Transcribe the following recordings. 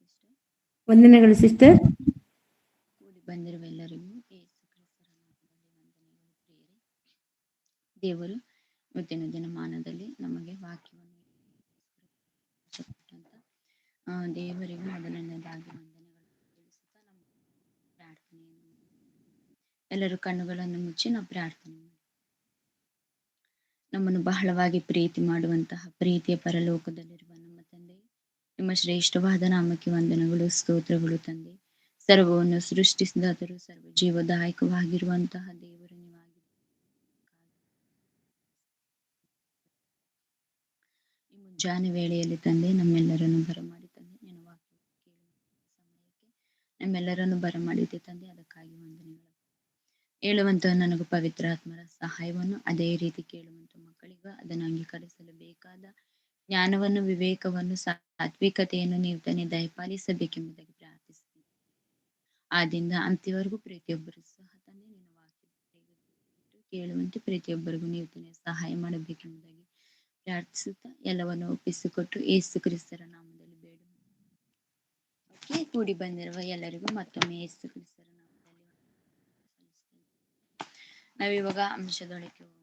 Sister. ವಂದನೆಗಳು sister. ಕೂಡಿ ಬಂದಿರುವ ಎಲ್ಲರಿಗೂ ಯೇಸು ಕ್ರಿಸ್ತರ ನಾಮದಲ್ಲಿ ವಂದನೆಗಳು ಪ್ರಿಯರೇ. ದೇವರು ಇವತ್ತಿನ ದಿನಮಾನದಲ್ಲಿ ನಮಗೆ ವಾಕ್ಯವನ್ನು ಕೊಟ್ಟಂತ ದೇವರಿಗೂ ಮೊದಲನೇದಾಗಿ ವಂದನೆಗಳನ್ನು ತಿಳಿಸುತ್ತಾ ನಮ್ಮ ಪ್ರಾರ್ಥನೆಯನ್ನು ಎಲ್ಲರೂ ಕಣ್ಣುಗಳನ್ನು ಮುಚ್ಚಿ ನಾವು ಪ್ರಾರ್ಥನೆ ಮಾಡಿ. ನಮ್ಮನ್ನು ಬಹಳವಾಗಿ ಪ್ರೀತಿ ಮಾಡುವಂತಹ ಪ್ರೀತಿಯ ಪರಲೋಕದಲ್ಲಿರುವ ನಮ್ಮ ತಂದೆ, ನಿಮ್ಮ ಶ್ರೇಷ್ಠವಾದ ನಾಮಕ್ಕೆ ವಂದನೆಗಳು, ಸ್ತೋತ್ರಗಳು ತಂದೆ. ಸರ್ವವನ್ನು ಸೃಷ್ಟಿಸಿದಾದರೂ ಸರ್ವ ಜೀವದಾಯಕವಾಗಿರುವಂತಹ ದೇವರು ನೀವಾಗಿ ಈ ಮುಂಜಾನೆ ವೇಳೆಯಲ್ಲಿ ತಂದೆ ನಮ್ಮೆಲ್ಲರನ್ನು ಬರಮಾಡಿ ತಂದೆ ನಿನ್ನ ವಾಕ್ಯ ಕೇಳುವ ಸಮಯಕ್ಕೆ ನಮ್ಮೆಲ್ಲರನ್ನು ಬರಮಾಡಿದೆ ತಂದೆ, ಅದಕ್ಕಾಗಿ ವಂದನೆಗಳು. ಹೇಳುವಂತಹ ನನಗೂ ಪವಿತ್ರಾತ್ಮರ ಸಹಾಯವನ್ನು, ಅದೇ ರೀತಿ ಕೇಳುವಂತ ಮಕ್ಕಳಿಗೂ ಅದನ್ನು ಅಂಗೀಕರಿಸಲು ಬೇಕಾದ ಜ್ಞಾನವನ್ನು, ವಿವೇಕವನ್ನು, ಸಾತ್ವಿಕತೆಯನ್ನು ನೀವು ತಾನೇ ದಯಪಾಲಿಸಬೇಕೆಂಬುದಾಗಿ ಪ್ರಾರ್ಥಿಸ್ತೀನಿ. ಆದಿಂದ ಅಂತ್ಯವರೆಗೂ ಪ್ರತಿಯೊಬ್ಬರು ಸಹ ತಾನೇ ನಿನ್ನ ವಾಕ್ಯ ಕೇಳುವಂತೆ ಪ್ರತಿಯೊಬ್ಬರಿಗೂ ನೀವು ತಾನೇ ಸಹಾಯ ಮಾಡಬೇಕೆಂಬುದಾಗಿ ಪ್ರಾರ್ಥಿಸುತ್ತಾ ಎಲ್ಲವನ್ನು ಒಪ್ಪಿಸಿಕೊಟ್ಟು ಯೇಸು ಕ್ರಿಸ್ತರ ನಾಮದಲ್ಲಿ ಬೇಡ. ಕೂಡಿ ಬಂದಿರುವ ಎಲ್ಲರಿಗೂ ಮತ್ತೊಮ್ಮೆ ಯೇಸು ಕ್ರಿಸ್ತರ ನಾಮದಲ್ಲಿ ನಾವಿವಾಗ ಅಂಶದೊಳಗೆ ಹೋಗೋಣ.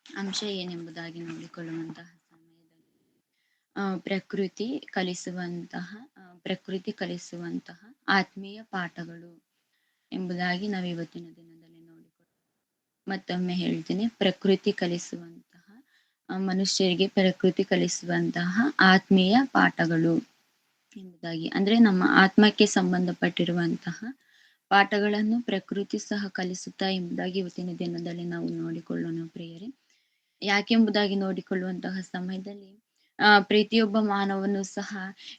ಅಂಶ ಏನೆಂಬುದಾಗಿ ನೋಡಿಕೊಳ್ಳುವಂತಹ ಸಮಯದಲ್ಲಿ ಪ್ರಕೃತಿ ಕಲಿಸುವಂತಹ ಆತ್ಮೀಯ ಪಾಠಗಳು ಎಂಬುದಾಗಿ ನಾವು ಇವತ್ತಿನ ದಿನದಲ್ಲಿ ನೋಡಿಕೊಳ್ಳೋಣ. ಮತ್ತೊಮ್ಮೆ ಹೇಳ್ತೀನಿ, ಮನುಷ್ಯರಿಗೆ ಪ್ರಕೃತಿ ಕಲಿಸುವಂತಹ ಆತ್ಮೀಯ ಪಾಠಗಳು ಎಂಬುದಾಗಿ. ಅಂದ್ರೆ ನಮ್ಮ ಆತ್ಮಕ್ಕೆ ಸಂಬಂಧಪಟ್ಟಿರುವಂತಹ ಪಾಠಗಳನ್ನು ಪ್ರಕೃತಿ ಸಹ ಕಲಿಸುತ್ತಾ ಎಂಬುದಾಗಿ ಇವತ್ತಿನ ದಿನದಲ್ಲಿ ನಾವು ನೋಡಿಕೊಳ್ಳೋಣ ಪ್ರಿಯರೇ. ಯಾಕೆಂಬುದಾಗಿ ನೋಡಿಕೊಳ್ಳುವಂತಹ ಸಮಯದಲ್ಲಿ ಪ್ರತಿಯೊಬ್ಬ ಮಾನವನು ಸಹ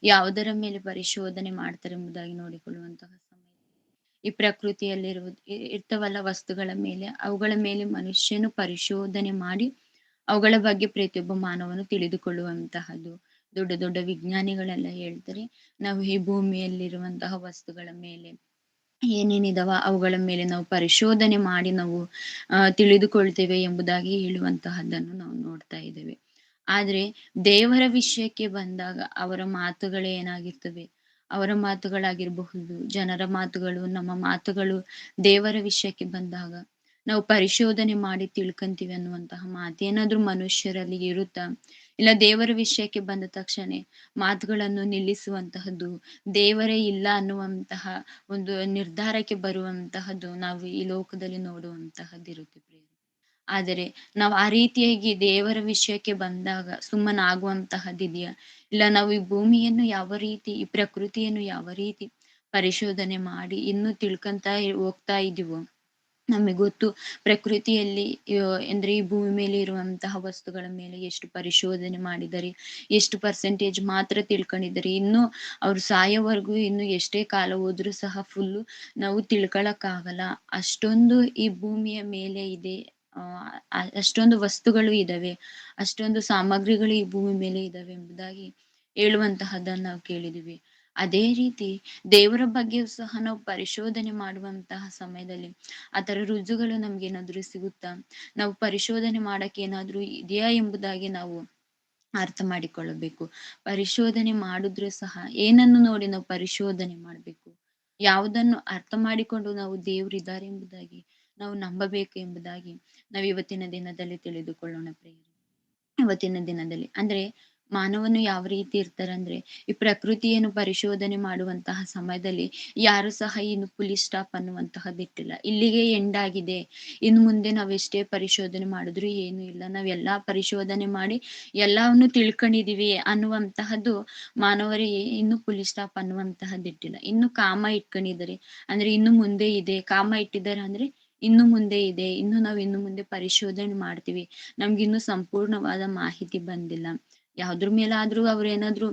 ಯಾವುದರ ಮೇಲೆ ಪರಿಶೋಧನೆ ಮಾಡ್ತಾರೆ ಎಂಬುದಾಗಿ ನೋಡಿಕೊಳ್ಳುವಂತಹ ಸಮಯ, ಈ ಇರ್ತವಲ್ಲ ವಸ್ತುಗಳ ಮೇಲೆ, ಅವುಗಳ ಮೇಲೆ ಮನುಷ್ಯನು ಪರಿಶೋಧನೆ ಮಾಡಿ ಅವುಗಳ ಬಗ್ಗೆ ಪ್ರತಿಯೊಬ್ಬ ಮಾನವನು ತಿಳಿದುಕೊಳ್ಳುವಂತಹದ್ದು. ದೊಡ್ಡ ದೊಡ್ಡ ವಿಜ್ಞಾನಿಗಳೆಲ್ಲ ಹೇಳ್ತಾರೆ, ನಾವು ಈ ಭೂಮಿಯಲ್ಲಿರುವಂತಹ ವಸ್ತುಗಳ ಮೇಲೆ ಏನೇನಿದಾವ ಅವುಗಳ ಮೇಲೆ ನಾವು ಪರಿಶೋಧನೆ ಮಾಡಿ ನಾವು ತಿಳಿದುಕೊಳ್ತೇವೆ ಎಂಬುದಾಗಿ ಹೇಳುವಂತಹದ್ದನ್ನು ನಾವು ನೋಡ್ತಾ ಇದ್ದೇವೆ. ಆದ್ರೆ ದೇವರ ವಿಷಯಕ್ಕೆ ಬಂದಾಗ ಅವರ ಮಾತುಗಳೇ ಏನಾಗಿರ್ತವೆ, ಅವರ ಮಾತುಗಳಾಗಿರಬಹುದು, ಜನರ ಮಾತುಗಳು, ನಮ್ಮ ಮಾತುಗಳು, ದೇವರ ವಿಷಯಕ್ಕೆ ಬಂದಾಗ ನಾವು ಪರಿಶೋಧನೆ ಮಾಡಿ ತಿಳ್ಕಂತೀವಿ ಅನ್ನುವಂತಹ ಮಾತೇನಾದ್ರೂ ಮನುಷ್ಯರಲ್ಲಿ ಇರುತ್ತಾ? ಇಲ್ಲ ದೇವರ ವಿಷಯಕ್ಕೆ ಬಂದ ತಕ್ಷಣ ಮಾತುಗಳನ್ನು ನಿಲ್ಲಿಸುವಂತಹದ್ದು, ದೇವರೇ ಇಲ್ಲ ಅನ್ನುವಂತಹ ಒಂದು ನಿರ್ಧಾರಕ್ಕೆ ಬರುವಂತಹದ್ದು ನಾವು ಈ ಲೋಕದಲ್ಲಿ ನೋಡುವಂತಹದ್ದಿರುತ್ತೆ ಪ್ರಿಯರೇ. ಆದರೆ ನಾವು ಆ ರೀತಿಯಾಗಿ ದೇವರ ವಿಷಯಕ್ಕೆ ಬಂದಾಗ ಸುಮ್ಮನಾಗುವಂತಹದ್ದಿದೆಯಾ? ಇಲ್ಲ ನಾವು ಈ ಭೂಮಿಯನ್ನು ಯಾವ ರೀತಿ, ಈ ಪ್ರಕೃತಿಯನ್ನು ಯಾವ ರೀತಿ ಪರಿಶೋಧನೆ ಮಾಡಿ ಇನ್ನೂ ತಿಳ್ಕೊಂತ ಹೋಗ್ತಾ ಇದೀವೋ? ನಮಗೆ ಗೊತ್ತು, ಪ್ರಕೃತಿಯಲ್ಲಿ ಅಂದ್ರೆ ಈ ಭೂಮಿ ಮೇಲೆ ಇರುವಂತಹ ವಸ್ತುಗಳ ಮೇಲೆ ಎಷ್ಟು ಪರಿಶೋಧನೆ ಮಾಡಿದ್ದಾರೆ, ಎಷ್ಟು ಪರ್ಸೆಂಟೇಜ್ ಮಾತ್ರ ತಿಳ್ಕೊಂಡಿದ್ದಾರೆ. ಇನ್ನು ಅವ್ರು ಸಾಯೋವರೆಗೂ ಇನ್ನು ಎಷ್ಟೇ ಕಾಲ ಹೋದ್ರೂ ಸಹ ಫುಲ್ಲು ನಾವು ತಿಳ್ಕೊಳಕ್ಕಾಗಲ್ಲ. ಅಷ್ಟೊಂದು ಈ ಭೂಮಿಯ ಮೇಲೆ ಇದೆ, ಅಷ್ಟೊಂದು ವಸ್ತುಗಳು ಇದಾವೆ, ಅಷ್ಟೊಂದು ಸಾಮಗ್ರಿಗಳು ಈ ಭೂಮಿ ಮೇಲೆ ಇದಾವೆ ಎಂಬುದಾಗಿ ಹೇಳುವಂತಹದ್ದನ್ನು ನಾವು ಕೇಳಿದೀವಿ. ಅದೇ ರೀತಿ ದೇವರ ಬಗ್ಗೆಯೂ ಸಹ ನಾವು ಪರಿಶೋಧನೆ ಮಾಡುವಂತಹ ಸಮಯದಲ್ಲಿ ಅದರ ರುಜುಗಳು ನಮ್ಗೆ ಏನಾದ್ರೂ ಸಿಗುತ್ತಾ? ನಾವು ಪರಿಶೋಧನೆ ಮಾಡಕ್ಕೆ ಏನಾದ್ರೂ ಇದೆಯಾ ಎಂಬುದಾಗಿ ನಾವು ಅರ್ಥ ಮಾಡಿಕೊಳ್ಳಬೇಕು. ಪರಿಶೋಧನೆ ಮಾಡಿದ್ರು ಸಹ ಏನನ್ನು ನೋಡಿ ನಾವು ಪರಿಶೋಧನೆ ಮಾಡಬೇಕು? ಯಾವುದನ್ನು ಅರ್ಥ ಮಾಡಿಕೊಂಡು ನಾವು ದೇವರಿದ್ದಾರೆ ಎಂಬುದಾಗಿ ನಾವು ನಂಬಬೇಕು ಎಂಬುದಾಗಿ ನಾವು ಇವತ್ತಿನ ದಿನದಲ್ಲಿ ತಿಳಿದುಕೊಳ್ಳೋಣ ಪ್ರಿಯರೇ. ಇವತ್ತಿನ ದಿನದಲ್ಲಿ ಅಂದ್ರೆ ಮಾನವನು ಯಾವ ರೀತಿ ಇರ್ತಾರಂದ್ರೆ, ಈ ಪ್ರಕೃತಿಯನ್ನು ಪರಿಶೋಧನೆ ಮಾಡುವಂತಹ ಸಮಯದಲ್ಲಿ ಯಾರು ಸಹ ಇನ್ನು ಫುಲ್ ಸ್ಟಾಪ್ ಅನ್ನುವಂತಹದ್ದಿಟ್ಟಿಲ್ಲ. ಇಲ್ಲಿಗೆ ಎಂಡ್ ಆಗಿದೆ, ಇನ್ನು ಮುಂದೆ ನಾವೆಷ್ಟೇ ಪರಿಶೋಧನೆ ಮಾಡಿದ್ರು ಏನು ಇಲ್ಲ, ನಾವೆಲ್ಲಾ ಪರಿಶೋಧನೆ ಮಾಡಿ ಎಲ್ಲವನ್ನು ತಿಳ್ಕೊಂಡಿದೀವಿ ಅನ್ನುವಂತಹದ್ದು ಮಾನವರಿಗೆ ಇನ್ನು ಫುಲ್ ಸ್ಟಾಪ್ ಅನ್ನುವಂತಹದ್ದಿಟ್ಟಿಲ್ಲ. ಇನ್ನು ಕಾಮ ಇಟ್ಕೊಂಡಿದ್ದಾರೆ, ಅಂದ್ರೆ ಇನ್ನು ಮುಂದೆ ಇದೆ. ಕಾಮ ಇಟ್ಟಿದ್ದಾರೆ ಅಂದ್ರೆ ಇನ್ನು ಮುಂದೆ ಇದೆ, ಇನ್ನು ಮುಂದೆ ಪರಿಶೋಧನೆ ಮಾಡ್ತೀವಿ, ನಮ್ಗಿನ್ನು ಸಂಪೂರ್ಣವಾದ ಮಾಹಿತಿ ಬಂದಿಲ್ಲ. ಯಾವ್ದ್ರ ಮೇಲಾದ್ರೂ ಅವ್ರೇನಾದ್ರೂ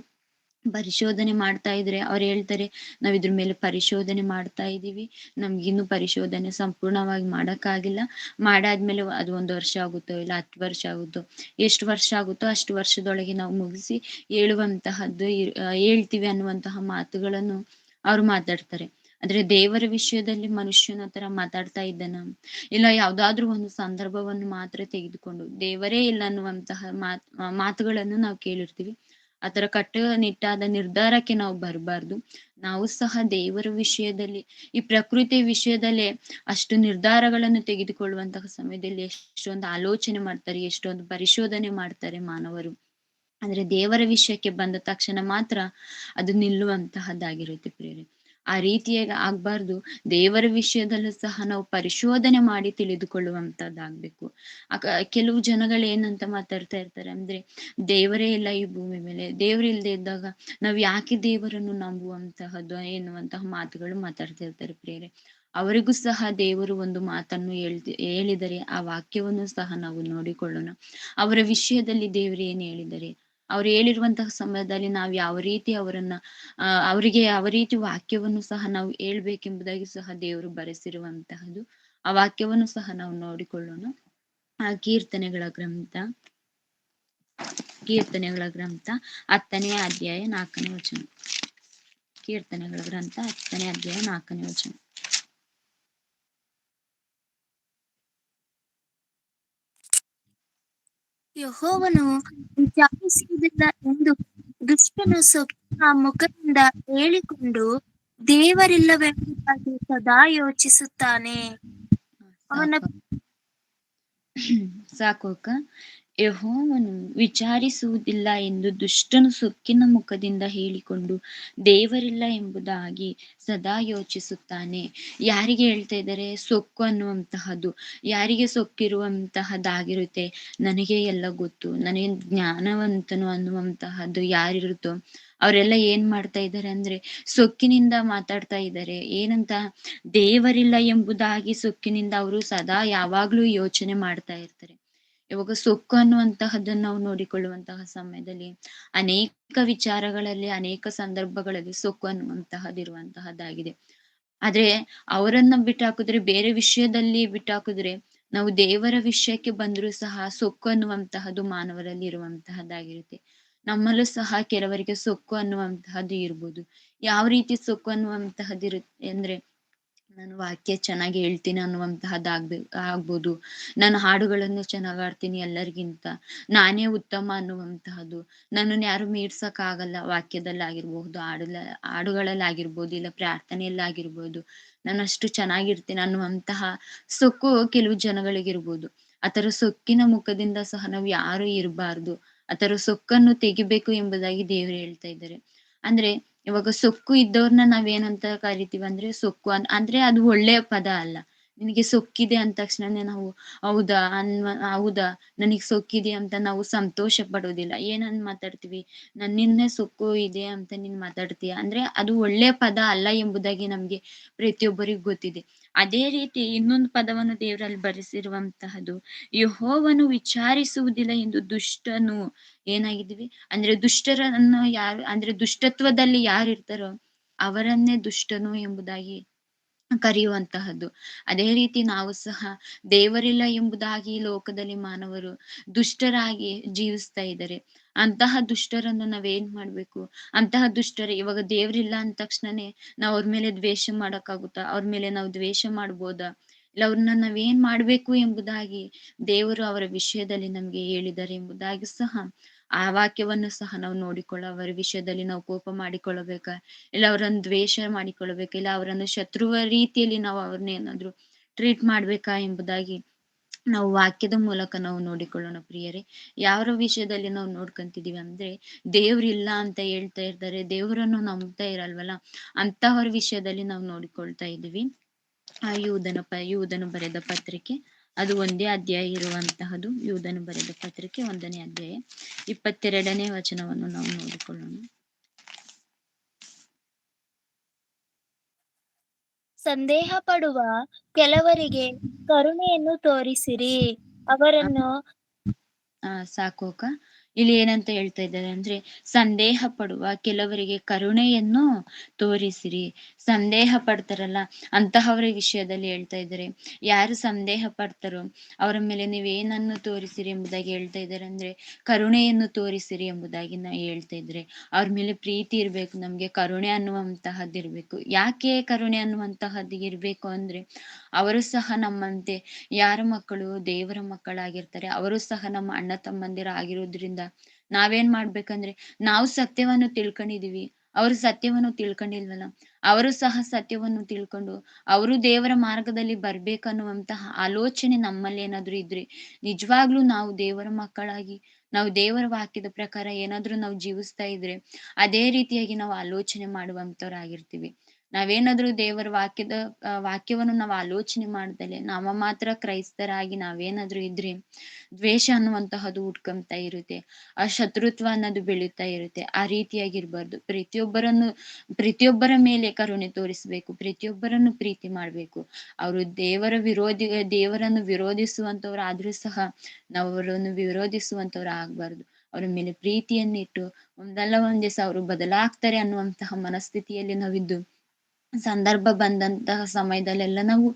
ಪರಿಶೋಧನೆ ಮಾಡ್ತಾ ಇದ್ರೆ ಅವ್ರು ಹೇಳ್ತಾರೆ, ನಾವ್ ಇದ್ರ ಮೇಲೆ ಪರಿಶೋಧನೆ ಮಾಡ್ತಾ ಇದೀವಿ, ನಮ್ಗಿನ್ನು ಪರಿಶೋಧನೆ ಸಂಪೂರ್ಣವಾಗಿ ಮಾಡಕ್ಕಾಗಿಲ್ಲ, ಮಾಡಾದ್ಮೇಲೆ ಅದು 1 ವರ್ಷ ಆಗುತ್ತೋ ಇಲ್ಲ 10 ವರ್ಷ ಆಗುತ್ತೋ, ಎಷ್ಟು ವರ್ಷ ಆಗುತ್ತೋ ಅಷ್ಟು ವರ್ಷದೊಳಗೆ ನಾವು ಮುಗಿಸಿ ಹೇಳ್ತೀವಿ ಅನ್ನುವಂತಹ ಮಾತುಗಳನ್ನು ಅವ್ರು ಮಾತಾಡ್ತಾರೆ. ಆದ್ರೆ ದೇವರ ವಿಷಯದಲ್ಲಿ ಮನುಷ್ಯನ ತರ ಮಾತಾಡ್ತಾ ಇದ್ದಾನ? ಇಲ್ಲ ಯಾವ್ದಾದ್ರು ಒಂದು ಸಂದರ್ಭವನ್ನು ಮಾತ್ರ ತೆಗೆದುಕೊಂಡು ದೇವರೇ ಇಲ್ಲ ಅನ್ನುವಂತಹ ಮಾತುಗಳನ್ನು ನಾವು ಕೇಳಿರ್ತೀವಿ. ಆತರ ಕಟ್ಟುನಿಟ್ಟಾದ ನಿರ್ಧಾರಕ್ಕೆ ನಾವು ಬರಬಾರ್ದು. ನಾವು ಸಹ ದೇವರ ವಿಷಯದಲ್ಲಿ, ಈ ಪ್ರಕೃತಿ ವಿಷಯದಲ್ಲೇ ಅಷ್ಟು ನಿರ್ಧಾರಗಳನ್ನು ತೆಗೆದುಕೊಳ್ಳುವಂತಹ ಸಮಯದಲ್ಲಿ ಎಷ್ಟೊಂದು ಆಲೋಚನೆ ಮಾಡ್ತಾರೆ, ಎಷ್ಟೊಂದು ಪರಿಶೋಧನೆ ಮಾಡ್ತಾರೆ ಮಾನವರು. ಅಂದ್ರೆ ದೇವರ ವಿಷಯಕ್ಕೆ ಬಂದ ತಕ್ಷಣ ಮಾತ್ರ ಅದು ನಿಲ್ಲುವಂತಹದ್ದಾಗಿರುತ್ತೆ ಪ್ರಿಯರೇ. ಆ ರೀತಿಯಾಗಿ ಆಗ್ಬಾರ್ದು. ದೇವರ ವಿಷಯದಲ್ಲೂ ಸಹ ನಾವು ಪರಿಶೋಧನೆ ಮಾಡಿ ತಿಳಿದುಕೊಳ್ಳುವಂತದ್ದಾಗ್ಬೇಕು. ಆಗ ಕೆಲವು ಜನಗಳು ಏನಂತ ಮಾತಾಡ್ತಾ ಇರ್ತಾರೆ ಅಂದ್ರೆ, ದೇವರೇ ಇಲ್ಲ ಈ ಭೂಮಿ ಮೇಲೆ, ದೇವರಿಲ್ದೆ ಇದ್ದಾಗ ನಾವ್ ಯಾಕೆ ದೇವರನ್ನು ನಂಬುವಂತಹದ್ದು ಎನ್ನುವಂತಹ ಮಾತುಗಳು ಮಾತಾಡ್ತಿರ್ತಾರೆ ಪ್ರಿಯರೇ. ಅವರಿಗೂ ಸಹ ದೇವರು ಒಂದು ಮಾತನ್ನು ಹೇಳಿದರೆ ಆ ವಾಕ್ಯವನ್ನು ಸಹ ನಾವು ನೋಡಿಕೊಳ್ಳೋಣ. ಅವರ ವಿಷಯದಲ್ಲಿ ದೇವರು ಏನ್ ಹೇಳಿದ್ದಾರೆ, ಅವ್ರು ಹೇಳಿರುವಂತಹ ಸಮಯದಲ್ಲಿ ನಾವು ಯಾವ ರೀತಿ ಅವರನ್ನ ಅವರಿಗೆ ಯಾವ ರೀತಿ ವಾಕ್ಯವನ್ನು ಸಹ ನಾವು ಹೇಳ್ಬೇಕೆಂಬುದಾಗಿ ಸಹ ದೇವರು ಬರೆಸಿರುವಂತಹದ್ದು. ಆ ವಾಕ್ಯವನ್ನು ಸಹ ನಾವು ನೋಡಿಕೊಳ್ಳೋಣ. ಆ ಕೀರ್ತನೆಗಳ ಗ್ರಂಥ 10ನೇ ಅಧ್ಯಾಯ 4ನೇ ವಚನ. ಕೀರ್ತನೆಗಳ ಗ್ರಂಥ 10ನೇ ಅಧ್ಯಾಯ 4ನೇ ವಚನ. ಯೆಹೋವನು ವಿಚಾರಿಸುವುದಿಲ್ಲ ಎಂದು ದುಷ್ಟನು ಸೊಕ್ಕಿನ ಮುಖದಿಂದ ಹೇಳಿಕೊಂಡು ದೇವರಿಲ್ಲವೆಂಬುದಾಗಿ ಸದಾ ಯೋಚಿಸುತ್ತಾನೆ. ಅವನ ಸಾಕು ಅಕ್ಕ. ಯೆಹೋವನು ವಿಚಾರಿಸುವುದಿಲ್ಲ ಎಂದು ದುಷ್ಟನು ಸೊಕ್ಕಿನ ಮುಖದಿಂದ ಹೇಳಿಕೊಂಡು ದೇವರಿಲ್ಲ ಎಂಬುದಾಗಿ ಸದಾ ಯೋಚಿಸುತ್ತಾನೆ. ಯಾರಿಗೆ ಹೇಳ್ತಾ ಇದ್ದಾರೆ? ಸೊಕ್ಕು ಅನ್ನುವಂತಹದ್ದು. ಯಾರಿಗೆ ಸೊಕ್ಕಿರುವಂತಹದ್ದಾಗಿರುತ್ತೆ? ನನಗೆ ಎಲ್ಲ ಗೊತ್ತು, ನನಗೆ ಜ್ಞಾನವಂತನು ಅನ್ನುವಂತಹದ್ದು ಯಾರಿರುತ್ತೋ ಅವರೆಲ್ಲ ಏನ್ ಮಾಡ್ತಾ ಇದ್ದಾರೆ ಅಂದ್ರೆ ಸೊಕ್ಕಿನಿಂದ ಮಾತಾಡ್ತಾ ಇದ್ದಾರೆ. ಏನಂತ? ದೇವರಿಲ್ಲ ಎಂಬುದಾಗಿ ಸೊಕ್ಕಿನಿಂದ ಅವರು ಸದಾ ಯಾವಾಗ್ಲೂ ಯೋಚನೆ ಮಾಡ್ತಾ ಇರ್ತಾರೆ. ಇವಾಗ ಸೊಕ್ಕು ಅನ್ನುವಂತಹದ್ದನ್ನು ನಾವು ನೋಡಿಕೊಳ್ಳುವಂತಹ ಸಮಯದಲ್ಲಿ ಅನೇಕ ವಿಚಾರಗಳಲ್ಲಿ, ಅನೇಕ ಸಂದರ್ಭಗಳಲ್ಲಿ ಸೊಕ್ಕು ಅನ್ನುವಂತಹದ್ದಿರುವಂತಹದ್ದಾಗಿದೆ. ಆದ್ರೆ ಅವರನ್ನ ಬಿಟ್ಟಾಕಿದ್ರೆ, ಬೇರೆ ವಿಷಯದಲ್ಲಿ ಬಿಟ್ಟಾಕಿದ್ರೆ, ನಾವು ದೇವರ ವಿಷಯಕ್ಕೆ ಬಂದರೂ ಸಹ ಸೊಕ್ಕು ಅನ್ನುವಂತಹದ್ದು ಮಾನವರಲ್ಲಿ ಇರುವಂತಹದ್ದಾಗಿರುತ್ತೆ. ನಮ್ಮಲ್ಲೂ ಸಹ ಕೆಲವರಿಗೆ ಸೊಕ್ಕು ಅನ್ನುವಂತಹದ್ದು ಇರ್ಬೋದು. ಯಾವ ರೀತಿ ಸೊಕ್ಕು ಅನ್ನುವಂತಹದ್ದು ಇರುತ್ತೆ ಅಂದ್ರೆ, ನಾನು ವಾಕ್ಯ ಚೆನ್ನಾಗಿ ಹೇಳ್ತೀನಿ ಆಗ್ಬೋದು. ನಾನು ಹಾಡುಗಳನ್ನು ಚೆನ್ನಾಗ್ ಆಡ್ತೀನಿ ಎಲ್ಲರಿಗಿಂತ, ನಾನೇ ಉತ್ತಮ ಅನ್ನುವಂತಹದ್ದು. ನನ್ನನ್ನು ಯಾರು ಮೀರ್ಸಕ್ಕಾಗಲ್ಲ. ವಾಕ್ಯದಲ್ಲಾಗಿರ್ಬಹುದು, ಹಾಡುಗಳಲ್ಲಾಗಿರ್ಬೋದು, ಇಲ್ಲ ಪ್ರಾರ್ಥನೆಯಲ್ಲಾಗಿರ್ಬೋದು. ನಾನು ಅಷ್ಟು ಚೆನ್ನಾಗಿರ್ತೀನಿ ಅನ್ನುವಂತಹ ಸೊಕ್ಕು ಕೆಲವು ಜನಗಳಿಗಿರ್ಬೋದು. ಆತರ ಸೊಕ್ಕಿನ ಮುಖದಿಂದ ಸಹ ನಾವು ಯಾರು ಇರಬಾರ್ದು. ಆತರ ಸೊಕ್ಕನ್ನು ತೆಗಿಬೇಕು ಎಂಬುದಾಗಿ ದೇವರು ಹೇಳ್ತಾ ಇದ್ದಾರೆ. ಅಂದ್ರೆ ಇವಾಗ ಸೊಕ್ಕು ಇದ್ದವ್ರನ್ನ ನಾವೇನಂತ ಕರಿತೀವಿ ಅಂದ್ರೆ, ಅಂದ್ರೆ ಅದು ಒಳ್ಳೆಯ ಪದ ಅಲ್ಲ. ನಿನಗೆ ಸೊಕ್ಕಿದೆ ಅಂದ ತಕ್ಷಣನೇ ನಾವು ಹೌದಾ ನನಗ್ ಸೊಕ್ಕಿದೆ ಅಂತ ನಾವು ಸಂತೋಷ ಪಡೋದಿಲ್ಲ. ಏನಂದ್ ಮಾತಾಡ್ತೀವಿ? ನನ್ನಿಂದ ಸೊಕ್ಕು ಇದೆ ಅಂತ ನೀನ್ ಮಾತಾಡ್ತೀಯ ಅಂದ್ರೆ ಅದು ಒಳ್ಳೆಯ ಪದ ಅಲ್ಲ ಎಂಬುದಾಗಿ ನಮ್ಗೆ ಪ್ರತಿಯೊಬ್ಬರಿಗೂ ಗೊತ್ತಿದೆ. ಅದೇ ರೀತಿ ಇನ್ನೊಂದು ಪದವನ್ನು ದೇವರಲ್ಲಿ ಬರೆಸಿರುವಂತಹದ್ದು, ಯೆಹೋವನು ವಿಚಾರಿಸುವುದಿಲ್ಲ ಎಂದು ದುಷ್ಟನು ಏನಾಗಿದ್ದೀವಿ ಅಂದ್ರೆ, ದುಷ್ಟರನ್ನು ಯಾರು ಅಂದ್ರೆ ದುಷ್ಟತ್ವದಲ್ಲಿ ಯಾರಿರ್ತಾರೋ ಅವರನ್ನೇ ದುಷ್ಟನು ಎಂಬುದಾಗಿ ಕರೆಯುವಂತಹದ್ದು. ಅದೇ ರೀತಿ ನಾವು ಸಹ ದೇವರಿಲ್ಲ ಎಂಬುದಾಗಿ ಲೋಕದಲ್ಲಿ ಮಾನವರು ದುಷ್ಟರಾಗಿ ಜೀವಿಸ್ತಾ ಇದ್ದಾರೆ. ಅಂತಹ ದುಷ್ಟರನ್ನು ನಾವೇನ್ ಮಾಡ್ಬೇಕು? ಅಂತಹ ದುಷ್ಟರು ಇವಾಗ ದೇವ್ರಿಲ್ಲ ಅಂದ ತಕ್ಷಣನೇ ನಾವ್ ಅವ್ರ ಮೇಲೆ ದ್ವೇಷ ಮಾಡಕ್ಕಾಗುತ್ತಾ? ಅವ್ರ ಮೇಲೆ ನಾವು ದ್ವೇಷ ಮಾಡ್ಬೋದಾ? ಇಲ್ಲ ಅವ್ರನ್ನ ನಾವೇನ್ ಮಾಡ್ಬೇಕು ಎಂಬುದಾಗಿ ದೇವರು ಅವರ ವಿಷಯದಲ್ಲಿ ನಮ್ಗೆ ಹೇಳಿದ್ದಾರೆ ಎಂಬುದಾಗಿ ಸಹ ಆ ವಾಕ್ಯವನ್ನು ಸಹ ನಾವು ನೋಡಿಕೊಳ್ಳೋ, ಅವರ ವಿಷಯದಲ್ಲಿ ನಾವು ಕೋಪ ಮಾಡಿಕೊಳ್ಳಬೇಕಾ, ಇಲ್ಲ ಅವರನ್ನು ದ್ವೇಷ ಮಾಡಿಕೊಳ್ಳಬೇಕಾ, ಇಲ್ಲ ಅವರನ್ನು ಶತ್ರುವ ರೀತಿಯಲ್ಲಿ ನಾವು ಅವ್ರನ್ನ ಏನಾದ್ರು ಟ್ರೀಟ್ ಮಾಡ್ಬೇಕಾ ಎಂಬುದಾಗಿ ನಾವು ವಾಕ್ಯದ ಮೂಲಕ ನಾವು ನೋಡಿಕೊಳ್ಳೋಣ ಪ್ರಿಯರೇ. ಯಾವ ವಿಷಯದಲ್ಲಿ ನಾವು ನೋಡ್ಕೊಂತಿದೀವಿ ಅಂದ್ರೆ, ದೇವ್ರಿಲ್ಲ ಅಂತ ಹೇಳ್ತಾ ಇರ್ತಾರೆ, ದೇವರನ್ನು ನಂಬ್ತಾ ಇರಲ್ವಲ್ಲ, ಅಂತಹವ್ರ ವಿಷಯದಲ್ಲಿ ನಾವು ನೋಡಿಕೊಳ್ತಾ ಇದೀವಿ. ಯೂದನು ಬರೆದ ಪತ್ರಿಕೆ ಅದು 1ನೇ ಅಧ್ಯಾಯ ಇರುವಂತಹದ್ದು. ಯೂದನು ಬರೆದ ಪತ್ರಿಕೆ 1ನೇ ಅಧ್ಯಾಯ 22ನೇ ವಚನವನ್ನು ನಾವು ನೋಡಿಕೊಳ್ಳೋಣ. ಸಂದೇಹ ಪಡುವ ಕೆಲವರಿಗೆ ಕರುಣೆಯನ್ನು ತೋರಿಸಿರಿ, ಅವರನ್ನು ಸಾಕು ಅಕ್ಕ. ಇಲ್ಲಿ ಏನಂತ ಹೇಳ್ತಾ ಇದ್ದಾರೆ ಅಂದ್ರೆ, ಸಂದೇಹ ಪಡುವ ಕೆಲವರಿಗೆ ಕರುಣೆಯನ್ನು ತೋರಿಸಿರಿ. ಸಂದೇಹ ಪಡ್ತಾರಲ್ಲ ಅಂತಹವರ ವಿಷಯದಲ್ಲಿ ಹೇಳ್ತಾ ಇದ್ದಾರೆ. ಯಾರು ಸಂದೇಹ ಪಡ್ತಾರೋ ಅವರ ಮೇಲೆ ನೀವೇನನ್ನು ತೋರಿಸಿರಿ ಎಂಬುದಾಗಿ ಹೇಳ್ತಾ ಇದ್ದಾರೆ ಅಂದ್ರೆ, ಕರುಣೆಯನ್ನು ತೋರಿಸಿರಿ ಎಂಬುದಾಗಿ ಹೇಳ್ತಾ ಇದ್ರೆ, ಅವ್ರ ಮೇಲೆ ಪ್ರೀತಿ ಇರ್ಬೇಕು, ನಮ್ಗೆ ಕರುಣೆ ಅನ್ನುವಂತಹದ್ದು ಇರ್ಬೇಕು. ಯಾಕೆ ಕರುಣೆ ಅನ್ನುವಂತಹದ್ದು ಇರ್ಬೇಕು ಅಂದ್ರೆ, ಅವರು ಸಹ ನಮ್ಮಂತೆ ಯಾರ ಮಕ್ಕಳು? ದೇವರ ಮಕ್ಕಳಾಗಿರ್ತಾರೆ. ಅವರು ಸಹ ನಮ್ಮ ಅಣ್ಣ ತಮ್ಮಂದಿರ ಆಗಿರೋದ್ರಿಂದ ನಾವೇನ್ ಮಾಡ್ಬೇಕಂದ್ರೆ, ನಾವು ಸತ್ಯವನ್ನು ತಿಳ್ಕೊಂಡಿದೀವಿ. ಅವರು ಸತ್ಯವನ್ನು ತಿಳ್ಕೊಂಡಿಲ್ವಲ್ಲ. ಅವರು ಸಹ ಸತ್ಯವನ್ನು ತಿಳ್ಕೊಂಡು, ಅವರು ದೇವರ ಮಾರ್ಗದಲ್ಲಿ ಬರ್ಬೇಕನ್ನುವಂತಹ ಆಲೋಚನೆ ನಮ್ಮಲ್ಲಿ ಏನಾದ್ರು ಇದ್ರೆ, ನಿಜವಾಗ್ಲೂ ನಾವು ದೇವರ ಮಕ್ಕಳಾಗಿ, ನಾವು ದೇವರ ವಾಕ್ಯದ ಪ್ರಕಾರ ಏನಾದ್ರು ನಾವು ಜೀವಿಸ್ತಾ ಇದ್ರೆ, ಅದೇ ರೀತಿಯಾಗಿ ನಾವು ಆಲೋಚನೆ ಮಾಡುವಂತವರಾಗಿರ್ತೀವಿ. ನಾವೇನಾದ್ರೂ ದೇವರ ವಾಕ್ಯವನ್ನು ನಾವು ಆಲೋಚನೆ ಮಾಡ್ದಲೆ, ನಾವ ಮಾತ್ರ ಕ್ರೈಸ್ತರಾಗಿ ನಾವೇನಾದ್ರೂ ಇದ್ರೆ, ದ್ವೇಷ ಅನ್ನುವಂತಹದ್ದು ಹುಟ್ಕೊಂತಾ ಇರುತ್ತೆ. ಆ ಶತ್ರುತ್ವ ಅನ್ನೋದು ಬೆಳೀತಾ ಇರುತ್ತೆ. ಆ ರೀತಿಯಾಗಿರ್ಬಾರ್ದು. ಪ್ರತಿಯೊಬ್ಬರ ಮೇಲೆ ಕರುಣೆ ತೋರಿಸ್ಬೇಕು. ಪ್ರತಿಯೊಬ್ಬರನ್ನು ಪ್ರೀತಿ ಮಾಡ್ಬೇಕು. ಅವರು ದೇವರನ್ನು ವಿರೋಧಿಸುವಂತವರಾದ್ರೂ ಸಹ ನಾವು ಅವರನ್ನು ವಿರೋಧಿಸುವಂತವ್ರು ಆಗ್ಬಾರ್ದು. ಅವ್ರ ಮೇಲೆ ಪ್ರೀತಿಯನ್ನಿಟ್ಟು ಒಂದಲ್ಲ ಒಂದ್ ದಿವಸ ಅವರು ಬದಲಾಗ್ತಾರೆ ಅನ್ನುವಂತಹ ಮನಸ್ಥಿತಿಯಲ್ಲಿ ನಾವಿದ್ದು, ಸಂದರ್ಭ ಬಂದಂತಹ ಸಮಯದಲ್ಲೆಲ್ಲ ನಾವು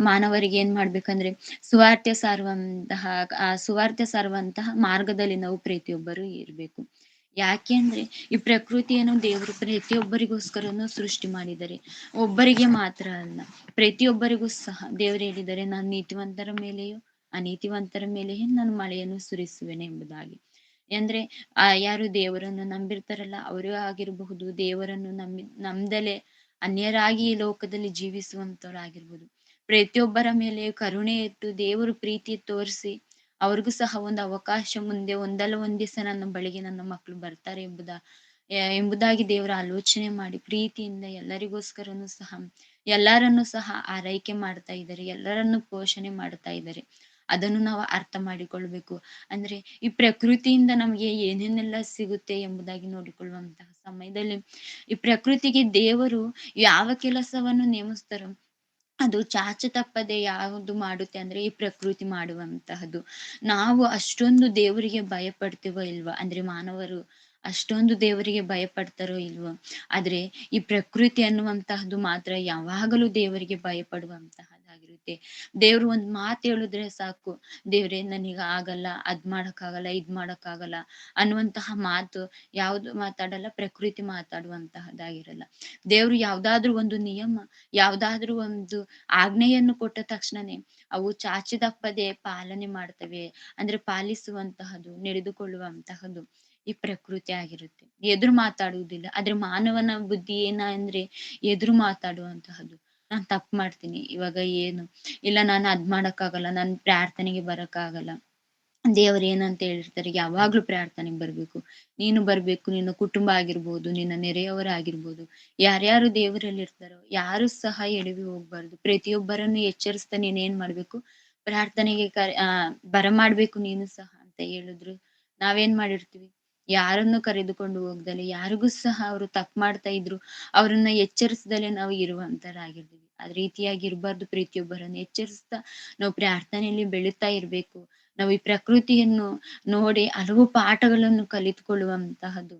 ಮಾನವರಿಗೆ ಏನ್ ಮಾಡ್ಬೇಕಂದ್ರೆ, ಸುವಾರ್ತೆ ಸಾರುವಂತಹ ಮಾರ್ಗದಲ್ಲಿ ನಾವು ಪ್ರತಿಯೊಬ್ಬರು ಇರ್ಬೇಕು. ಯಾಕೆ ಅಂದ್ರೆ, ಈ ಪ್ರಕೃತಿಯನ್ನು ದೇವರು ಪ್ರತಿಯೊಬ್ಬರಿಗೋಸ್ಕರನು ಸೃಷ್ಟಿ ಮಾಡಿದ್ದಾರೆ. ಒಬ್ಬರಿಗೆ ಮಾತ್ರ ಅಲ್ಲ, ಪ್ರತಿಯೊಬ್ಬರಿಗೂ ಸಹ ದೇವರು ಹೇಳಿದ್ದಾರೆ, ನಾನು ನೀತಿವಂತರ ಮೇಲೆಯೂ ಅನೀತಿವಂತರ ಮೇಲೆಯೂ ನಾನು ಮಳೆಯನ್ನು ಸುರಿಸುವೆನು ಎಂಬುದಾಗಿ. ಅಂದ್ರೆ ಯಾರು ದೇವರನ್ನು ನಂಬಿರ್ತಾರಲ್ಲ, ಅವರೂ ಆಗಿರಬಹುದು, ದೇವರನ್ನು ನಂಬದಲೆ ಅನ್ಯರಾಗಿ ಈ ಲೋಕದಲ್ಲಿ ಜೀವಿಸುವಂತವರಾಗಿರ್ಬೋದು. ಪ್ರತಿಯೊಬ್ಬರ ಮೇಲೆ ಕರುಣೆ ಇಟ್ಟು ದೇವರು ಪ್ರೀತಿ ತೋರಿಸಿ, ಅವ್ರಿಗೂ ಸಹ ಒಂದು ಅವಕಾಶ, ಮುಂದೆ ಒಂದಲ್ಲ ಒಂದ್ ದಿವಸ ನನ್ನ ಬಳಿಗೆ ನನ್ನ ಮಕ್ಕಳು ಬರ್ತಾರೆ ಎಂಬುದಾಗಿ ದೇವರ ಆಲೋಚನೆ ಮಾಡಿ ಪ್ರೀತಿಯಿಂದ ಎಲ್ಲರಿಗೋಸ್ಕರನು ಸಹ ಎಲ್ಲರನ್ನು ಸಹ ಆರೈಕೆ ಮಾಡ್ತಾ ಇದ್ದಾರೆ. ಎಲ್ಲರನ್ನು ಪೋಷಣೆ ಮಾಡ್ತಾ ಇದ್ದಾರೆ. ಅದನ್ನು ನಾವು ಅರ್ಥ ಮಾಡಿಕೊಳ್ಬೇಕು. ಅಂದ್ರೆ ಈ ಪ್ರಕೃತಿಯಿಂದ ನಮಗೆ ಏನೇನೆಲ್ಲ ಸಿಗುತ್ತೆ ಎಂಬುದಾಗಿ ನೋಡಿಕೊಳ್ಳುವಂತಹ ಸಮಯದಲ್ಲಿ, ಈ ಪ್ರಕೃತಿಗೆ ದೇವರು ಯಾವ ಕೆಲಸವನ್ನು ನೇಮಿಸ್ತಾರೋ ಅದು ಚಾಚು ತಪ್ಪದೆ ಯಾವುದು ಮಾಡುತ್ತೆ ಅಂದ್ರೆ, ಈ ಪ್ರಕೃತಿ ಮಾಡುವಂತಹದ್ದು. ನಾವು ಅಷ್ಟೊಂದು ದೇವರಿಗೆ ಭಯ ಪಡ್ತೀವೋ ಇಲ್ವೋ, ಅಂದ್ರೆ ಮಾನವರು ಅಷ್ಟೊಂದು ದೇವರಿಗೆ ಭಯ ಪಡ್ತಾರೋ ಇಲ್ವೋ, ಆದ್ರೆ ಈ ಪ್ರಕೃತಿ ಅನ್ನುವಂತಹದ್ದು ಮಾತ್ರ ಯಾವಾಗಲೂ ದೇವರಿಗೆ ಭಯ ಪಡುವಂತಹದ್ದಾಗಿರುತ್ತೆ. ದೇವ್ರು ಒಂದ್ ಮಾತು ಹೇಳಿದ್ರೆ ಸಾಕು, ದೇವ್ರೇ ನನಗ ಆಗಲ್ಲ, ಅದ್ ಮಾಡಕ್ಕಾಗಲ್ಲ, ಇದ್ ಮಾಡಕ್ಕಾಗಲ್ಲ ಅನ್ನುವಂತಹ ಮಾತು ಯಾವ್ದು ಮಾತಾಡಲ್ಲ, ಪ್ರಕೃತಿ ಮಾತಾಡುವಂತಹದ್ದಾಗಿರಲ್ಲ. ದೇವ್ರು ಯಾವ್ದಾದ್ರು ಒಂದು ನಿಯಮ, ಯಾವ್ದಾದ್ರು ಒಂದು ಆಜ್ಞೆಯನ್ನು ಕೊಟ್ಟ ತಕ್ಷಣನೇ ಅವು ಚಾಚಿದಪ್ಪದೆ ಪಾಲನೆ ಮಾಡ್ತವೆ. ಅಂದ್ರೆ ಪಾಲಿಸುವಂತಹದ್ದು, ನಡೆದುಕೊಳ್ಳುವಂತಹದ್ದು ಈ ಪ್ರಕೃತಿ ಆಗಿರುತ್ತೆ. ಎದುರು ಮಾತಾಡುವುದಿಲ್ಲ. ಆದ್ರೆ ಮಾನವನ ಬುದ್ಧಿ ಅಂದ್ರೆ ಎದುರು ಮಾತಾಡುವಂತಹದ್ದು. ನಾನ್ ತಪ್ಪು ಮಾಡ್ತೀನಿ, ಇವಾಗ ಏನು ಇಲ್ಲ, ನಾನು ಅದ್ ಮಾಡಕ್ಕಾಗಲ್ಲ, ನಾನ್ ಪ್ರಾರ್ಥನೆಗೆ ಬರಕ್ಕಾಗಲ್ಲ. ದೇವರು ಏನಂತ ಹೇಳಿರ್ತಾರೆ, ಯಾವಾಗ್ಲೂ ಪ್ರಾರ್ಥನೆಗೆ ಬರ್ಬೇಕು, ನೀನು ಬರ್ಬೇಕು, ನಿನ್ನ ಕುಟುಂಬ ಆಗಿರ್ಬೋದು, ನಿನ್ನ ನೆರೆಯವರಾಗಿರ್ಬೋದು, ಯಾರ್ಯಾರು ದೇವರಲ್ಲಿ ಇರ್ತಾರೋ ಯಾರು ಸಹ ಎಡವಿ ಹೋಗ್ಬಾರ್ದು. ಪ್ರತಿಯೊಬ್ಬರನ್ನು ಎಚ್ಚರಿಸ್ತಾ ನೀನ್ ಏನ್ ಮಾಡ್ಬೇಕು, ಪ್ರಾರ್ಥನೆಗೆ ಬರಮಾಡ್ಬೇಕು ನೀನು ಸಹ ಅಂತ ಹೇಳಿದ್ರು. ನಾವೇನ್ ಮಾಡಿರ್ತೀವಿ, ಯಾರನ್ನು ಕರೆದುಕೊಂಡು ಹೋಗ್ದಲೆ, ಯಾರಿಗೂ ಸಹ ಅವರು ತಪ್ಪು ಮಾಡ್ತಾ ಇದ್ರು ಅವ್ರನ್ನ ಎಚ್ಚರಿಸ್ದಲೆ ನಾವು ಇರುವಂತರಾಗಿರ್ತೀವಿ. ಅದ್ ರೀತಿಯಾಗಿ ಇರ್ಬಾರ್ದು. ಪ್ರತಿಯೊಬ್ಬರನ್ನು ಎಚ್ಚರಿಸ್ತಾ ನಾವು ಪ್ರಾರ್ಥನೆಯಲ್ಲಿ ಬೆಳೀತಾ ಇರ್ಬೇಕು. ನಾವು ಈ ಪ್ರಕೃತಿಯನ್ನು ನೋಡಿ ಹಲವು ಪಾಠಗಳನ್ನು ಕಲಿತುಕೊಳ್ಳುವಂತಹದ್ದು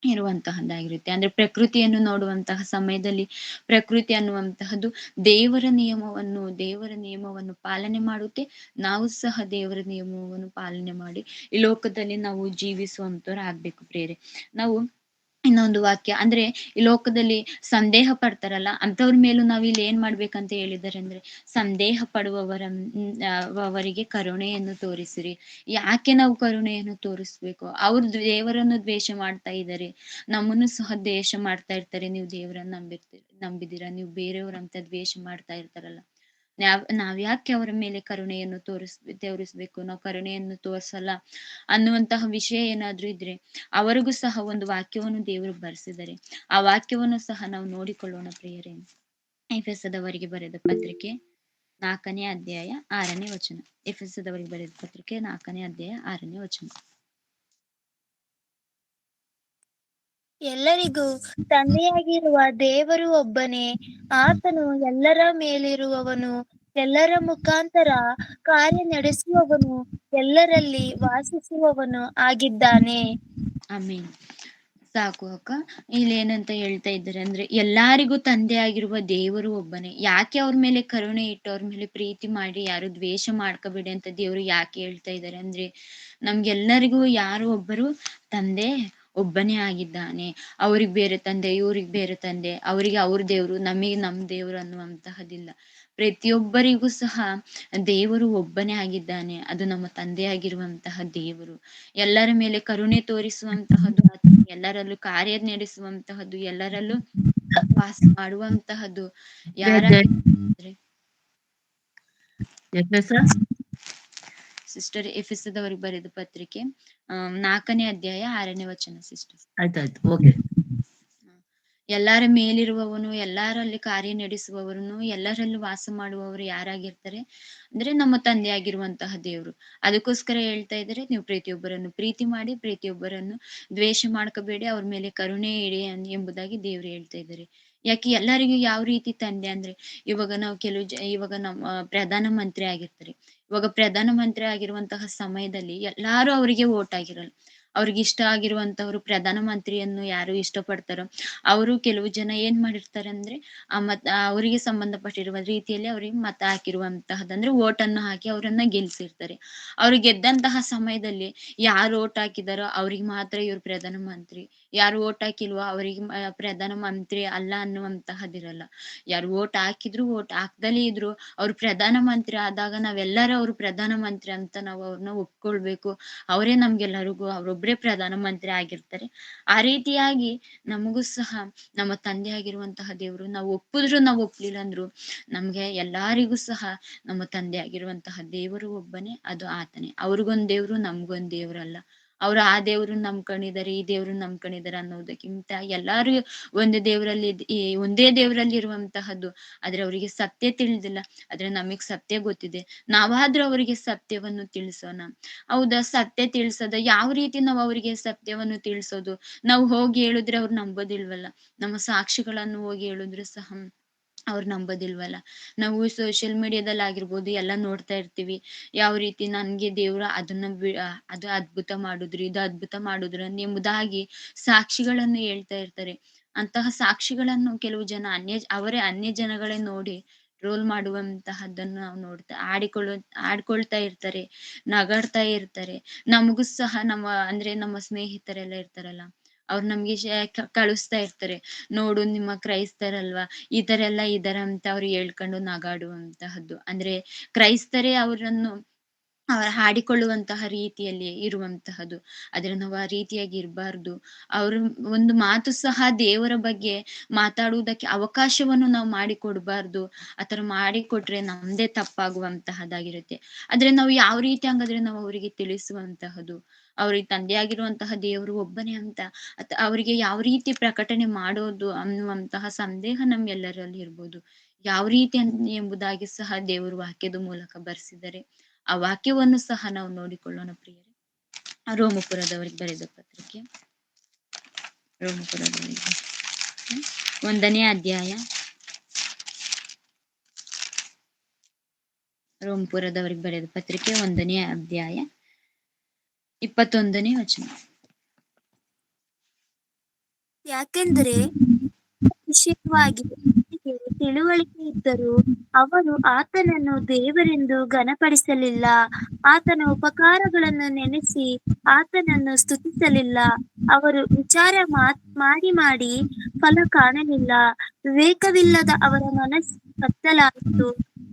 ಇರುವಂತಹದ್ದಾಗಿರುತ್ತೆ. ಅಂದ್ರೆ ಪ್ರಕೃತಿಯನ್ನು ನೋಡುವಂತಹ ಸಮಯದಲ್ಲಿ, ಪ್ರಕೃತಿ ಅನ್ನುವಂತಹದ್ದು ದೇವರ ನಿಯಮವನ್ನು ಪಾಲನೆ ಮಾಡುತ್ತೆ. ನಾವು ಸಹ ದೇವರ ನಿಯಮವನ್ನು ಪಾಲನೆ ಮಾಡಿ ಈ ಲೋಕದಲ್ಲಿ ನಾವು ಜೀವಿಸುವಂತವರಾಗ್ಬೇಕು ಪ್ರಿಯರೇ. ನಾವು ಇನ್ನೊಂದು ವಾಕ್ಯ ಅಂದ್ರೆ, ಈ ಲೋಕದಲ್ಲಿ ಸಂದೇಹ ಪಡ್ತಾರಲ್ಲ ಅಂಥವ್ರ ಮೇಲೂ ನಾವ್ ಇಲ್ಲಿ ಏನ್ ಮಾಡ್ಬೇಕಂತ ಹೇಳಿದ್ದಾರೆ ಅಂದ್ರೆ, ಸಂದೇಹ ಅವರಿಗೆ ಕರುಣೆಯನ್ನು ತೋರಿಸಿರಿ. ಯಾಕೆ ನಾವು ಕರುಣೆಯನ್ನು ತೋರಿಸ್ಬೇಕು? ಅವ್ರು ದೇವರನ್ನು ದ್ವೇಷ ಮಾಡ್ತಾ ಇದ್ದಾರೆ, ನಮ್ಮನ್ನು ಸಹ ದ್ವೇಷ ಮಾಡ್ತಾ ಇರ್ತಾರೆ. ನೀವು ದೇವರನ್ನ ನಂಬಿದ್ದೀರಾ, ನೀವು ಬೇರೆಯವ್ರಂತ ದ್ವೇಷ ಮಾಡ್ತಾ ಇರ್ತಾರಲ್ಲ, ನಾವ್ಯಾಕೆ ಅವರ ಮೇಲೆ ಕರುಣೆಯನ್ನು ತೋರಿಸ್ಬೇಕು? ನಾವು ಕರುಣೆಯನ್ನು ತೋರ್ಸಲ್ಲ ಅನ್ನುವಂತಹ ವಿಷಯ ಏನಾದ್ರೂ ಇದ್ರೆ, ಅವರಿಗೂ ಸಹ ಒಂದು ವಾಕ್ಯವನ್ನು ದೇವರು ಬರೆಸಿದ್ದಾರೆ. ಆ ವಾಕ್ಯವನ್ನು ಸಹ ನಾವು ನೋಡಿಕೊಳ್ಳೋಣ ಪ್ರಿಯರೇ. ಎಫೆಸದವರಿಗೆ ಬರೆದ ಪತ್ರಿಕೆ 4ನೇ ಅಧ್ಯಾಯ 6ನೇ ವಚನ. ಎಫೆಸದವರಿಗೆ ಬರೆದ ಪತ್ರಿಕೆ 4ನೇ ಅಧ್ಯಾಯ 6ನೇ ವಚನ. ಎಲ್ಲರಿಗೂ ತಂದೆಯಾಗಿರುವ ದೇವರು ಒಬ್ಬನೇ. ಆತನು ಎಲ್ಲರ ಮೇಲಿರುವವನು, ಎಲ್ಲರ ಮುಖಾಂತರ ಕಾರ್ಯ ನಡೆಸುವವನು, ಎಲ್ಲರಲ್ಲಿ ವಾಸಿಸುವವನು ಆಗಿದ್ದಾನೆ. ಆಮೇನ್. ಸಾಕು ಅಕ್ಕ. ಇಲ್ಲಿ ಏನಂತ ಹೇಳ್ತಾ ಇದ್ದಾರೆ ಅಂದ್ರೆ, ಎಲ್ಲಾರಿಗೂ ತಂದೆ ಆಗಿರುವ ದೇವರು ಒಬ್ಬನೇ. ಯಾಕೆ ಅವ್ರ ಮೇಲೆ ಕರುಣೆ ಇಟ್ಟು ಅವ್ರ ಮೇಲೆ ಪ್ರೀತಿ ಮಾಡಿ ಯಾರು ದ್ವೇಷ ಮಾಡ್ಕೋಬೇಡಿ ಅಂತ ದೇವರು ಯಾಕೆ ಹೇಳ್ತಾ ಇದ್ದಾರೆ ಅಂದ್ರೆ, ನಮ್ಗೆಲ್ಲರಿಗೂ ಯಾರು ಒಬ್ಬರು ತಂದೆ ಒಬ್ಬನೇ ಆಗಿದ್ದಾನೆ. ಅವ್ರಿಗೆ ಬೇರೆ ತಂದೆ, ಇವ್ರಿಗೆ ಬೇರೆ ತಂದೆ, ಅವರಿಗೆ ಅವ್ರ ದೇವ್ರು, ನಮಗೆ ನಮ್ ದೇವ್ರು ಅನ್ನುವಂತಹದಿಲ್ಲ. ಪ್ರತಿಯೊಬ್ಬರಿಗೂ ಸಹ ದೇವರು ಒಬ್ಬನೇ ಆಗಿದ್ದಾನೆ. ಅದು ನಮ್ಮ ತಂದೆಯಾಗಿರುವಂತಹ ದೇವರು. ಎಲ್ಲರ ಮೇಲೆ ಕರುಣೆ ತೋರಿಸುವಂತಹದ್ದು ಆತನೇ. ಎಲ್ಲರಲ್ಲೂ ಕಾರ್ಯ ನಡೆಸುವಂತಹದ್ದು, ಎಲ್ಲರಲ್ಲೂ ವಾಸ ಮಾಡುವಂತಹದ್ದು ಜಯ ಜಯ ಯಾರಾಗಿದ್ದಾರೆ? ಎಫೆಸ ಸಿಸ್ಟರ್ ಎಫೆಸದವರಿಗೆ ಬರೆದ ಪತ್ರಿಕೆ 4ನೇ ಅಧ್ಯಾಯ 6ನೇ ವಚನ ಸಿಸ್ಟರ್. ಆಯ್ತಾಯ್ತು, ಓಕೆ. ಎಲ್ಲರ ಮೇಲಿರುವವನು, ಎಲ್ಲರಲ್ಲಿ ಕಾರ್ಯ ನಡೆಸುವವನು, ಎಲ್ಲರಲ್ಲೂ ವಾಸ ಮಾಡುವವರು ಯಾರಾಗಿರ್ತಾರೆ ಅಂದ್ರೆ ನಮ್ಮ ತಂದೆಯಾಗಿರುವಂತಹ ದೇವರು. ಅದಕ್ಕೋಸ್ಕರ ಹೇಳ್ತಾ ಇದ್ದಾರೆ, ನೀವು ಪ್ರತಿಯೊಬ್ಬರನ್ನು ಪ್ರೀತಿ ಮಾಡಿ, ಪ್ರತಿಯೊಬ್ಬರನ್ನು ದ್ವೇಷ ಮಾಡ್ಕೋಬೇಡಿ, ಅವ್ರ ಮೇಲೆ ಕರುಣೆ ಇಡಿ ಎಂಬುದಾಗಿ ದೇವರು ಹೇಳ್ತಾ ಇದ್ದಾರೆ. ಯಾಕೆ ಎಲ್ಲರಿಗೂ ಯಾವ ರೀತಿ ತಂದೆ ಅಂದ್ರೆ, ಇವಾಗ ನಾವು ಇವಾಗ ನಮ್ಮ ಪ್ರಧಾನ ಮಂತ್ರಿ ಆಗಿರ್ತಾರೆ. ಇವಾಗ ಪ್ರಧಾನ ಮಂತ್ರಿ ಆಗಿರುವಂತಹ ಸಮಯದಲ್ಲಿ ಎಲ್ಲಾರು ಅವರಿಗೆ ವೋಟ್ ಆಗಿರಲ್ಲ. ಅವ್ರಿಗೆ ಇಷ್ಟ ಆಗಿರುವಂತವ್ರು ಪ್ರಧಾನ ಮಂತ್ರಿಯನ್ನು ಯಾರು ಇಷ್ಟಪಡ್ತಾರೋ ಅವರು ಕೆಲವು ಜನ ಏನ್ ಮಾಡಿರ್ತಾರೆ ಅಂದ್ರೆ ಅವರಿಗೆ ಸಂಬಂಧಪಟ್ಟಿರುವ ರೀತಿಯಲ್ಲಿ ಅವ್ರಿಗೆ ಮತ ಹಾಕಿರುವಂತಹದಂದ್ರೆ ವೋಟ್ ಅನ್ನು ಹಾಕಿ ಅವರನ್ನ ಗೆಲ್ಸಿರ್ತಾರೆ. ಅವ್ರು ಗೆದ್ದಂತಹ ಸಮಯದಲ್ಲಿ ಯಾರು ವೋಟ್ ಹಾಕಿದಾರೋ ಅವ್ರಿಗೆ ಮಾತ್ರ ಇವ್ರು ಪ್ರಧಾನ ಮಂತ್ರಿ, ಯಾರು ವೋಟ್ ಹಾಕಿಲ್ವೋ ಅವರಿಗೆ ಪ್ರಧಾನ ಮಂತ್ರಿ ಅಲ್ಲ ಅನ್ನುವಂತಹದಿರಲ್ಲ. ಯಾರು ವೋಟ್ ಹಾಕಿದ್ರು ವೋಟ್ ಹಾಕ್ದಲೇ ಇದ್ರು ಅವ್ರು ಪ್ರಧಾನ ಮಂತ್ರಿ ಆದಾಗ ನಾವೆಲ್ಲರೂ ಅವ್ರು ಪ್ರಧಾನ ಮಂತ್ರಿ ಅಂತ ನಾವು ಅವ್ರನ್ನ ಒಪ್ಕೊಳ್ಬೇಕು. ಅವರೇ ನಮ್ಗೆಲ್ಲರಿಗೂ ಅವ್ರೊಬ್ರೇ ಪ್ರಧಾನ ಮಂತ್ರಿ ಆಗಿರ್ತಾರೆ. ಆ ರೀತಿಯಾಗಿ ನಮಗೂ ಸಹ ನಮ್ಮ ತಂದೆ ಆಗಿರುವಂತಹ ದೇವರು ನಾವು ಒಪ್ಪಿದ್ರು ನಾವು ಒಪ್ಲಿಲ್ಲ ಅಂದ್ರು ನಮ್ಗೆ ಎಲ್ಲಾರಿಗೂ ಸಹ ನಮ್ಮ ತಂದೆ ಆಗಿರುವಂತಹ ದೇವರು ಒಬ್ಬನೇ, ಅದು ಆತನೇ. ಅವ್ರಿಗೊಂದ್ ದೇವ್ರು ನಮ್ಗೊಂದ್ ದೇವ್ರಲ್ಲ. ಅವ್ರು ಆ ದೇವ್ರು ನಂಬ್ಕೊಂಡಿದ್ದಾರೆ, ಈ ದೇವ್ರು ನಂಬ್ಕೊಂಡಿದ್ದಾರೆ ಅನ್ನೋದಕ್ಕಿಂತ ಎಲ್ಲಾರು ಒಂದು ದೇವರಲ್ಲಿ ಒಂದೇ ದೇವರಲ್ಲಿ ಇರುವಂತಹದ್ದು. ಆದ್ರೆ ಅವರಿಗೆ ಸತ್ಯ ತಿಳಿದಿಲ್ಲ, ಆದ್ರೆ ನಮಗ್ ಸತ್ಯ ಗೊತ್ತಿದೆ. ನಾವಾದ್ರೂ ಅವರಿಗೆ ಸತ್ಯವನ್ನು ತಿಳಿಸೋಣ. ಹೌದಾ? ಸತ್ಯ ತಿಳಿಸೋದ ಯಾವ ರೀತಿ ನಾವು ಅವರಿಗೆ ಸತ್ಯವನ್ನು ತಿಳಿಸೋದು? ನಾವು ಹೋಗಿ ಹೇಳಿದ್ರೆ ಅವ್ರು ನಂಬೋದಿಲ್ವಲ್ಲ. ನಮ್ಮ ಸಾಕ್ಷಿಗಳನ್ನು ಹೋಗಿ ಹೇಳಿದ್ರು ಸಹ ಅವ್ರು ನಂಬೋದಿಲ್ವಲ್ಲ. ನಾವು ಸೋಷಿಯಲ್ ಮೀಡಿಯಾದಲ್ಲಿ ಆಗಿರ್ಬೋದು ಎಲ್ಲ ನೋಡ್ತಾ ಇರ್ತೀವಿ. ಯಾವ ರೀತಿ ನನ್ಗೆ ದೇವ್ರು ಅದು ಅದ್ಭುತ ಮಾಡುದ್ರು, ಇದು ಅದ್ಭುತ ಮಾಡುದ್ರು ಎಂಬುದಾಗಿ ಸಾಕ್ಷಿಗಳನ್ನು ಹೇಳ್ತಾ ಇರ್ತಾರೆ. ಅಂತಹ ಸಾಕ್ಷಿಗಳನ್ನು ಕೆಲವು ಜನ ಅವರೇ ಅನ್ಯ ಜನಗಳೇ ನೋಡಿ ಟ್ರೋಲ್ ಮಾಡುವಂತಹದ್ದನ್ನು ನಾವು ಆಡ್ಕೊಳ್ತಾ ಇರ್ತಾರೆ, ನಗಾಡ್ತಾ ಇರ್ತಾರೆ. ನಮಗೂ ಸಹ ನಮ್ಮ ಸ್ನೇಹಿತರೆಲ್ಲ ಇರ್ತಾರಲ್ಲ, ಅವ್ರು ನಮ್ಗೆ ಕಳಿಸ್ತಾ ಇರ್ತಾರೆ, ನೋಡು ನಿಮ್ಮ ಕ್ರೈಸ್ತರಲ್ವಾ ಈ ತರ ಎಲ್ಲ ಇದಾರ ಅಂತ ಅವ್ರು ಹೇಳ್ಕೊಂಡು ನಗಾಡುವಂತಹದ್ದು. ಅಂದ್ರೆ ಕ್ರೈಸ್ತರೇ ಅವರನ್ನು ಹಾಡಿಕೊಳ್ಳುವಂತಹ ರೀತಿಯಲ್ಲಿ ಇರುವಂತಹದ್ದು. ಆದ್ರೆ ನಾವು ಆ ರೀತಿಯಾಗಿ ಇರಬಾರ್ದು. ಅವರು ಒಂದು ಮಾತು ಸಹ ದೇವರ ಬಗ್ಗೆ ಮಾತಾಡುವುದಕ್ಕೆ ಅವಕಾಶವನ್ನು ನಾವು ಮಾಡಿಕೊಡ್ಬಾರ್ದು. ಆತರ ಮಾಡಿಕೊಟ್ರೆ ನಮ್ದೇ ತಪ್ಪಾಗುವಂತಹದ್ದಾಗಿರುತ್ತೆ. ಆದ್ರೆ ನಾವು ಯಾವ ರೀತಿ ಹಂಗಾದ್ರೆ ನಾವು ಅವರಿಗೆ ತಿಳಿಸುವಂತಹದ್ದು, ಅವ್ರಿಗೆ ತಂದೆಯಾಗಿರುವಂತಹ ದೇವರು ಒಬ್ಬನೇ ಅಂತ ಅವರಿಗೆ ಯಾವ ರೀತಿ ಪ್ರಕಟಣೆ ಮಾಡೋದು ಅನ್ನುವಂತಹ ಸಂದೇಹ ನಮ್ಗೆಲ್ಲರಲ್ಲಿ ಇರ್ಬೋದು. ಯಾವ ರೀತಿ ಎಂಬುದಾಗಿ ಸಹ ದೇವರು ವಾಕ್ಯದ ಮೂಲಕ ಬರ್ಸಿದ್ದಾರೆ. ಆ ವಾಕ್ಯವನ್ನು ಸಹ ನಾವು ನೋಡಿಕೊಳ್ಳೋಣ ಪ್ರಿಯರೇ. ರೋಮಪುರದವರಿಗೆ ಬರೆದ ಪತ್ರಿಕೆ, ರೋಮಪುರದವರಿಗೆ 1ನೇ ಅಧ್ಯಾಯ, ರೋಮಪುರದವರಿಗೆ ಬರೆದ ಪತ್ರಿಕೆ 1ನೇ ಅಧ್ಯಾಯ 21ನೇ ವಚನ. ಯಾಕೆಂದರೆ ವಿಷಯವಾಗಿ ಅವನಿಗೆ ತಿಳುವಳಿಕೆ ಇದ್ದರೂ ಅವನು ಆತನನ್ನು ದೇವರೆಂದು ಘನಪಡಿಸಲಿಲ್ಲ, ಆತನ ಉಪಕಾರಗಳನ್ನು ನೆನೆಸಿ ಆತನನ್ನು ಸ್ತುತಿಸಲಿಲ್ಲ. ಅವರು ವಿಚಾರ ಮಾಡಿ ಮಾಡಿ ಫಲ ಕಾಣಲಿಲ್ಲ. ವಿವೇಕವಿಲ್ಲದ ಅವರ ಮನಸ್ಸು ಕತ್ತಲಾಯಿತು,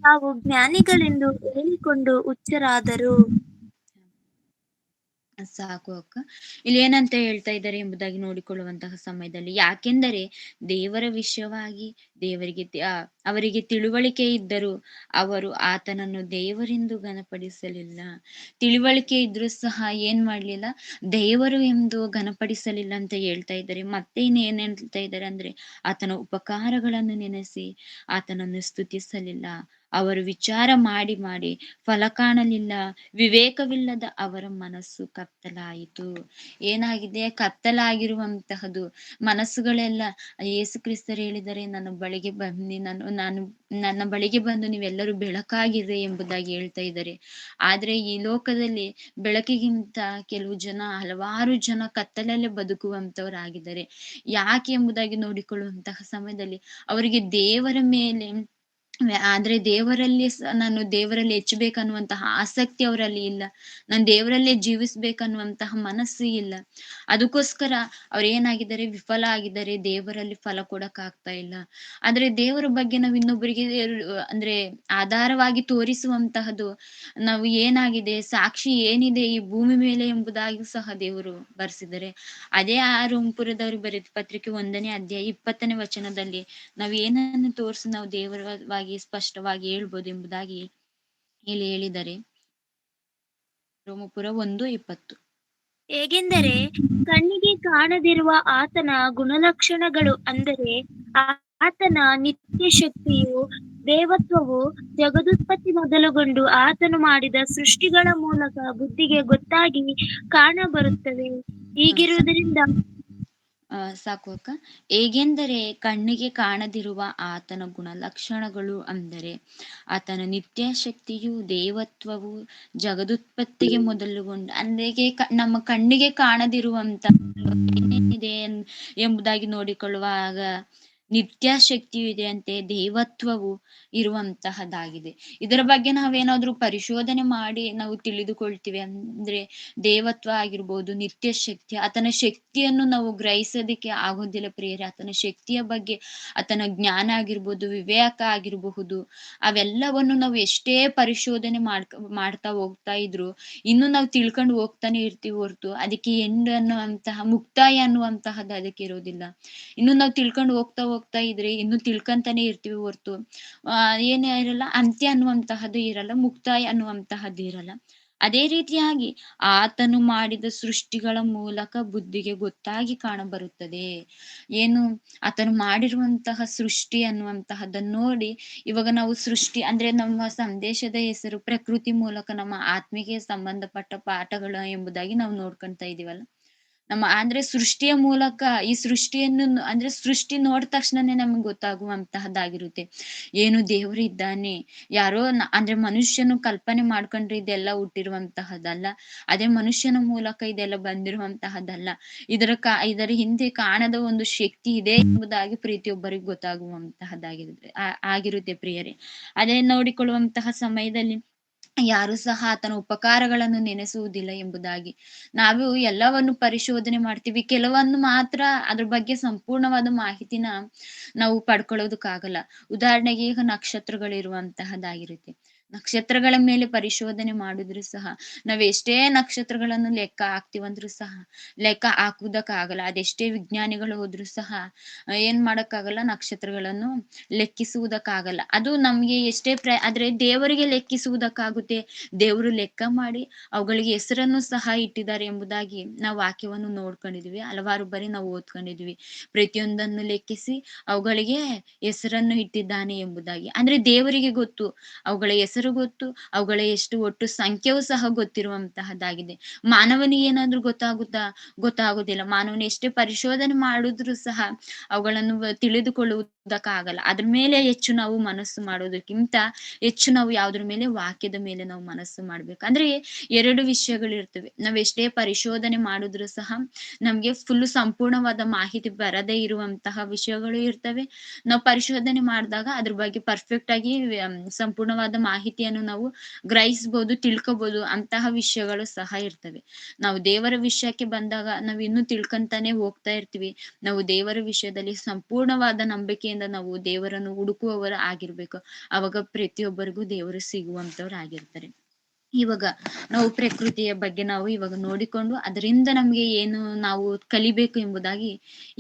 ತಾವು ಜ್ಞಾನಿಗಳೆಂದು ಹೇಳಿಕೊಂಡು ಹುಚ್ಚರಾದರು. ಸಾಕು ಅಕ್ಕ. ಇಲ್ಲಿ ಏನಂತ ಹೇಳ್ತಾ ಇದ್ದಾರೆ ಎಂಬುದಾಗಿ ನೋಡಿಕೊಳ್ಳುವಂತಹ ಸಮಯದಲ್ಲಿ, ಯಾಕೆಂದರೆ ದೇವರ ವಿಷಯವಾಗಿ ಅವರಿಗೆ ತಿಳುವಳಿಕೆ ಇದ್ದರೂ ಅವರು ಆತನನ್ನು ದೇವರೆಂದು ಘನಪಡಿಸಲಿಲ್ಲ. ತಿಳುವಳಿಕೆ ಇದ್ರೂ ಸಹ ಏನ್ ಮಾಡ್ಲಿಲ್ಲ, ದೇವರು ಎಂದು ಘನಪಡಿಸಲಿಲ್ಲ ಅಂತ ಹೇಳ್ತಾ ಇದ್ದಾರೆ. ಮತ್ತೆ ಏನ್ ಹೇಳ್ತಾ ಇದ್ದಾರೆ ಅಂದ್ರೆ, ಆತನ ಉಪಕಾರಗಳನ್ನು ನೆನೆಸಿ ಆತನನ್ನು ಸ್ತುತಿಸಲಿಲ್ಲ. ಅವರು ವಿಚಾರ ಮಾಡಿ ಮಾಡಿ ಫಲ ಕಾಣಲಿಲ್ಲ. ವಿವೇಕವಿಲ್ಲದ ಅವರ ಮನಸ್ಸು ಕತ್ತಲಾಯಿತು. ಏನಾಗಿದೆ? ಕತ್ತಲಾಗಿರುವಂತಹದ್ದು ಮನಸ್ಸುಗಳೆಲ್ಲ. ಯೇಸು ಕ್ರಿಸ್ತರು ಹೇಳಿದರೆ, ನನ್ನ ಬಳಿಗೆ ಬಂದು ನೀವೆಲ್ಲರೂ ಬೆಳಕಾಗಿರ್ರಿ ಎಂಬುದಾಗಿ ಹೇಳ್ತಾ ಇದ್ದಾರೆ. ಆದ್ರೆ ಈ ಲೋಕದಲ್ಲಿ ಬೆಳಕಿಗಿಂತ ಕೆಲವು ಜನ, ಹಲವಾರು ಜನ ಕತ್ತಲಲ್ಲೇ ಬದುಕುವಂತವರಾಗಿದ್ದಾರೆ. ಯಾಕೆ ಎಂಬುದಾಗಿ ನೋಡಿಕೊಳ್ಳುವಂತಹ ಸಮಯದಲ್ಲಿ ಅವರಿಗೆ ದೇವರ ಮೇಲೆ ಆದ್ರೆ ದೇವರಲ್ಲಿ ನಾನು ದೇವರಲ್ಲಿ ಹೆಚ್ಚಬೇಕನ್ನುವಂತಹ ಆಸಕ್ತಿ ಅವರಲ್ಲಿ ಇಲ್ಲ. ನಾನು ದೇವರಲ್ಲೇ ಜೀವಿಸ್ಬೇಕನ್ನುವಂತಹ ಮನಸ್ಸು ಇಲ್ಲ. ಅದಕ್ಕೋಸ್ಕರ ಅವ್ರೇನಾಗಿದ್ದಾರೆ, ವಿಫಲ ಆಗಿದ್ದಾರೆ. ದೇವರಲ್ಲಿ ಫಲ ಕೊಡಕ್ಕಾಗ್ತಾ ಇಲ್ಲ. ಆದ್ರೆ ದೇವರ ಬಗ್ಗೆ ನಾವು ಇನ್ನೊಬ್ಬರಿಗೆ ಅಂದ್ರೆ ಆಧಾರವಾಗಿ ತೋರಿಸುವಂತಹದ್ದು ನಾವು ಏನಾಗಿದೆ, ಸಾಕ್ಷಿ ಏನಿದೆ ಈ ಭೂಮಿ ಮೇಲೆ ಎಂಬುದಾಗಿ ಸಹ ದೇವರು ಬರ್ಸಿದ್ದಾರೆ. ಅದೇ ಆ ರೋಮಪುರದವ್ರಿಗೆ ಬರೆದ ಪತ್ರಿಕೆ 1ನೇ ಅಧ್ಯಾಯ 20ನೇ ವಚನದಲ್ಲಿ ನಾವು ಏನನ್ನು ತೋರಿಸಿ ನಾವು ದೇವರವಾಗಿ ಸ್ಪಷ್ಟವಾಗಿ ಹೇಳ್ಬೋದು ಎಂಬುದಾಗಿ ಇಲ್ಲಿ ಹೇಳಿದ್ದಾರೆ. ರೋಮಪುರ 1:20. ಹೇಗೆಂದರೆ ಕಣ್ಣಿಗೆ ಕಾಣದಿರುವ ಆತನ ಗುಣಲಕ್ಷಣಗಳು, ಅಂದರೆ ಆತನ ನಿತ್ಯ ಶಕ್ತಿಯು, ದೇವತ್ವವು ಜಗದುತ್ಪತ್ತಿ ಮೊದಲುಗೊಂಡು ಆತನು ಮಾಡಿದ ಸೃಷ್ಟಿಗಳ ಮೂಲಕ ಬುದ್ಧಿಗೆ ಗೊತ್ತಾಗಿ ಕಾಣಬರುತ್ತವೆ. ಹೀಗಿರುವುದರಿಂದ ಸಾಕು ಅಕ್ಕ. ಹೇಗೆಂದರೆ ಕಣ್ಣಿಗೆ ಕಾಣದಿರುವ ಆತನ ಗುಣಲಕ್ಷಣಗಳು, ಅಂದರೆ ಆತನ ನಿತ್ಯ ಶಕ್ತಿಯು, ದೇವತ್ವವು ಜಗದುತ್ಪತ್ತಿಗೆ ಮೊದಲುಗೊಂಡು, ಅಂದ್ರೆ ನಮ್ಮ ಕಣ್ಣಿಗೆ ಕಾಣದಿರುವಂತ ಏನೇನಿದೆ ಎಂಬುದಾಗಿ ನೋಡಿಕೊಳ್ಳುವಾಗ ನಿತ್ಯ ಶಕ್ತಿಯು ಇದೆ ಅಂತೆ, ದೇವತ್ವವು ಇರುವಂತಹದ್ದಾಗಿದೆ. ಇದರ ಬಗ್ಗೆ ನಾವೇನಾದ್ರೂ ಪರಿಶೋಧನೆ ಮಾಡಿ ನಾವು ತಿಳಿದುಕೊಳ್ತೀವಿ ಅಂದ್ರೆ, ದೇವತ್ವ ಆಗಿರ್ಬೋದು, ನಿತ್ಯ ಶಕ್ತಿ, ಆತನ ಶಕ್ತಿಯನ್ನು ನಾವು ಗ್ರಹಿಸೋದಕ್ಕೆ ಆಗೋದಿಲ್ಲ ಪ್ರಿಯರೇ. ಆತನ ಶಕ್ತಿಯ ಬಗ್ಗೆ, ಆತನ ಜ್ಞಾನ ಆಗಿರ್ಬೋದು, ವಿವೇಕ ಆಗಿರಬಹುದು, ಅವೆಲ್ಲವನ್ನು ನಾವು ಎಷ್ಟೇ ಪರಿಶೋಧನೆ ಮಾಡ್ತಾ ಹೋಗ್ತಾ ಇದ್ರು ಇನ್ನು ನಾವು ತಿಳ್ಕೊಂಡು ಹೋಗ್ತಾನೆ ಇರ್ತೀವಿ ಹೊರ್ತು ಅದಕ್ಕೆ ಎಂಡ್ ಅನ್ನುವಂತಹ, ಮುಕ್ತಾಯ ಅನ್ನುವಂತಹದ್ದು ಅದಕ್ಕೆ ಇರೋದಿಲ್ಲ. ಇನ್ನು ನಾವು ತಿಳ್ಕೊಂಡು ಹೋಗ್ತಾ ಇದ್ರೆ ಇನ್ನು ತಿಳ್ಕೊಂತಾನೆ ಇರ್ತೀವಿ ಹೊರ್ತು ಏನೇ ಇರಲ್ಲ, ಅಂತ್ಯ ಅನ್ನುವಂತಹದ್ದು ಇರಲ್ಲ, ಮುಕ್ತಾಯ ಅನ್ನುವಂತಹದ್ದು ಇರಲ್ಲ. ಅದೇ ರೀತಿಯಾಗಿ ಆತನು ಮಾಡಿದ ಸೃಷ್ಟಿಗಳ ಮೂಲಕ ಬುದ್ಧಿಗೆ ಗೊತ್ತಾಗಿ ಕಾಣಬರುತ್ತದೆ. ಏನು ಆತನು ಮಾಡಿರುವಂತಹ ಸೃಷ್ಟಿ ಅನ್ನುವಂತಹದ್ದನ್ನು ನೋಡಿ, ಇವಾಗ ನಾವು ಸೃಷ್ಟಿ ಅಂದ್ರೆ ನಮ್ಮ ಸಂದೇಶದ ಹೆಸರು ಪ್ರಕೃತಿ ಮೂಲಕ ನಮ್ಮ ಆತ್ಮಿಗೆ ಸಂಬಂಧಪಟ್ಟ ಪಾಠಗಳು ಎಂಬುದಾಗಿ ನಾವು ನೋಡ್ಕೊಂತಾ ಇದೀವಲ್ಲ. ನಮ್ಮ ಅಂದ್ರೆ ಸೃಷ್ಟಿಯ ಮೂಲಕ ಈ ಸೃಷ್ಟಿಯನ್ನು ಅಂದ್ರೆ ಸೃಷ್ಟಿ ನೋಡಿದ ತಕ್ಷಣನೇ ನಮ್ಗೆ ಗೊತ್ತಾಗುವಂತಹದ್ದಾಗಿರುತ್ತೆ. ಏನು ದೇವರು ಇದ್ದಾನೆ, ಯಾರೋ ಅಂದ್ರೆ ಮನುಷ್ಯನು ಕಲ್ಪನೆ ಮಾಡ್ಕೊಂಡ್ರೆ ಇದೆಲ್ಲ ಹುಟ್ಟಿರುವಂತಹದ್ದಲ್ಲ. ಅದೇ ಮನುಷ್ಯನ ಮೂಲಕ ಇದೆಲ್ಲ ಬಂದಿರುವಂತಹದ್ದಲ್ಲ. ಇದರ ಹಿಂದೆ ಕಾಣದ ಒಂದು ಶಕ್ತಿ ಇದೆ ಎಂಬುದಾಗಿ ಪ್ರತಿಯೊಬ್ಬರಿಗೂ ಗೊತ್ತಾಗುವಂತಹದ್ದಾಗಿರುತ್ತೆ ಆಗಿರುತ್ತೆ ಪ್ರಿಯರೇ. ಅದೇ ನೋಡಿಕೊಳ್ಳುವಂತಹ ಸಮಯದಲ್ಲಿ ಯಾರು ಸಹ ಆತನ ಉಪಕಾರಗಳನ್ನು ನೆನೆಸುವುದಿಲ್ಲ ಎಂಬುದಾಗಿ ನಾವು ಎಲ್ಲವನ್ನು ಪರಿಶೋಧನೆ ಮಾಡ್ತೀವಿ. ಕೆಲವನ್ನು ಮಾತ್ರ ಅದ್ರ ಬಗ್ಗೆ ಸಂಪೂರ್ಣವಾದ ಮಾಹಿತಿನ ನಾವು ಪಡ್ಕೊಳ್ಳೋದಕ್ಕಾಗಲ್ಲ. ಉದಾಹರಣೆಗೆ ಈಗ ನಕ್ಷತ್ರಗಳಿರುವಂತಹದ್ದಾಗಿರುತ್ತೆ. ನಕ್ಷತ್ರಗಳ ಮೇಲೆ ಪರಿಶೋಧನೆ ಮಾಡಿದ್ರು ಸಹ ನಾವ್ ಎಷ್ಟೇ ನಕ್ಷತ್ರಗಳನ್ನು ಲೆಕ್ಕ ಹಾಕ್ತಿವಂದ್ರು ಸಹ ಲೆಕ್ಕ ಹಾಕುವುದಕ್ಕಾಗಲ್ಲ. ಅದೆಷ್ಟೇ ವಿಜ್ಞಾನಿಗಳು ಹೋದ್ರು ಸಹ ಏನ್ ಮಾಡಕ್ಕಾಗಲ್ಲ, ನಕ್ಷತ್ರಗಳನ್ನು ಲೆಕ್ಕಿಸುವುದಕ್ಕಾಗಲ್ಲ. ಅದು ನಮ್ಗೆ ಎಷ್ಟೇ ಆದ್ರೆ ದೇವರಿಗೆ ಲೆಕ್ಕಿಸುವುದಕ್ಕಾಗುತ್ತೆ. ದೇವರು ಲೆಕ್ಕ ಮಾಡಿ ಅವುಗಳಿಗೆ ಹೆಸರನ್ನು ಸಹ ಇಟ್ಟಿದ್ದಾರೆ ಎಂಬುದಾಗಿ ನಾವು ವಾಕ್ಯವನ್ನು ನೋಡ್ಕೊಂಡಿದ್ವಿ. ಹಲವಾರು ಬಾರಿ ನಾವು ಓದ್ಕೊಂಡಿದ್ವಿ. ಪ್ರತಿಯೊಂದನ್ನು ಲೆಕ್ಕಿಸಿ ಅವುಗಳಿಗೆ ಹೆಸರನ್ನು ಇಟ್ಟಿದ್ದಾನೆ ಎಂಬುದಾಗಿ. ಅಂದ್ರೆ ದೇವರಿಗೆ ಗೊತ್ತು, ಅವುಗಳ ಹೆಸರು ಗೊತ್ತು, ಅವುಗಳ ಎಷ್ಟು ಒಟ್ಟು ಸಂಖ್ಯೆಯೂ ಸಹ ಗೊತ್ತಿರುವಂತಹದ್ದಾಗಿದೆ. ಮಾನವನಿಗೆ ಏನಾದ್ರೂ ಗೊತ್ತಾಗುದಿಲ್ಲ. ಮಾನವನ ಎಷ್ಟೇ ಪರಿಶೋಧನೆ ಮಾಡಿದ್ರು ಸಹ ಅವುಗಳನ್ನು ತಿಳಿದುಕೊಳ್ಳುವುದಕ್ಕಾಗಲ್ಲ. ಅದ್ರ ಮೇಲೆ ಹೆಚ್ಚು ನಾವು ಮನಸ್ಸು ಮಾಡೋದಕ್ಕಿಂತ ಹೆಚ್ಚು ನಾವು ಯಾವ್ದ್ರ ಮೇಲೆ, ವಾಕ್ಯದ ಮೇಲೆ ನಾವು ಮನಸ್ಸು ಮಾಡ್ಬೇಕು. ಅಂದ್ರೆ 2 ವಿಷಯಗಳಿರ್ತವೆ. ನಾವ್ ಎಷ್ಟೇ ಪರಿಶೋಧನೆ ಮಾಡಿದ್ರು ಸಹ ನಮ್ಗೆ ಫುಲ್ ಸಂಪೂರ್ಣವಾದ ಮಾಹಿತಿ ಬರದೇ ಇರುವಂತಹ ವಿಷಯಗಳು ಇರ್ತವೆ. ನಾವು ಪರಿಶೋಧನೆ ಮಾಡಿದಾಗ ಅದ್ರ ಬಗ್ಗೆ ಪರ್ಫೆಕ್ಟ್ ಆಗಿ ಸಂಪೂರ್ಣವಾದ ಮಾಹಿತಿಯನ್ನು ನಾವು ಗ್ರಹಿಸ್ಬೋದು, ತಿಳ್ಕೊಬೋದು. ಅಂತಹ ವಿಷಯಗಳು ಸಹ ಇರ್ತವೆ. ನಾವು ದೇವರ ವಿಷಯಕ್ಕೆ ಬಂದಾಗ ನಾವು ಇನ್ನೂ ತಿಳ್ಕೊಂತಾನೆ ಹೋಗ್ತಾ ಇರ್ತೀವಿ. ನಾವು ದೇವರ ವಿಷಯದಲ್ಲಿ ಸಂಪೂರ್ಣವಾದ ನಂಬಿಕೆಯಿಂದ ನಾವು ದೇವರನ್ನು ಹುಡುಕುವವರು ಆಗಿರ್ಬೇಕು. ಅವಾಗ ಪ್ರತಿಯೊಬ್ಬರಿಗೂ ದೇವರು ಸಿಗುವಂತವ್ರು ಆಗಿರ್ತಾರೆ. ಇವಾಗ ನಾವು ಪ್ರಕೃತಿಯ ಬಗ್ಗೆ ನಾವು ಇವಾಗ ನೋಡಿಕೊಂಡು ಅದರಿಂದ ನಮ್ಗೆ ಏನು ನಾವು ಕಲಿಬೇಕು ಎಂಬುದಾಗಿ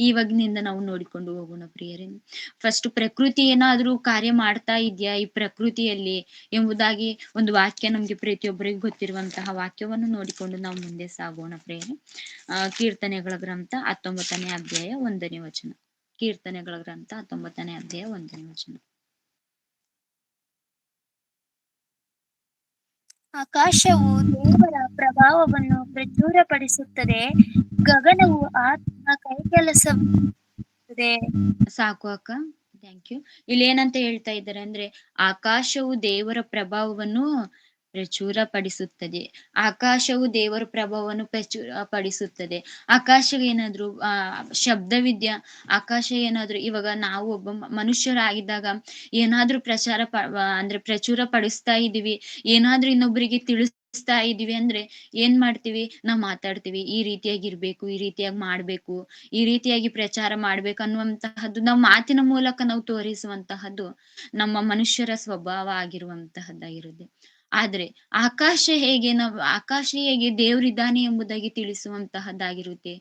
ಇವಾಗಿನಿಂದ ನಾವು ನೋಡಿಕೊಂಡು ಹೋಗೋಣ ಪ್ರಿಯರೇ. ಫಸ್ಟ್ ಪ್ರಕೃತಿ ಏನಾದ್ರೂ ಕಾರ್ಯ ಮಾಡ್ತಾ ಇದ್ಯಾ ಈ ಪ್ರಕೃತಿಯಲ್ಲಿ ಎಂಬುದಾಗಿ ಒಂದು ವಾಕ್ಯ ನಮ್ಗೆ ಪ್ರತಿಯೊಬ್ಬರಿಗೂ ಗೊತ್ತಿರುವಂತಹ ವಾಕ್ಯವನ್ನು ನೋಡಿಕೊಂಡು ನಾವು ಮುಂದೆ ಸಾಗೋಣ ಪ್ರಿಯರೇ. ಕೀರ್ತನೆಗಳ ಗ್ರಂಥ 19ನೇ ಅಧ್ಯಾಯ 1ನೇ ವಚನ. ಕೀರ್ತನೆಗಳ ಗ್ರಂಥ 19ನೇ ಅಧ್ಯಾಯ 1ನೇ ವಚನ. ಆಕಾಶವು ದೇವರ ಪ್ರಭಾವವನ್ನು ಪ್ರಚುರಪಡಿಸುತ್ತದೆ, ಗಗನವು ಆತನ ಕೈಕೆಲಸವಿದೆ. ಸಾಕು ಅಕ್ಕ, ಥ್ಯಾಂಕ್ ಯು. ಇಲ್ಲಿ ಏನಂತ ಹೇಳ್ತಾ ಇದ್ದಾರೆ ಅಂದ್ರೆ, ಆಕಾಶವು ದೇವರ ಪ್ರಭಾವವನ್ನು ಪ್ರಚುರಪಡಿಸುತ್ತದೆ. ಆಕಾಶವು ದೇವರ ಪ್ರಭಾವವನ್ನು ಪ್ರಚುರಪಡಿಸುತ್ತದೆ. ಆಕಾಶವೇನಾದ್ರು ಶಬ್ದವಿದ್ಯಾ ಆಕಾಶ ಏನಾದ್ರು ಇವಾಗ ನಾವು ಒಬ್ಬ ಮನುಷ್ಯರಾಗಿದ್ದಾಗ ಏನಾದ್ರೂ ಅಂದ್ರೆ ಪ್ರಚುರ ಪಡಿಸ್ತಾ ಇದೀವಿ, ಏನಾದ್ರೂ ಇನ್ನೊಬ್ಬರಿಗೆ ತಿಳಿಸ್ತಾ ಇದೀವಿ ಅಂದ್ರೆ ಏನ್ ಮಾಡ್ತೀವಿ? ನಾವ್ ಮಾತಾಡ್ತೀವಿ. ಈ ರೀತಿಯಾಗಿ ಇರ್ಬೇಕು, ಈ ರೀತಿಯಾಗಿ ಮಾಡ್ಬೇಕು, ಈ ರೀತಿಯಾಗಿ ಪ್ರಚಾರ ಮಾಡ್ಬೇಕು ಅನ್ನುವಂತಹದ್ದು ನಾವು ಮಾತಿನ ಮೂಲಕ ನಾವು ತೋರಿಸುವಂತಹದ್ದು ನಮ್ಮ ಮನುಷ್ಯರ ಸ್ವಭಾವ ಆಗಿರುವಂತಹದ್ದಾಗಿರುತ್ತೆ. ಆದ್ರೆ ಆಕಾಶ ಹೇಗೆ ದೇವರಿದ್ದಾನೆ ಎಂಬುದಾಗಿ ತಿಳಿಸುವಂತಹದ್ದಾಗಿರುತ್ತೆ.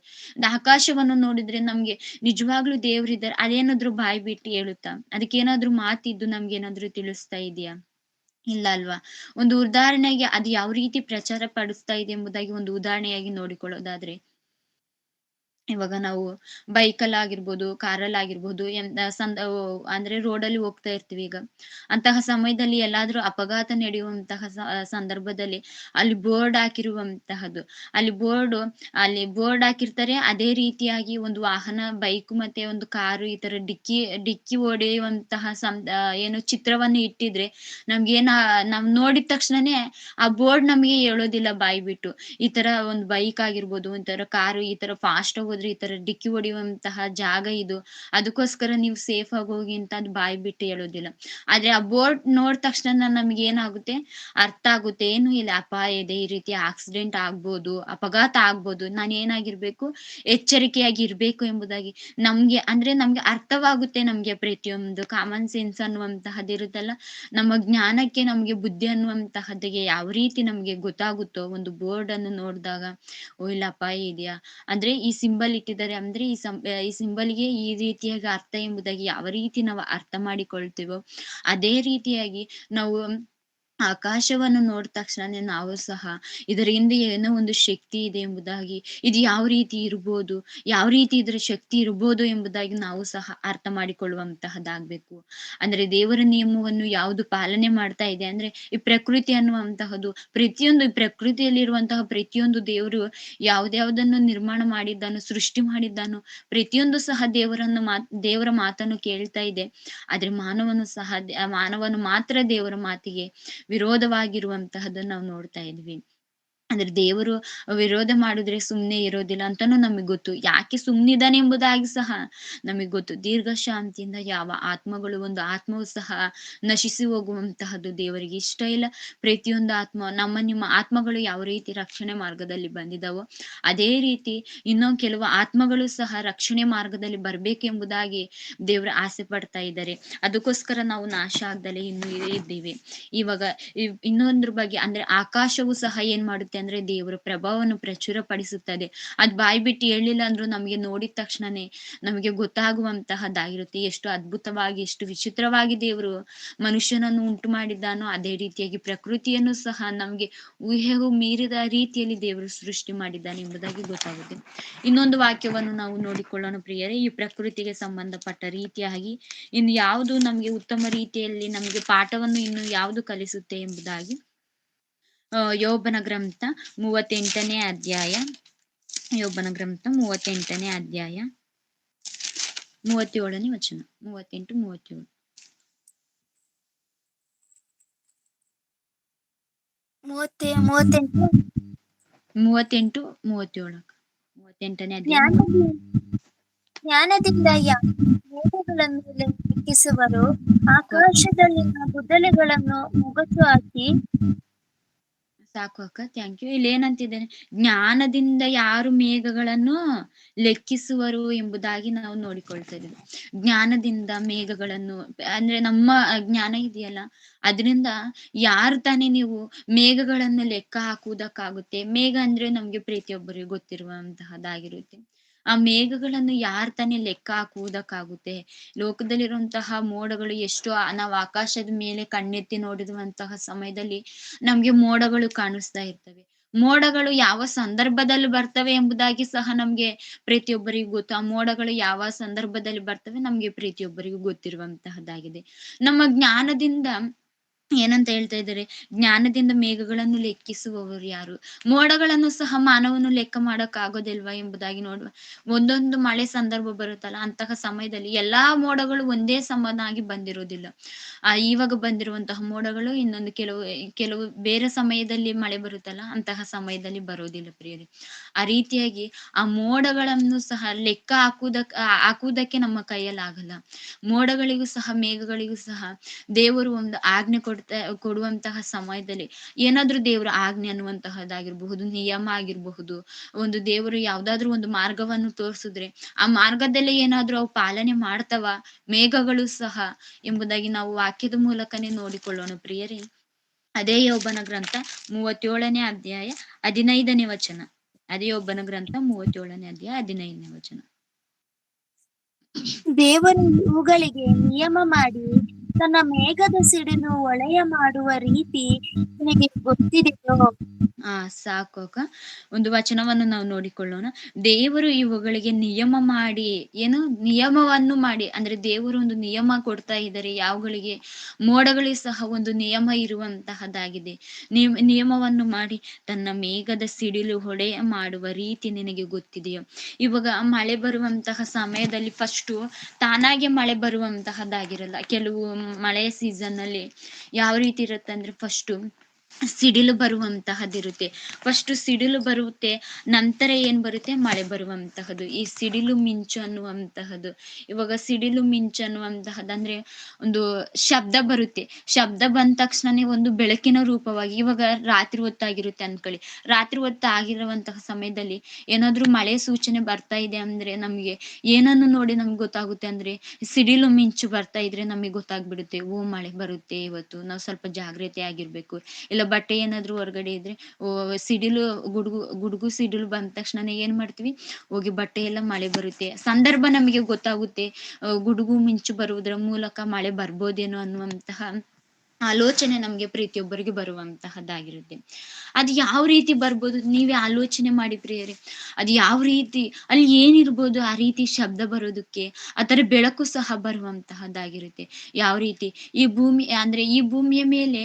ಆಕಾಶವನ್ನು ನೋಡಿದ್ರೆ ನಮ್ಗೆ ನಿಜವಾಗ್ಲೂ ದೇವರಿದ್ದಾರೆ ಅದೇನಾದ್ರೂ ಬಾಯಿ ಬಿಟ್ಟು ಹೇಳುತ್ತಾ? ಅದಕ್ಕೇನಾದ್ರೂ ಮಾತಿದ್ದು ನಮ್ಗೇನಾದ್ರೂ ತಿಳಿಸ್ತಾ ಇದೆಯಾ? ಇಲ್ಲ ಅಲ್ವಾ? ಒಂದು ಉದಾಹರಣೆಗೆ ಅದು ಯಾವ ರೀತಿ ಪ್ರಚಾರ ಪಡಿಸ್ತಾ ಇದೆ ಎಂಬುದಾಗಿ ಒಂದು ಉದಾಹರಣೆಯಾಗಿ ನೋಡಿಕೊಳ್ಳೋದಾದ್ರೆ ಇವಾಗ ನಾವು ಬೈಕಲ್ಲಾಗಿರ್ಬೋದು, ಕಾರಲ್ಲಾಗಿರ್ಬೋದು ಅಂದ್ರೆ ರೋಡಲ್ಲಿ ಹೋಗ್ತಾ ಇರ್ತೀವಿ ಈಗ. ಅಂತಹ ಸಮಯದಲ್ಲಿ ಎಲ್ಲಾದ್ರೂ ಅಪಘಾತ ನಡೆಯುವಂತಹ ಸಂದರ್ಭದಲ್ಲಿ ಅಲ್ಲಿ ಬೋರ್ಡ್ ಹಾಕಿರುವಂತಹದ್ದು. ಅಲ್ಲಿ ಬೋರ್ಡ್ ಹಾಕಿರ್ತಾರೆ. ಅದೇ ರೀತಿಯಾಗಿ ಒಂದು ವಾಹನ ಬೈಕ್ ಮತ್ತೆ ಒಂದು ಕಾರು ಈ ತರ ಡಿಕ್ಕಿ ಹೊಡೆಯುವಂತಹ ಏನು ಚಿತ್ರವನ್ನು ಇಟ್ಟಿದ್ರೆ ನಮ್ಗೇನ ನಾವ್ ನೋಡಿದ ತಕ್ಷಣನೇ ಆ ಬೋರ್ಡ್ ನಮ್ಗೆ ಹೇಳೋದಿಲ್ಲ ಬಾಯಿ ಬಿಟ್ಟು. ಈ ತರ ಒಂದು ಬೈಕ್ ಆಗಿರ್ಬೋದು, ಒಂಥರ ಕಾರು ಈ ತರ ಫಾಸ್ಟ್ ಆಗಿ ಹೋದ್ರೆ ಈ ತರ ಡಿಕ್ಕಿ ಹೊಡೆಯುವಂತಹ ಜಾಗ ಇದು. ಅದಕ್ಕೋಸ್ಕರ ನೀವು ಸೇಫ್ ಆಗಿ ಹೋಗಿ ಅಂತ ಅದು ಬಾಯಿ ಬಿಟ್ಟು ಹೇಳೋದಿಲ್ಲ. ಆದ್ರೆ ಆ ಬೋರ್ಡ್ ನೋಡ್ ತಕ್ಷಣ ನಮ್ಗೆ ಏನಾಗುತ್ತೆ? ಅರ್ಥ ಆಗುತ್ತೆ. ಏನು ಇಲ್ಲ ಅಪಾಯ ಇದೆ, ಈ ರೀತಿ ಆಕ್ಸಿಡೆಂಟ್ ಆಗ್ಬೋದು, ಅಪಘಾತ ಆಗ್ಬೋದು. ನಾನ್ ಏನಾಗಿರ್ಬೇಕು? ಎಚ್ಚರಿಕೆಯಾಗಿ ಇರ್ಬೇಕು ಎಂಬುದಾಗಿ ನಮ್ಗೆ ಅರ್ಥವಾಗುತ್ತೆ. ನಮ್ಗೆ ಪ್ರತಿಯೊಂದು ಕಾಮನ್ ಸೆನ್ಸ್ ಅನ್ನುವಂತಹದ್ದು ಇರುತ್ತಲ್ಲ, ನಮ್ಮ ಜ್ಞಾನಕ್ಕೆ ನಮ್ಗೆ ಬುದ್ಧಿ ಅನ್ನುವಂತಹದ್ದಿಗೆ ಯಾವ ರೀತಿ ನಮ್ಗೆ ಗೊತ್ತಾಗುತ್ತೋ ಒಂದು ಬೋರ್ಡ್ ಅನ್ನು ನೋಡಿದಾಗ, ಓ ಇಲ್ಲಿ ಅಪಾಯ ಇದೆಯಾ? ಅಂದ್ರೆ ಈ ಸಿಂಬಲ್ ಇಟ್ಟಿದ್ದಾರೆ ಅಂದ್ರೆ ಈ ಸಿಂಬಲ್‌ಗೆ ಈ ರೀತಿಯಾಗಿ ಅರ್ಥ ಎಂಬುದಾಗಿ ಯಾವ ರೀತಿ ನಾವು ಅರ್ಥ ಮಾಡಿಕೊಳ್ತೀವೋ, ಅದೇ ರೀತಿಯಾಗಿ ನಾವು ಆಕಾಶವನ್ನು ನೋಡಿದ ತಕ್ಷಣನೇ ನಾವು ಸಹ ಇದರ ಹಿಂದೆ ಏನೋ ಒಂದು ಶಕ್ತಿ ಇದೆ ಎಂಬುದಾಗಿ, ಇದು ಯಾವ ರೀತಿ ಇರ್ಬೋದು, ಯಾವ ರೀತಿ ಇದರ ಶಕ್ತಿ ಇರ್ಬೋದು ಎಂಬುದಾಗಿ ನಾವು ಸಹ ಅರ್ಥ ಮಾಡಿಕೊಳ್ಳುವಂತಹದ್ದಾಗ್ಬೇಕು. ಅಂದ್ರೆ ದೇವರ ನಿಯಮವನ್ನು ಯಾವುದು ಪಾಲನೆ ಮಾಡ್ತಾ ಇದೆ ಅಂದ್ರೆ ಈ ಪ್ರಕೃತಿ ಅನ್ನುವಂತಹದ್ದು ಈ ಪ್ರಕೃತಿಯಲ್ಲಿರುವಂತಹ ಪ್ರತಿಯೊಂದು ದೇವರು ಯಾವ್ದ್ಯಾವ್ದನ್ನು ನಿರ್ಮಾಣ ಮಾಡಿದ್ದಾನೋ, ಸೃಷ್ಟಿ ಮಾಡಿದ್ದಾನೋ ಪ್ರತಿಯೊಂದು ಸಹ ದೇವರ ಮಾತನ್ನು ಕೇಳ್ತಾ ಇದೆ. ಆದ್ರೆ ಮಾನವನು ಮಾತ್ರ ದೇವರ ಮಾತಿಗೆ ವಿರೋಧವಾಗಿರುವಂತಹದ್ದನ್ನ ನಾವು ನೋಡ್ತಾ ಇದ್ವಿ. ಅಂದ್ರೆ ದೇವರು ವಿರೋಧ ಮಾಡಿದ್ರೆ ಸುಮ್ನೆ ಇರೋದಿಲ್ಲ ಅಂತಾನೂ ನಮಗ್ ಗೊತ್ತು. ಯಾಕೆ ಸುಮ್ನಿದಾನೆ ಎಂಬುದಾಗಿ ಸಹ ನಮಗ್ ಗೊತ್ತು. ದೀರ್ಘ ಶಾಂತಿಯಿಂದ ಒಂದು ಆತ್ಮವು ಸಹ ನಶಿಸಿ ಹೋಗುವಂತಹದ್ದು ದೇವರಿಗೆ ಇಷ್ಟ ಇಲ್ಲ. ಪ್ರತಿಯೊಂದು ನಿಮ್ಮ ಆತ್ಮಗಳು ಯಾವ ರೀತಿ ರಕ್ಷಣೆ ಮಾರ್ಗದಲ್ಲಿ ಬಂದಿದಾವೋ ಅದೇ ರೀತಿ ಕೆಲವು ಆತ್ಮಗಳು ಸಹ ರಕ್ಷಣೆ ಮಾರ್ಗದಲ್ಲಿ ಬರ್ಬೇಕೆಂಬುದಾಗಿ ದೇವರು ಆಸೆ ಪಡ್ತಾ ಇದ್ದಾರೆ. ಅದಕ್ಕೋಸ್ಕರ ನಾವು ನಾಶ ಆಗ್ದಲೇ ಇನ್ನೂ ಇದ್ದೀವಿ. ಇವಾಗ ಇನ್ನೊಂದ್ರ ಬಗ್ಗೆ ಅಂದ್ರೆ ಆಕಾಶವು ಸಹ ಏನ್ ಮಾಡುತ್ತೆ ಅಂದ್ರೆ ದೇವರ ಪ್ರಭಾವವನ್ನು ಪ್ರಚುರಪಡಿಸುತ್ತದೆ. ಅದ್ ಬಾಯಿ ಬಿಟ್ಟು ಹೇಳಿಲ್ಲ ಅಂದ್ರೂ ನಮ್ಗೆ ನೋಡಿದ ತಕ್ಷಣನೇ ನಮಗೆ ಗೊತ್ತಾಗುವಂತಹದ್ದಾಗಿರುತ್ತೆ. ಎಷ್ಟು ಅದ್ಭುತವಾಗಿ, ಎಷ್ಟು ವಿಚಿತ್ರವಾಗಿ ದೇವರು ಮನುಷ್ಯನನ್ನು ಉಂಟು ಮಾಡಿದ್ದಾನೋ ಅದೇ ರೀತಿಯಾಗಿ ಪ್ರಕೃತಿಯನ್ನು ಸಹ ನಮ್ಗೆ ಊಹೆಗೂ ಮೀರಿದ ರೀತಿಯಲ್ಲಿ ದೇವರು ಸೃಷ್ಟಿ ಮಾಡಿದ್ದಾನೆ ಎಂಬುದಾಗಿ ಗೊತ್ತಾಗುತ್ತೆ. ಇನ್ನೊಂದು ವಾಕ್ಯವನ್ನು ನಾವು ನೋಡಿಕೊಳ್ಳೋಣ ಪ್ರಿಯರೇ. ಈ ಪ್ರಕೃತಿಗೆ ಸಂಬಂಧಪಟ್ಟ ರೀತಿಯಾಗಿ ಇನ್ನು ಯಾವುದು ನಮ್ಗೆ ಉತ್ತಮ ರೀತಿಯಲ್ಲಿ ನಮ್ಗೆ ಪಾಠವನ್ನು ಇನ್ನು ಯಾವುದು ಕಲಿಸುತ್ತೆ ಎಂಬುದಾಗಿ ಯೋಬನ ಗ್ರಂಥ 38ನೇ ಅಧ್ಯಾಯ. ಯೋಬನ ಗ್ರಂಥ 38ನೇ ಅಧ್ಯಾಯ 37ನೇ ವಚನ. 38, 37. 38. 38, 37. 38ನೇ ಅಧ್ಯಾಯ. ಜ್ಞಾನದಿಂದ ಮೇಘಗಳನ್ನು ಲೆಕ್ಕಿಸುವರು, ಆಕಾಶದಲ್ಲಿನ ಗುದ್ದಲಿಗಳನ್ನು ಮುಗಚು ಹಾಕಿ. ಸಾಕು ಅಕ್ಕ, ಥ್ಯಾಂಕ್ ಯು. ಇಲ್ಲಿ ಏನಂತಿದ್ದೇನೆ? ಜ್ಞಾನದಿಂದ ಯಾರು ಮೇಘಗಳನ್ನು ಲೆಕ್ಕಿಸುವರು ಎಂಬುದಾಗಿ ನಾವು ನೋಡಿಕೊಳ್ತಾ ಇದ್ದೀವಿ. ಜ್ಞಾನದಿಂದ ಮೇಘಗಳನ್ನು ಅಂದ್ರೆ ನಮ್ಮ ಜ್ಞಾನ ಇದೆಯಲ್ಲ, ಅದರಿಂದ ಯಾರು ತಾನೇ ನೀವು ಮೇಘಗಳನ್ನು ಲೆಕ್ಕ ಹಾಕುವುದಕ್ಕಾಗುತ್ತೆ? ಮೇಘ ಅಂದ್ರೆ ನಮ್ಗೆ ಪ್ರತಿಯೊಬ್ಬರಿಗೂ ಗೊತ್ತಿರುವಂತಹದ್ದಾಗಿರುತ್ತೆ. ಆ ಮೇಘಗಳನ್ನು ಯಾರು ತಾನೇ ಲೆಕ್ಕ ಹಾಕುವುದಕ್ಕಾಗುತ್ತೆ? ಲೋಕದಲ್ಲಿರುವಂತಹ ಮೋಡಗಳು ಎಷ್ಟೋ ನಾವು ಆಕಾಶದ ಮೇಲೆ ಕಣ್ಣೆತ್ತಿ ನೋಡಿರುವಂತಹ ಸಮಯದಲ್ಲಿ ನಮ್ಗೆ ಮೋಡಗಳು ಕಾಣಿಸ್ತಾ ಇರ್ತವೆ. ಮೋಡಗಳು ಯಾವ ಸಂದರ್ಭದಲ್ಲಿ ಬರ್ತವೆ ಎಂಬುದಾಗಿ ಸಹ ನಮ್ಗೆ ಪ್ರತಿಯೊಬ್ಬರಿಗೂ ಗೊತ್ತು. ಆ ಮೋಡಗಳು ಯಾವ ಸಂದರ್ಭದಲ್ಲಿ ಬರ್ತವೆ ನಮ್ಗೆ ಪ್ರತಿಯೊಬ್ಬರಿಗೂ ಗೊತ್ತಿರುವಂತಹದ್ದಾಗಿದೆ. ನಮ್ಮ ಜ್ಞಾನದಿಂದ ಏನಂತ ಹೇಳ್ತಾ ಇದ್ದಾರೆ, ಜ್ಞಾನದಿಂದ ಮೇಘಗಳನ್ನು ಲೆಕ್ಕಿಸುವವರು ಯಾರು? ಮೋಡಗಳನ್ನು ಸಹ ಮಾನವನು ಲೆಕ್ಕ ಮಾಡಕ್ಕಾಗೋದಿಲ್ವಾ ಎಂಬುದಾಗಿ ನೋಡುವ. ಒಂದೊಂದು ಮಳೆ ಸಂದರ್ಭ ಬರುತ್ತಲ್ಲ, ಅಂತಹ ಸಮಯದಲ್ಲಿ ಎಲ್ಲಾ ಮೋಡಗಳು ಒಂದೇ ಸಮನಾಗಿ ಬಂದಿರೋದಿಲ್ಲ. ಇವಾಗ ಬಂದಿರುವಂತಹ ಮೋಡಗಳು ಇನ್ನೊಂದು ಕೆಲವು ಕೆಲವು ಬೇರೆ ಸಮಯದಲ್ಲಿ ಮಳೆ ಬರುತ್ತಲ್ಲ, ಅಂತಹ ಸಮಯದಲ್ಲಿ ಬರೋದಿಲ್ಲ ಪ್ರಿಯರೇ. ಆ ರೀತಿಯಾಗಿ ಆ ಮೋಡಗಳನ್ನು ಸಹ ಲೆಕ್ಕ ಹಾಕುವುದಕ್ಕೆ ನಮ್ಮ ಕೈಯಲ್ಲಾಗಲ್ಲ. ಮೋಡಗಳಿಗೂ ಸಹ ಮೇಘಗಳಿಗೂ ಸಹ ದೇವರು ಒಂದು ಆಜ್ಞೆ ಕೊಡುವಂತಹ ಸಮಯದಲ್ಲಿ ಏನಾದ್ರೂ ದೇವರ ಆಜ್ಞೆ ಅನ್ನುವಂತಹದ್ದಾಗಿರಬಹುದು, ನಿಯಮ ಆಗಿರಬಹುದು, ಒಂದು ದೇವರು ಯಾವ್ದಾದ್ರು ಒಂದು ಮಾರ್ಗವನ್ನು ತೋರಿಸಿದ್ರೆ ಆ ಮಾರ್ಗದಲ್ಲಿ ಏನಾದ್ರೂ ಅವು ಪಾಲನೆ ಮಾಡ್ತವ ಮೇಘಗಳು ಸಹ ಎಂಬುದಾಗಿ ನಾವು ವಾಕ್ಯದ ಮೂಲಕನೇ ನೋಡಿಕೊಳ್ಳೋಣ ಪ್ರಿಯರೇ. ಅದೇ ಯೋಬನ ಗ್ರಂಥ 37ನೇ ಅಧ್ಯಾಯ 15ನೇ ವಚನ. ಅದೇ ಯೋಬನ ಗ್ರಂಥ 37ನೇ ಅಧ್ಯಾಯ 15ನೇ ವಚನ. ದೇವರು ಇವುಗಳಿಗೆ ನಿಯಮ ಮಾಡಿ ತನ್ನ ಮೇಘದ ಸಿಡಿಲು ಒಳೆಯ ಮಾಡುವ ರೀತಿ ನಿನಗೆ ಗೊತ್ತಿದೆಯೋ? ಸಾಕು ಅಕ್ಕ. ಒಂದು ವಚನವನ್ನು ನಾವು ನೋಡಿಕೊಳ್ಳೋಣ. ದೇವರು ಇವುಗಳಿಗೆ ನಿಯಮ ಮಾಡಿ, ಏನು ನಿಯಮವನ್ನು ಮಾಡಿ, ಅಂದ್ರೆ ದೇವರು ಒಂದು ನಿಯಮ ಕೊಡ್ತಾ ಇದ್ದಾರೆ ಯಾವುಗಳಿಗೆ, ಮೋಡಗಳಿಗೆ ಸಹ ಒಂದು ನಿಯಮ ಇರುವಂತಹದ್ದಾಗಿದೆ. ನಿಯಮವನ್ನು ಮಾಡಿ ತನ್ನ ಮೇಘದ ಸಿಡಿಲು ಹೊಡೆಯ ಮಾಡುವ ರೀತಿ ನಿನಗೆ ಗೊತ್ತಿದೆಯೋ? ಇವಾಗ ಮಳೆ ಬರುವಂತಹ ಸಮಯದಲ್ಲಿ ಫಸ್ಟು ತಾನಾಗೆ ಮಳೆ ಬರುವಂತಹದ್ದಾಗಿರಲ್ಲ. ಕೆಲವು ಮಳೆಯ ಸೀಸನ್ ಅಲ್ಲಿ ಯಾವ ರೀತಿ ಇರುತ್ತೆ ಅಂದ್ರೆ, ಫಸ್ಟು ಸಿಡಿಲು ಬರುವಂತಹದ್ದಿರುತ್ತೆ. ಫಸ್ಟ್ ಸಿಡಿಲು ಬರುತ್ತೆ, ನಂತರ ಏನ್ ಬರುತ್ತೆ, ಮಳೆ ಬರುವಂತಹದ್ದು. ಈ ಸಿಡಿಲು ಮಿಂಚು ಅನ್ನುವಂತಹದ್ದು, ಇವಾಗ ಸಿಡಿಲು ಮಿಂಚು ಅನ್ನುವಂತಹದ್ದು ಅಂದ್ರೆ ಒಂದು ಶಬ್ದ ಬರುತ್ತೆ. ಶಬ್ದ ಬಂದ ತಕ್ಷಣನೇ ಒಂದು ಬೆಳಕಿನ ರೂಪವಾಗಿ, ಇವಾಗ ರಾತ್ರಿ ಹೊತ್ತಾಗಿರುತ್ತೆ ಅನ್ಕೊಳ್ಳಿ, ರಾತ್ರಿ ಹೊತ್ತು ಆಗಿರುವಂತಹ ಸಮಯದಲ್ಲಿ ಏನಾದ್ರೂ ಮಳೆ ಸೂಚನೆ ಬರ್ತಾ ಇದೆ ಅಂದ್ರೆ ನಮ್ಗೆ ಏನನ್ನು ನೋಡಿ ನಮ್ಗೆ ಗೊತ್ತಾಗುತ್ತೆ ಅಂದ್ರೆ, ಸಿಡಿಲು ಮಿಂಚು ಬರ್ತಾ ಇದ್ರೆ ನಮಗೆ ಗೊತ್ತಾಗ್ಬಿಡುತ್ತೆ, ಓ ಮಳೆ ಬರುತ್ತೆ ಇವತ್ತು, ನಾವು ಸ್ವಲ್ಪ ಜಾಗ್ರತೆ ಆಗಿರ್ಬೇಕು. ಇಲ್ಲ ಬಟ್ಟೆ ಏನಾದ್ರು ಹೊರಗಡೆ ಇದ್ರೆ ಸಿಡಿಲು ಗುಡುಗು ಸಿಡಿಲು ಬಂದ ತಕ್ಷಣ ಏನ್ ಮಾಡ್ತೀವಿ, ಹೋಗಿ ಬಟ್ಟೆ ಎಲ್ಲ ಮಳೆ ಬರುತ್ತೆ ಸಂದರ್ಭ ನಮಗೆ ಗೊತ್ತಾಗುತ್ತೆ. ಗುಡುಗು ಮಿಂಚು ಬರುವುದರ ಮೂಲಕ ಮಳೆ ಬರ್ಬೋದೇನೋ ಅನ್ನುವಂತಹ ಆಲೋಚನೆ ನಮ್ಗೆ ಪ್ರತಿಯೊಬ್ಬರಿಗೆ ಬರುವಂತಹದ್ದಾಗಿರುತ್ತೆ. ಅದು ಯಾವ ರೀತಿ ಬರ್ಬೋದು ನೀವೇ ಆಲೋಚನೆ ಮಾಡಿ ಪ್ರಿಯರೇ. ಅದು ಯಾವ ರೀತಿ, ಅಲ್ಲಿ ಏನಿರ್ಬೋದು ಆ ರೀತಿ ಶಬ್ದ ಬರೋದಕ್ಕೆ, ಆ ತರ ಬೆಳಕು ಸಹ ಬರುವಂತಹದ್ದಾಗಿರುತ್ತೆ. ಯಾವ ರೀತಿ ಈ ಭೂಮಿ ಅಂದ್ರೆ ಈ ಭೂಮಿಯ ಮೇಲೆ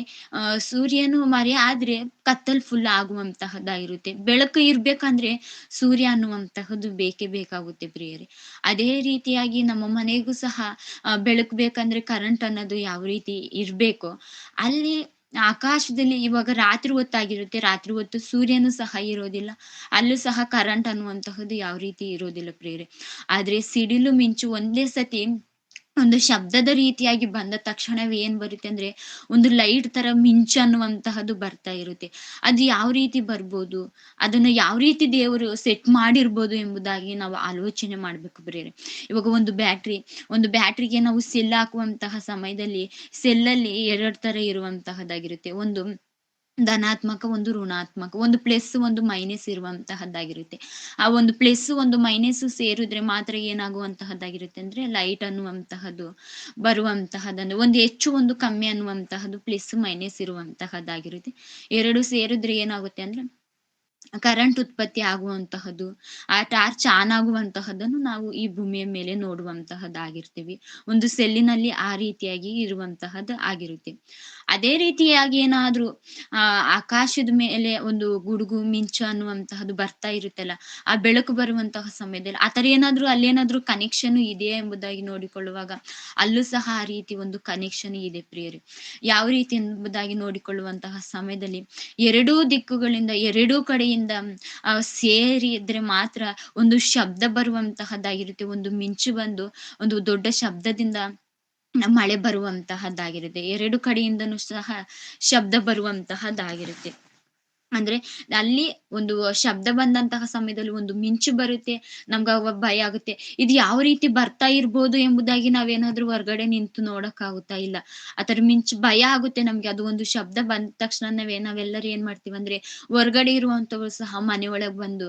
ಸೂರ್ಯನು ಮರೆ ಆದ್ರೆ ಕತ್ತಲ್ ಫುಲ್ ಆಗುವಂತಹದ್ದಾಗಿರುತ್ತೆ. ಬೆಳಕು ಇರ್ಬೇಕಂದ್ರೆ ಸೂರ್ಯ ಅನ್ನುವಂತಹದ್ದು ಬೇಕೇ ಬೇಕಾಗುತ್ತೆ ಪ್ರಿಯರೇ. ಅದೇ ರೀತಿಯಾಗಿ ನಮ್ಮ ಮನೆಗೂ ಸಹ ಬೆಳಕು ಬೇಕಂದ್ರೆ ಕರೆಂಟ್ ಅನ್ನೋದು ಯಾವ ರೀತಿ ಇರ್ಬೇಕೋ, ಅಲ್ಲಿ ಆಕಾಶದಲ್ಲಿ ಇವಾಗ ರಾತ್ರಿ ಹೊತ್ತಾಗಿರುತ್ತೆ, ರಾತ್ರಿ ಹೊತ್ತು ಸೂರ್ಯನು ಸಹ ಇರೋದಿಲ್ಲ, ಅಲ್ಲೂ ಸಹ ಕರೆಂಟ್ ಅನ್ನುವಂತಹದ್ದು ಯಾವ ರೀತಿ ಇರೋದಿಲ್ಲ ಪ್ರಿಯರೇ. ಆದ್ರೆ ಸಿಡಿಲು ಮಿಂಚು ಒಂದೇ ಸತಿ ಒಂದು ಶಬ್ದದ ರೀತಿಯಾಗಿ ಬಂದ ತಕ್ಷಣವೇ ಏನ್ ಬರುತ್ತೆ ಅಂದ್ರೆ, ಒಂದು ಲೈಟ್ ತರ ಮಿಂಚು ಅನ್ನುವಂತಹದ್ದು ಬರ್ತಾ ಇರುತ್ತೆ. ಅದು ಯಾವ ರೀತಿ ಬರ್ಬೋದು, ಅದನ್ನ ಯಾವ ರೀತಿ ದೇವರು ಸೆಟ್ ಮಾಡಿರ್ಬೋದು ಎಂಬುದಾಗಿ ನಾವು ಆಲೋಚನೆ ಮಾಡ್ಬೇಕು ಪ್ರಿಯರೇ. ಇವಾಗ ಒಂದು ಬ್ಯಾಟ್ರಿಗೆ ನಾವು ಸೆಲ್ ಹಾಕುವಂತಹ ಸಮಯದಲ್ಲಿ ಸೆಲ್ಲಲ್ಲಿ ಎರಡು ತರ ಇರುವಂತಹದ್ದಾಗಿರುತ್ತೆ. ಒಂದು ಧನಾತ್ಮಕ, ಒಂದು ಋಣಾತ್ಮಕ, ಒಂದು ಪ್ಲಸ್ ಒಂದು ಮೈನಸ್ ಇರುವಂತಹದ್ದಾಗಿರುತ್ತೆ. ಆ ಒಂದು ಪ್ಲಸ್ ಒಂದು ಮೈನಸ್ ಸೇರಿದ್ರೆ ಮಾತ್ರ ಏನಾಗುವಂತಹದ್ದಾಗಿರುತ್ತೆ ಅಂದ್ರೆ ಲೈಟ್ ಅನ್ನುವಂತಹದ್ದು ಬರುವಂತಹದ್ದನ್ನು, ಒಂದು ಹೆಚ್ಚು ಒಂದು ಕಮ್ಮಿ ಅನ್ನುವಂತಹದ್ದು ಪ್ಲಸ್ ಮೈನಸ್ ಇರುವಂತಹದ್ದಾಗಿರುತ್ತೆ. ಎರಡು ಸೇರಿದ್ರೆ ಏನಾಗುತ್ತೆ ಅಂದ್ರೆ ಕರೆಂಟ್ ಉತ್ಪತ್ತಿ ಆಗುವಂತಹದ್ದು, ಆ ಟಾರ್ಚ್ ಆನ್ ಆಗುವಂತಹದ್ದನ್ನು ನಾವು ಈ ಭೂಮಿಯ ಮೇಲೆ ನೋಡುವಂತಹದ್ದಾಗಿರ್ತೀವಿ. ಒಂದು ಸೆಲ್ಲಿನಲ್ಲಿ ಆ ರೀತಿಯಾಗಿ ಇರುವಂತಹದ್ದು ಆಗಿರುತ್ತೆ. ಅದೇ ರೀತಿಯಾಗಿ ಏನಾದ್ರೂ ಆಕಾಶದ ಮೇಲೆ ಒಂದು ಗುಡುಗು ಮಿಂಚು ಅನ್ನುವಂತಹದ್ದು ಬರ್ತಾ ಇರುತ್ತಲ್ಲ, ಆ ಬೆಳಕು ಬರುವಂತಹ ಸಮಯದಲ್ಲಿ ಆ ತರ ಏನಾದ್ರೂ ಅಲ್ಲೇನಾದ್ರೂ ಕನೆಕ್ಷನ್ ಇದೆಯಾ ಎಂಬುದಾಗಿ ನೋಡಿಕೊಳ್ಳುವಾಗ ಅಲ್ಲೂ ಸಹ ಆ ರೀತಿ ಒಂದು ಕನೆಕ್ಷನ್ ಇದೆ ಪ್ರಿಯರೇ. ಯಾವ ರೀತಿ ಎಂಬುದಾಗಿ ನೋಡಿಕೊಳ್ಳುವಂತಹ ಸಮಯದಲ್ಲಿ ಎರಡೂ ದಿಕ್ಕುಗಳಿಂದ, ಎರಡೂ ಕಡೆಯಿಂದ ಸೇರಿದ್ರೆ ಮಾತ್ರ ಒಂದು ಶಬ್ದ ಬರುವಂತಹದ್ದಾಗಿರುತ್ತೆ. ಒಂದು ಮಿಂಚು ಬಂದು ಒಂದು ದೊಡ್ಡ ಶಬ್ದದಿಂದ ಮಳೆ ಬರುವಂತಹದ್ದಾಗಿರುತ್ತೆ. ಎರಡು ಕಡೆಯಿಂದನೂ ಸಹ ಶಬ್ದ ಬರುವಂತಹದ್ದಾಗಿರುತ್ತೆ. ಅಂದ್ರೆ ಅಲ್ಲಿ ಒಂದು ಶಬ್ದ ಬಂದಂತಹ ಸಮಯದಲ್ಲಿ ಒಂದು ಮಿಂಚು ಬರುತ್ತೆ, ನಮ್ಗೆ ಅವಾಗ ಭಯ ಆಗುತ್ತೆ. ಇದು ಯಾವ ರೀತಿ ಬರ್ತಾ ಇರ್ಬೋದು ಎಂಬುದಾಗಿ ನಾವೇನಾದ್ರೂ ಹೊರಗಡೆ ನಿಂತು ನೋಡಕ್ಕಾಗುತ್ತಾ? ಇಲ್ಲ. ಆತರ ಮಿಂಚು ಭಯ ಆಗುತ್ತೆ ನಮ್ಗೆ. ಅದು ಒಂದು ಶಬ್ದ ಬಂದ ತಕ್ಷಣ ನಾವೆಲ್ಲರೂ ಏನ್ ಮಾಡ್ತೀವಿ ಅಂದ್ರೆ ಹೊರಗಡೆ ಇರುವಂತವ್ರು ಸಹ ಮನೆಯೊಳಗ್ ಬಂದು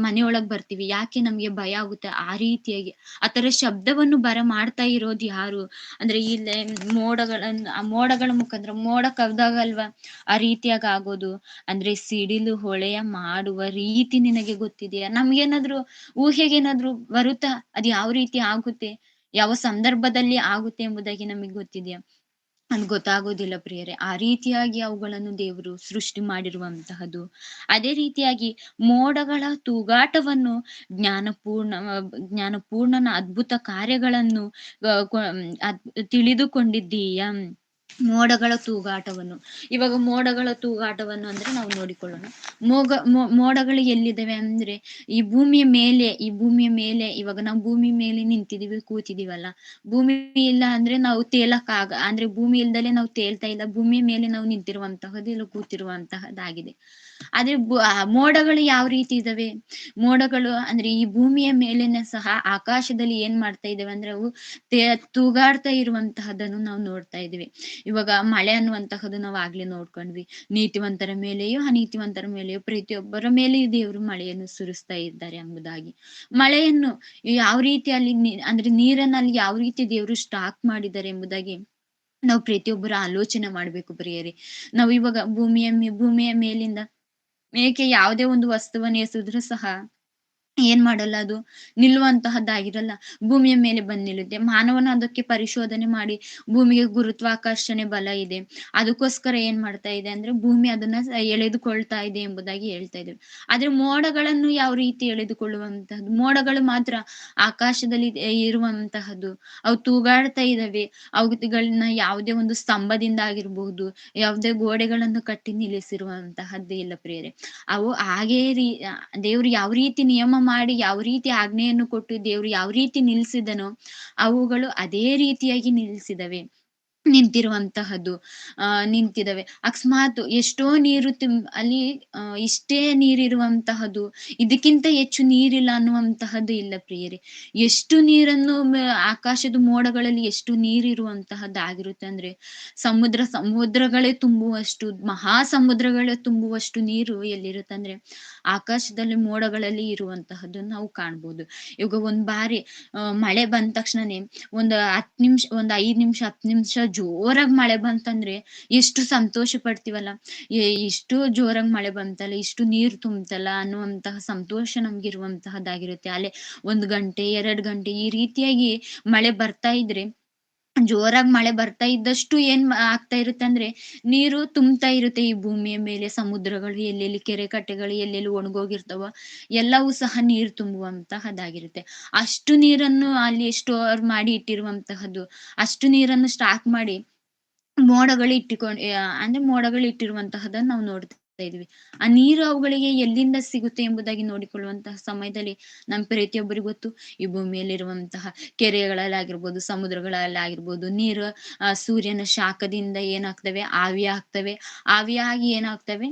ಮನೆಯೊಳಗ್ ಬರ್ತೀವಿ. ಯಾಕೆ? ನಮ್ಗೆ ಭಯ ಆಗುತ್ತೆ. ಆ ರೀತಿಯಾಗಿ ಆತರ ಶಬ್ದವನ್ನು ಮಾಡ್ತಾ ಇರೋದು ಯಾರು ಅಂದ್ರೆ, ಇಲ್ಲೇ ಆ ಮೋಡಗಳ ಮುಖಾಂತರ ಮೋಡ ಕವ್ದಾಗಲ್ವಾ ಆ ರೀತಿಯಾಗಿ ಆಗೋದು. ಅಂದ್ರೆ ಸಿಡಿಲು ಹೊಳೆಯ ಮಾಡುವ ರೀತಿ ನಿನಗೆ ಗೊತ್ತಿದೆಯಾ? ನಮ್ಗೇನಾದ್ರೂ ಊಹೆಗೇನಾದ್ರೂ ಬರುತ್ತಾ? ಅದು ಯಾವ ರೀತಿ ಆಗುತ್ತೆ, ಯಾವ ಸಂದರ್ಭದಲ್ಲಿ ಆಗುತ್ತೆ ಎಂಬುದಾಗಿ ನಮಗೆ ಗೊತ್ತಿದೆಯಾ? ಅದ್ ಗೊತ್ತಾಗೋದಿಲ್ಲ ಪ್ರಿಯರೇ. ಆ ರೀತಿಯಾಗಿ ಅವುಗಳನ್ನು ದೇವರು ಸೃಷ್ಟಿ ಮಾಡಿರುವಂತಹದ್ದು. ಅದೇ ರೀತಿಯಾಗಿ ಮೋಡಗಳ ತೂಗಾಟವನ್ನು ಜ್ಞಾನಪೂರ್ಣನ ಅದ್ಭುತ ಕಾರ್ಯಗಳನ್ನು ಅ ಕೊ ಅದ್ ತಿಳಿದುಕೊಂಡಿದ್ದೀಯಾ? ಮೋಡಗಳ ತೂಗಾಟವನ್ನು. ಇವಾಗ ಮೋಡಗಳ ತೂಗಾಟವನ್ನು ಅಂದ್ರೆ ನಾವು ನೋಡಿಕೊಳ್ಳೋಣ. ಮೋಡಗಳು ಎಲ್ಲಿದ್ದಾವೆ ಅಂದ್ರೆ ಈ ಭೂಮಿಯ ಮೇಲೆ ಇವಾಗ ನಾವು ಭೂಮಿ ಮೇಲೆ ನಿಂತಿದೀವಿ, ಕೂತಿದೀವಲ್ಲ. ಭೂಮಿ ಇಲ್ಲ ಅಂದ್ರೆ ನಾವು ಅಂದ್ರೆ ಭೂಮಿ ಇಲ್ದಲೆ ನಾವು ತೇಲ್ತಾ ಇಲ್ಲ. ಭೂಮಿಯ ಮೇಲೆ ನಾವು ನಿಂತಿರುವಂತಹದ್ದು, ಇಲ್ಲ ಕೂತಿರುವಂತಹದ್ದಾಗಿದೆ. ಆದ್ರೆ ಮೋಡಗಳು ಯಾವ ರೀತಿ ಇದಾವೆ? ಮೋಡಗಳು ಅಂದ್ರೆ ಈ ಭೂಮಿಯ ಮೇಲೆನೆ ಸಹ ಆಕಾಶದಲ್ಲಿ ಏನ್ ಮಾಡ್ತಾ ಇದಾವೆ ಅಂದ್ರೆ ಅವು ತೇ ತೂಗಾಡ್ತಾ ಇರುವಂತಹದ್ದನ್ನು ನಾವು ನೋಡ್ತಾ ಇದ್ದೀವಿ. ಇವಾಗ ಮಳೆ ಅನ್ನುವಂತಹದ್ದು ನಾವು ಆಗ್ಲೇ ನೋಡ್ಕೊಂಡ್ವಿ. ನೀತಿವಂತರ ಮೇಲೆಯೂ ಅನೀತಿವಂತರ ಮೇಲೆಯೂ ಪ್ರತಿಯೊಬ್ಬರ ಮೇಲೆಯೂ ದೇವರು ಮಳೆಯನ್ನು ಸುರಿಸ್ತಾ ಇದ್ದಾರೆ ಎಂಬುದಾಗಿ. ಮಳೆಯನ್ನು ಯಾವ ರೀತಿ ಅಲ್ಲಿ ಅಂದ್ರೆ ನೀರನ್ನ ಅಲ್ಲಿ ಯಾವ ರೀತಿ ದೇವರು ಸ್ಟಾಕ್ ಮಾಡಿದ್ದಾರೆ ಎಂಬುದಾಗಿ ನಾವು ಪ್ರತಿಯೊಬ್ಬರು ಆಲೋಚನೆ ಮಾಡ್ಬೇಕು ಪ್ರಿಯರೇ. ನಾವು ಇವಾಗ ಭೂಮಿಯ ಮೇಲಿಂದ ಮೇಕೆ ಯಾವುದೇ ಒಂದು ವಸ್ತುವನ್ನು ಎಸೆದ್ರು ಸಹ ಏನ್ ಮಾಡಲ್ಲ, ಅದು ನಿಲ್ಲುವಂತಹದ್ದಾಗಿರಲ್ಲ. ಭೂಮಿಯ ಮೇಲೆ ಬಂದ್ ನಿಲ್ಲುತ್ತೆ. ಮಾನವನ ಅದಕ್ಕೆ ಪರಿಶೋಧನೆ ಮಾಡಿ ಭೂಮಿಗೆ ಗುರುತ್ವಾಕರ್ಷಣೆ ಬಲ ಇದೆ. ಅದಕ್ಕೋಸ್ಕರ ಏನ್ ಮಾಡ್ತಾ ಇದೆ ಅಂದ್ರೆ ಭೂಮಿ ಅದನ್ನ ಎಳೆದುಕೊಳ್ತಾ ಇದೆ ಎಂಬುದಾಗಿ ಹೇಳ್ತಾ ಇದ್ದೇವೆ. ಆದ್ರೆ ಮೋಡಗಳನ್ನು ಯಾವ ರೀತಿ ಎಳೆದುಕೊಳ್ಳುವಂತಹದ್ದು? ಮೋಡಗಳು ಮಾತ್ರ ಆಕಾಶದಲ್ಲಿ ಇರುವಂತಹದ್ದು. ಅವು ತೂಗಾಡ್ತಾ ಇದಾವೆ. ಅವುಗಳನ್ನ ಯಾವುದೇ ಒಂದು ಸ್ತಂಭದಿಂದ ಆಗಿರಬಹುದು, ಯಾವುದೇ ಗೋಡೆಗಳನ್ನು ಕಟ್ಟಿ ನಿಲ್ಲಿಸಿರುವಂತಹದ್ದೇ ಇಲ್ಲ ಪ್ರಿಯರೇ. ಅವು ಹಾಗೇ ದೇವ್ರು ಯಾವ ರೀತಿ ನಿಯಮ ಮಾಡಿ, ಯಾವ ರೀತಿ ಆಜ್ಞೆಯನ್ನು ಕೊಟ್ಟು ದೇವ್ರು ಯಾವ ರೀತಿ ನಿಲ್ಸಿದನೋ, ಅವುಗಳು ಅದೇ ರೀತಿಯಾಗಿ ನಿಂತಿರುವಂತಹದ್ದು. ನಿಂತಿದವೆ. ಅಕಸ್ಮಾತ್ ಎಷ್ಟೋ ನೀರು ಅಲ್ಲಿ ಇಷ್ಟೇ ನೀರಿರುವಂತಹದ್ದು, ಇದಕ್ಕಿಂತ ಹೆಚ್ಚು ನೀರಿಲ್ಲ ಅನ್ನುವಂತಹದ್ದು ಇಲ್ಲ ಪ್ರಿಯರೇ. ಎಷ್ಟು ನೀರನ್ನು ಆಕಾಶದ ಮೋಡಗಳಲ್ಲಿ ಎಷ್ಟು ನೀರಿರುವಂತಹದ್ದಾಗಿರುತ್ತೆ ಅಂದ್ರೆ ಸಮುದ್ರಗಳೇ ತುಂಬುವಷ್ಟು, ಮಹಾ ಸಮುದ್ರಗಳೇ ತುಂಬುವಷ್ಟು ನೀರು ಎಲ್ಲಿರುತ್ತಂದ್ರೆ ಆಕಾಶದಲ್ಲಿ ಮೋಡಗಳಲ್ಲಿ ಇರುವಂತಹದ್ದನ್ನು ನಾವು ಕಾಣ್ಬೋದು. ಇವಾಗ ಒಂದ್ ಬಾರಿ ಮಳೆ ಬಂದ ತಕ್ಷಣನೇ ಒಂದು 10 ನಿಮಿಷ, ಒಂದು 5 ನಿಮಿಷ, 10 ನಿಮಿಷ ಜೋರಾಗಿ ಮಳೆ ಬಂತಂದ್ರೆ ಎಷ್ಟು ಸಂತೋಷ ಪಡ್ತೀವಲ್ಲ. ಇಷ್ಟು ಜೋರಾಗಿ ಮಳೆ ಬಂತಲ್ಲ, ಇಷ್ಟು ನೀರು ತುಂಬ್ತಲ್ಲ ಅನ್ನುವಂತಹ ಸಂತೋಷ ನಮ್ಗಿರುವಂತಹದ್ದಾಗಿರುತ್ತೆ. ಅಲ್ಲೇ 1 ಗಂಟೆ, 2 ಗಂಟೆ ಈ ರೀತಿಯಾಗಿ ಮಳೆ ಬರ್ತಾ ಇದ್ರೆ, ಜೋರಾಗಿ ಮಳೆ ಬರ್ತಾ ಇದ್ದಷ್ಟು ಆಗ್ತಾ ಇರುತ್ತೆ ಅಂದ್ರೆ ನೀರು ತುಂಬ್ತಾ ಇರುತ್ತೆ ಈ ಭೂಮಿಯ ಮೇಲೆ. ಸಮುದ್ರಗಳು ಎಲ್ಲೆಲ್ಲಿ, ಕೆರೆ ಕಟ್ಟೆಗಳು ಎಲ್ಲೆಲ್ಲಿ ಒಣಗೋಗಿರ್ತಾವೋ ಎಲ್ಲವೂ ಸಹ ನೀರು ತುಂಬುವಂತಹದ್ದಾಗಿರುತ್ತೆ. ಅಷ್ಟು ನೀರನ್ನು ಅಲ್ಲಿ ಸ್ಟೋರ್ ಮಾಡಿ ಇಟ್ಟಿರುವಂತಹದ್ದು, ಅಷ್ಟು ನೀರನ್ನು ಸ್ಟಾಕ್ ಮಾಡಿ ಮೋಡಗಳು ಇಟ್ಟಿರುವಂತಹದನ್ನ ನಾವು ನೋಡ್ತಾ ಇದೀವಿ. ಆ ನೀರು ಅವುಗಳಿಗೆ ಎಲ್ಲಿಂದ ಸಿಗುತ್ತೆ ಎಂಬುದಾಗಿ ನೋಡಿಕೊಳ್ಳುವಂತಹ ಸಮಯದಲ್ಲಿ ಪ್ರತಿಯೊಬ್ಬರಿಗೂ ಗೊತ್ತು, ಈ ಭೂಮಿಯಲ್ಲಿರುವಂತಹ ಕೆರೆಗಳಲ್ಲಾಗಿರ್ಬೋದು, ಸಮುದ್ರಗಳಲ್ಲಾಗಿರ್ಬೋದು, ನೀರು ಸೂರ್ಯನ ಶಾಖದಿಂದ ಏನಾಗ್ತವೆ, ಆವಿಯಾಗ್ತವೆ. ಆವಿಯಾಗಿ ಏನಾಗ್ತವೆ,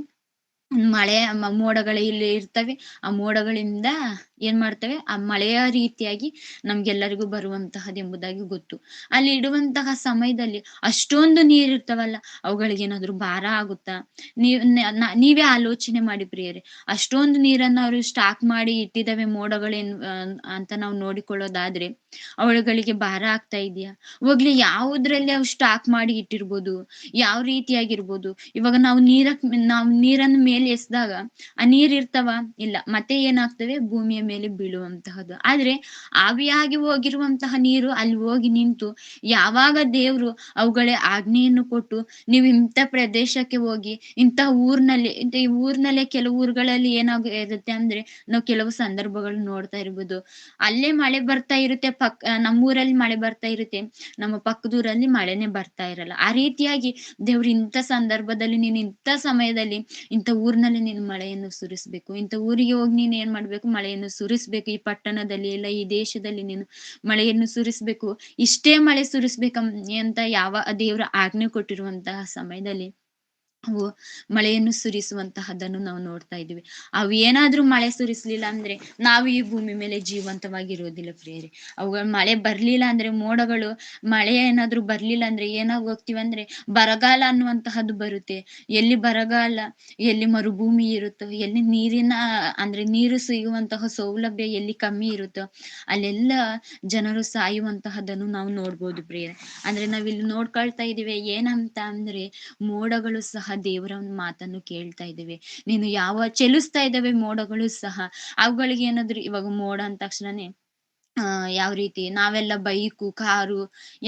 ಮೋಡಗಳು ಇಲ್ಲಿ ಇರ್ತವೆ. ಆ ಮೋಡಗಳಿಂದ ಏನ್ ಮಾಡ್ತವೆ, ಆ ಮಳೆಯ ರೀತಿಯಾಗಿ ನಮ್ಗೆಲ್ಲರಿಗೂ ಬರುವಂತಹದ್ದು ಎಂಬುದಾಗಿ ಗೊತ್ತು. ಅಲ್ಲಿ ಇಡುವಂತಹ ಸಮಯದಲ್ಲಿ ಅಷ್ಟೊಂದು ನೀರಿರ್ತವಲ್ಲ, ಅವುಗಳಿಗೇನಾದ್ರು ಭಾರ ಆಗುತ್ತಾ? ನೀವೇ ಆಲೋಚನೆ ಮಾಡಿ ಪ್ರಿಯರೇ. ಅಷ್ಟೊಂದು ನೀರನ್ನ ಅವರು ಸ್ಟಾಕ್ ಮಾಡಿ ಇಟ್ಟಿದ್ದಾವೆ ಮೋಡಗಳೇನ್ ಅಂತ ನಾವು ನೋಡಿಕೊಳ್ಳೋದಾದ್ರೆ ಅವುಗಳಿಗೆ ಭಾರ ಆಗ್ತಾ ಇದೆಯಾ? ಹೋಗ್ಲಿ, ಯಾವುದ್ರಲ್ಲಿ ಅವು ಸ್ಟಾಕ್ ಮಾಡಿ ಇಟ್ಟಿರ್ಬೋದು, ಯಾವ ರೀತಿಯಾಗಿರ್ಬೋದು. ಇವಾಗ ನಾವು ನೀರನ್ನು ಮೇಲೆ ಎಸ್ದಾಗ ಆ ನೀರ್ ಇರ್ತಾವ? ಇಲ್ಲ. ಮತ್ತೆ ಏನಾಗ್ತವೆ, ಭೂಮಿಯ ಮೇಲೆ ಬೀಳುವಂತಹದ್ದು. ಆದ್ರೆ ಆವಿಯಾಗಿ ಹೋಗಿರುವಂತಹ ನೀರು ಅಲ್ಲಿ ಹೋಗಿ ನಿಂತು ಯಾವಾಗ ದೇವ್ರು ಅವುಗಳೇ ಆಜ್ಞೆಯನ್ನು ಕೊಟ್ಟು, ನೀವು ಇಂಥ ಪ್ರದೇಶಕ್ಕೆ ಹೋಗಿ, ಈ ಊರ್ನಲ್ಲೇ ಕೆಲವು ಊರುಗಳಲ್ಲಿ ಇರುತ್ತೆ ಅಂದ್ರೆ ನಾವು ಕೆಲವು ಸಂದರ್ಭಗಳು ನೋಡ್ತಾ ಇರ್ಬೋದು. ಅಲ್ಲೇ ಮಳೆ ಬರ್ತಾ ಇರುತ್ತೆ, ನಮ್ಮೂರಲ್ಲಿ ಮಳೆ ಬರ್ತಾ ಇರುತ್ತೆ, ನಮ್ಮ ಪಕ್ಕದೂರಲ್ಲಿ ಮಳೆನೇ ಬರ್ತಾ ಇರಲ್ಲ. ಆ ರೀತಿಯಾಗಿ ದೇವ್ರು ಇಂಥ ಸಂದರ್ಭದಲ್ಲಿ, ನೀನು ಇಂಥ ಸಮಯದಲ್ಲಿ ಇಂಥ ಊರಿನಲ್ಲಿ ನೀನು ಮಳೆಯನ್ನು ಸುರಿಸ್ಬೇಕು, ಇಂಥ ಊರಿಗೆ ಹೋಗಿ ನೀನು ಏನ್ ಮಾಡ್ಬೇಕು, ಮಳೆಯನ್ನು ಸುರಿಸ್ಬೇಕು. ಈ ಪಟ್ಟಣದಲ್ಲಿ ಇಲ್ಲ, ಈ ದೇಶದಲ್ಲಿ ನೀನು ಮಳೆಯನ್ನು ಸುರಿಸ್ಬೇಕು. ಇಷ್ಟೇ ಮಳೆ ಅಂತ ಯಾವ ದೇವ್ರ ಆಜ್ಞೆ ಕೊಟ್ಟಿರುವಂತಹ ಸಮಯದಲ್ಲಿ ಅವು ಮಳೆಯನ್ನು ಸುರಿಸುವಂತಹದ್ದನ್ನು ನಾವು ನೋಡ್ತಾ ಇದೀವಿ. ಅವು ಏನಾದ್ರೂ ಮಳೆ ಸುರಿಸ್ಲಿಲ್ಲ ಅಂದ್ರೆ ನಾವು ಈ ಭೂಮಿ ಮೇಲೆ ಜೀವಂತವಾಗಿರೋದಿಲ್ಲ ಪ್ರಿಯರೇ. ಅವುಗಳು ಮಳೆ ಬರ್ಲಿಲ್ಲ ಅಂದ್ರೆ, ಮಳೆ ಏನಾದ್ರೂ ಬರ್ಲಿಲ್ಲ ಅಂದ್ರೆ ಏನಾಗ್ ಹೋಗ್ತಿವಂದ್ರೆ ಬರಗಾಲ ಅನ್ನುವಂತಹದ್ದು ಬರುತ್ತೆ. ಎಲ್ಲಿ ಬರಗಾಲ, ಎಲ್ಲಿ ಮರುಭೂಮಿ ಇರುತ್ತೋ, ಎಲ್ಲಿ ನೀರು ಸಿಗುವಂತಹ ಸೌಲಭ್ಯ ಎಲ್ಲಿ ಕಮ್ಮಿ ಇರುತ್ತೋ ಅಲ್ಲೆಲ್ಲ ಜನರು ಸಾಯುವಂತಹದ್ದನ್ನು ನಾವು ನೋಡ್ಬೋದು ಪ್ರಿಯರೇ. ಅಂದ್ರೆ ನಾವಿಲ್ಲಿ ನೋಡ್ಕೊಳ್ತಾ ಇದೀವಿ ಏನಂತ ಅಂದ್ರೆ, ಮೋಡಗಳು ಸಹ ದೇವರ ಮಾತನ್ನು ಕೇಳ್ತಾ ಇದ್ದೇವೆ. ಚಲಿಸ್ತಾ ಇದ್ದಾವೆ ಮೋಡಗಳು ಸಹ. ಅವುಗಳಿಗೆ ಏನಾದ್ರು, ಇವಾಗ ಮೋಡ ಅಂದ ತಕ್ಷಣನೇ ಯಾವ ರೀತಿ ನಾವೆಲ್ಲ ಬೈಕು, ಕಾರು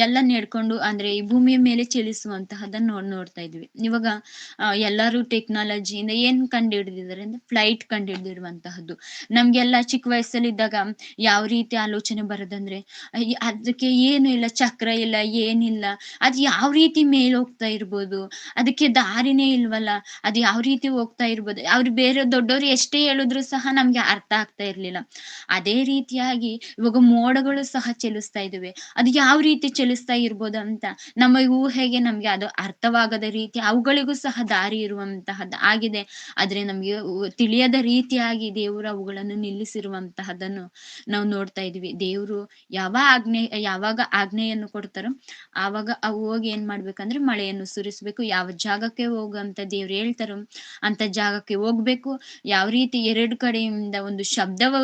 ಎಲ್ಲ ನಡ್ಕೊಂಡು ಅಂದ್ರೆ ಈ ಭೂಮಿಯ ಮೇಲೆ ಚಲಿಸುವಂತಹದನ್ನ ನೋಡ್ತಾ ಇದ್ವಿ. ಇವಾಗ ಎಲ್ಲರೂ ಟೆಕ್ನಾಲಜಿಯಿಂದ ಏನ್ ಕಂಡುಹಿಡಿದಿದ್ದಾರೆ ಅಂದ್ರೆ ಫ್ಲೈಟ್ ಕಂಡುಹಿಡಿದಿರುವಂತಹದ್ದು. ನಮ್ಗೆಲ್ಲ ಚಿಕ್ಕ ವಯಸ್ಸಲ್ಲಿದ್ದಾಗ ಯಾವ ರೀತಿ ಆಲೋಚನೆ ಬರೋದಂದ್ರೆ ಅದಕ್ಕೆ ಏನು ಇಲ್ಲ, ಚಕ್ರ ಇಲ್ಲ, ಏನಿಲ್ಲ. ಅದು ಯಾವ ರೀತಿ ಮೇಲ್ ಹೋಗ್ತಾ ಇರ್ಬೋದು? ಅದಕ್ಕೆ ದಾರಿನೇ ಇಲ್ವಲ್ಲ? ಅದು ಯಾವ ರೀತಿ ಹೋಗ್ತಾ ಇರ್ಬೋದು? ಅವ್ರು ಬೇರೆ ದೊಡ್ಡವರು ಎಷ್ಟೇ ಹೇಳಿದ್ರು ಸಹ ನಮ್ಗೆ ಅರ್ಥ ಆಗ್ತಾ ಇರ್ಲಿಲ್ಲ. ಅದೇ ರೀತಿಯಾಗಿ ಇವಾಗ ಮೋಡಗಳು ಸಹ ಚಲಿಸ್ತಾ ಇದಾವೆ. ಅದು ಯಾವ ರೀತಿ ಚಲಿಸ್ತಾ ಇರ್ಬೋದು ಅಂತ ನಮ್ಮ ಊಹೆಗೆ ನಮ್ಗೆ ಅದು ಅರ್ಥವಾಗದ ರೀತಿ ಅವುಗಳಿಗೂ ಸಹ ದಾರಿ ಇರುವಂತಹದ್ದು ಆಗಿದೆ. ಆದ್ರೆ ನಮ್ಗೆ ತಿಳಿಯದ ರೀತಿಯಾಗಿ ದೇವರು ಅವುಗಳನ್ನು ನಿಲ್ಲಿಸಿರುವಂತಹದ್ದನ್ನು ನಾವು ನೋಡ್ತಾ ಇದೀವಿ. ದೇವರು ಯಾವಾಗ ಆಜ್ಞೆಯನ್ನು ಕೊಡ್ತಾರೋ ಆವಾಗ ಅವು ಹೋಗಿ ಏನ್ ಮಾಡ್ಬೇಕಂದ್ರೆ ಮಳೆಯನ್ನು ಸುರಿಸ್ಬೇಕು. ಯಾವ ಜಾಗಕ್ಕೆ ಹೋಗಂತ ದೇವ್ರು ಹೇಳ್ತಾರೋ ಅಂತ ಜಾಗಕ್ಕೆ ಹೋಗ್ಬೇಕು. ಯಾವ ರೀತಿ ಎರಡು ಕಡೆಯಿಂದ ಒಂದು ಶಬ್ದವು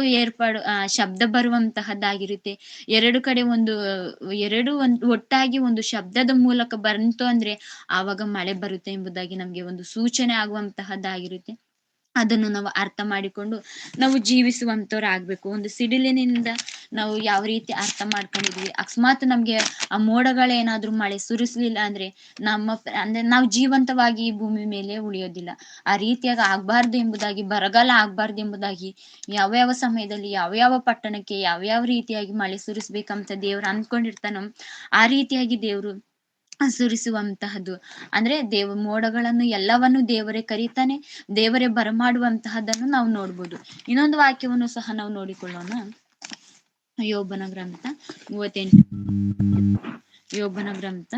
ಶಬ್ದ ಬರುವಂತಹದ್ದಾಗಿರುತ್ತೆ. ಎರಡು ಕಡೆ ಒಂದು ಒಟ್ಟಾಗಿ ಒಂದು ಶಬ್ದದ ಮೂಲಕ ಬಂತು ಅಂದ್ರೆ ಆವಾಗ ಮಳೆ ಬರುತ್ತೆ ಎಂಬುದಾಗಿ ನಮ್ಗೆ ಒಂದು ಸೂಚನೆ ಆಗುವಂತಹದ್ದಾಗಿರುತ್ತೆ. ಅದನ್ನು ನಾವು ಅರ್ಥ ಮಾಡಿಕೊಂಡು ನಾವು ಜೀವಿಸುವಂತವರಾಗ್ಬೇಕು. ಒಂದು ಸಿಡಿಲಿನಿಂದ ನಾವು ಯಾವ ರೀತಿ ಅರ್ಥ ಮಾಡ್ಕೊಂಡಿದ್ವಿ, ಅಕಸ್ಮಾತ್ ನಮ್ಗೆ ಆ ಮೋಡಗಳೇನಾದ್ರೂ ಮಳೆ ಸುರಿಸ್ಲಿಲ್ಲ ಅಂದ್ರೆ ಅಂದ್ರೆ ನಾವು ಜೀವಂತವಾಗಿ ಈ ಭೂಮಿ ಮೇಲೆ ಉಳಿಯೋದಿಲ್ಲ. ಆ ರೀತಿಯಾಗಿ ಆಗ್ಬಾರ್ದು ಎಂಬುದಾಗಿ, ಬರಗಾಲ ಆಗ್ಬಾರ್ದು ಎಂಬುದಾಗಿ ಯಾವ್ಯಾವ ಸಮಯದಲ್ಲಿ ಯಾವ್ಯಾವ ಪಟ್ಟಣಕ್ಕೆ ಯಾವ್ಯಾವ ರೀತಿಯಾಗಿ ಮಳೆ ಸುರಿಸ್ಬೇಕಂತ ದೇವ್ರು ಅಂದ್ಕೊಂಡಿರ್ತಾನೋ ಆ ರೀತಿಯಾಗಿ ದೇವ್ರು ಸುರಿಸುವಂತಹದ್ದು. ಅಂದ್ರೆ ಮೋಡಗಳನ್ನು ಎಲ್ಲವನ್ನು ದೇವರೇ ಕರೀತಾನೆ, ದೇವರೇ ಬರಮಾಡುವಂತಹದ್ದನ್ನು ನಾವು ನೋಡ್ಬೋದು. ಇನ್ನೊಂದು ವಾಕ್ಯವನ್ನು ಸಹ ನಾವು ನೋಡಿಕೊಳ್ಳೋಣ. ಯೋಬನ ಗ್ರಂಥ 38 ಯೋಬನ ಗ್ರಂಥ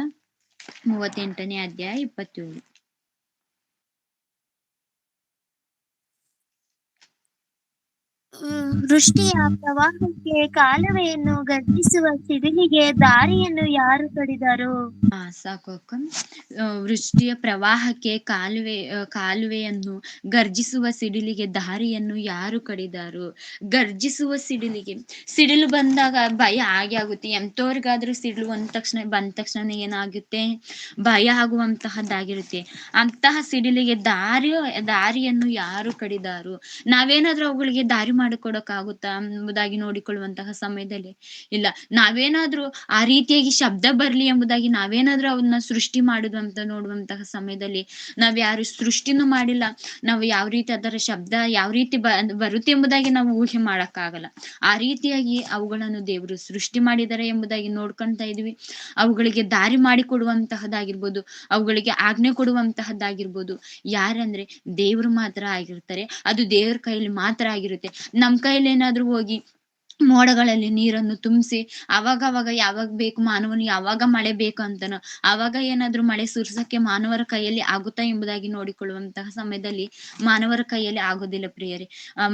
38ನೇ ಅಧ್ಯಾಯ 27. ವೃಷ್ಟಿಯ ಪ್ರವಾಹಕ್ಕೆ ಕಾಲುವೆಯನ್ನು ಗರ್ಜಿಸುವ ಸಿಡಿಲಿಗೆ ದಾರಿಯನ್ನು ಯಾರು ಕಡಿದರು? ಸಾಕು ಅಕ್ಕ. ವೃಷ್ಟಿಯ ಪ್ರವಾಹಕ್ಕೆ ಕಾಲುವೆಯನ್ನು ಗರ್ಜಿಸುವ ಸಿಡಿಲಿಗೆ ದಾರಿಯನ್ನು ಯಾರು ಕಡಿದಾರು? ಗರ್ಜಿಸುವ ಸಿಡಿಲು ಬಂದಾಗ ಭಯ ಆಗೇ ಆಗುತ್ತೆ. ಎಂತವ್ರಿಗಾದ್ರೂ ಸಿಡಿಲು ಬಂದ ತಕ್ಷಣ ಏನಾಗುತ್ತೆ? ಭಯ ಆಗುವಂತಹದ್ದಾಗಿರುತ್ತೆ. ಅಂತಹ ಸಿಡಿಲಿಗೆ ದಾರಿಯನ್ನು ಯಾರು ಕಡಿದಾರು? ನಾವೇನಾದ್ರೂ ಅವುಗಳಿಗೆ ದಾರಿ ಮಾಡಿಕೊಡಕ್ಕಾಗುತ್ತಾ ಎಂಬುದಾಗಿ ನೋಡಿಕೊಳ್ಳುವಂತಹ ಸಮಯದಲ್ಲಿ ಇಲ್ಲ. ನಾವೇನಾದ್ರೂ ಆ ರೀತಿಯಾಗಿ ಶಬ್ದ ಬರ್ಲಿ ಎಂಬುದಾಗಿ ನಾವೇನಾದ್ರೂ ಅವನ್ನ ಸೃಷ್ಟಿ ಮಾಡುದು ಅಂತ ನೋಡುವಂತಹ ಸಮಯದಲ್ಲಿ ನಾವ್ ಯಾರು ಸೃಷ್ಟಿನೂ ಮಾಡಿಲ್ಲ. ನಾವು ಯಾವ ರೀತಿ ಅದರ ಶಬ್ದ ಯಾವ ರೀತಿ ಬರುತ್ತೆ ಎಂಬುದಾಗಿ ನಾವು ಊಹೆ ಮಾಡಕ್ಕಾಗಲ್ಲ. ಆ ರೀತಿಯಾಗಿ ಅವುಗಳನ್ನು ದೇವರು ಸೃಷ್ಟಿ ಮಾಡಿದ್ದಾರೆ ಎಂಬುದಾಗಿ ನೋಡ್ಕೊಂತಾ ಇದೀವಿ. ಅವುಗಳಿಗೆ ದಾರಿ ಮಾಡಿ ಕೊಡುವಂತಹದ್ದಾಗಿರ್ಬೋದು, ಅವುಗಳಿಗೆ ಆಜ್ಞೆ ಕೊಡುವಂತಹದ್ದಾಗಿರ್ಬೋದು ಯಾರಂದ್ರೆ ದೇವ್ರು ಮಾತ್ರ ಆಗಿರ್ತಾರೆ. ಅದು ದೇವ್ರ ಕೈಲಿ ಮಾತ್ರ ಆಗಿರುತ್ತೆ. ನಮ್ ಕೈಲಿ ಏನಾದ್ರೂ ಹೋಗಿ ಮೋಡಗಳಲ್ಲಿ ನೀರನ್ನು ತುಂಬಿಸಿ ಅವಾಗ ಯಾವಾಗ ಬೇಕು ಮಾನವನು ಯಾವಾಗ ಮಳೆ ಬೇಕು ಅಂತನೋ ಆವಾಗ ಏನಾದ್ರೂ ಮಳೆ ಸುರ್ಸಕ್ಕೆ ಮಾನವರ ಕೈಯಲ್ಲಿ ಆಗುತ್ತಾ ಎಂಬುದಾಗಿ ನೋಡಿಕೊಳ್ಳುವಂತಹ ಸಮಯದಲ್ಲಿ ಮಾನವರ ಕೈಯಲ್ಲಿ ಆಗೋದಿಲ್ಲ ಪ್ರಿಯರೇ.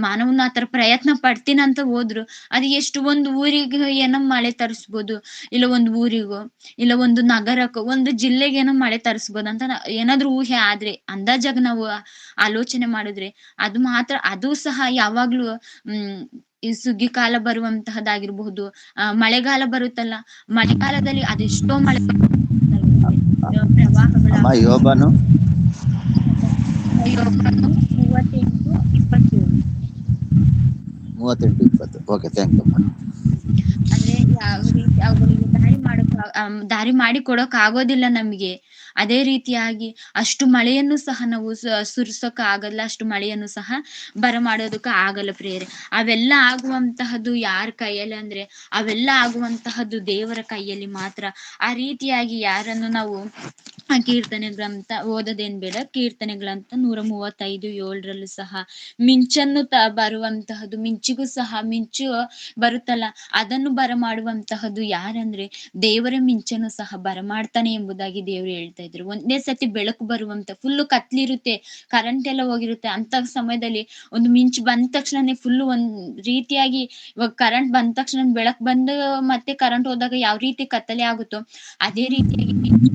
ಮಾನವನ ಆತರ ಪ್ರಯತ್ನ ಪಡ್ತೀನಂತ ಹೋದ್ರು ಅದು ಎಷ್ಟು ಒಂದು ಊರಿಗೆ ಏನೋ ಮಳೆ ತರಿಸ್ಬೋದು, ಇಲ್ಲ ಒಂದು ಊರಿಗೋ ಇಲ್ಲ ಒಂದು ನಗರಕ್ಕೋ ಒಂದು ಜಿಲ್ಲೆಗೇನೋ ಮಳೆ ತರಿಸ್ಬೋದು ಅಂತ ಏನಾದ್ರೂ ಊಹೆ ಆದ್ರೆ ಅಂದಾಜಾಗ ನಾವು ಆಲೋಚನೆ ಮಾಡಿದ್ರೆ ಅದು ಸಹ ಯಾವಾಗ್ಲೂ ಈ ಸುಗ್ಗಿ ಕಾಲ ಬರುವಂತಹದ್ದಾಗಿರ್ಬಹುದು, ಮಳೆಗಾಲ ಬರುತ್ತಲ್ಲ, ಮಳೆಗಾಲದಲ್ಲಿ ಅದೆಷ್ಟೋ ಮಳೆ ಪ್ರವಾಹಗಳ ಅಮ್ಮ ಯೋಬನು 38:20. Okay, thank you. ಅಂದ್ರೆ ಯಾವ ರೀತಿ ಅವುಗಳಿಗೆ ದಾರಿ ಮಾಡಿ ಕೊಡೋಕ್ ಆಗೋದಿಲ್ಲ ನಮ್ಗೆ. ಅದೇ ರೀತಿಯಾಗಿ ಅಷ್ಟು ಮಳೆಯನ್ನು ಸಹ ನಾವು ಸುರಿಸೋಕ ಆಗಲ್ಲ, ಅಷ್ಟು ಮಳೆಯನ್ನು ಸಹ ಬರಮಾಡೋದಕ್ಕೆ ಆಗಲ್ಲ ಪ್ರಿಯರೇ. ಅವೆಲ್ಲ ಆಗುವಂತಹದ್ದು ಯಾರ ಕೈಯಲ್ಲಿ ಅಂದ್ರೆ ಅವೆಲ್ಲ ಆಗುವಂತಹದ್ದು ದೇವರ ಕೈಯಲ್ಲಿ ಮಾತ್ರ. ಆ ರೀತಿಯಾಗಿ ಯಾರನ್ನು ನಾವು ಕೀರ್ತನೆ ಗ್ರಂಥ ಓದೋದೇನ್ ಬೇಡ, ಕೀರ್ತನೆಗಳಂತ 135:7 ಸಹ ಮಿಂಚನ್ನು ಬರುವಂತಹದ್ದು, ಮಿಂಚಿಗೂ ಸಹ ಮಿಂಚು ಬರುತ್ತಲ್ಲ ಅದನ್ನು ಬರಮಾಡುವಂತಹದ್ದು ಯಾರಂದ್ರೆ ದೇವರ ಮಿಂಚನ್ನು ಸಹ ಬರಮಾಡ್ತಾನೆ ಎಂಬುದಾಗಿ ದೇವರು ಹೇಳ್ತಾ ಇದ್ರು. ಒಂದೇ ಸತಿ ಬೆಳಕು ಬರುವಂತ ಫುಲ್ಲು ಕತ್ಲಿರುತ್ತೆ, ಕರೆಂಟ್ ಎಲ್ಲ ಹೋಗಿರುತ್ತೆ. ಅಂತ ಸಮಯದಲ್ಲಿ ಒಂದು ಮಿಂಚು ಬಂದ ತಕ್ಷಣನೇ ಫುಲ್ಲು ಒಂದ್ ರೀತಿಯಾಗಿ, ಇವಾಗ ಕರೆಂಟ್ ಬಂದ ತಕ್ಷಣ ಬೆಳಕು ಬಂದು ಮತ್ತೆ ಕರೆಂಟ್ ಹೋದಾಗ ಯಾವ ರೀತಿ ಕತ್ತಲೆ ಆಗುತ್ತೋ ಅದೇ ರೀತಿಯಾಗಿ ಮಿಂಚು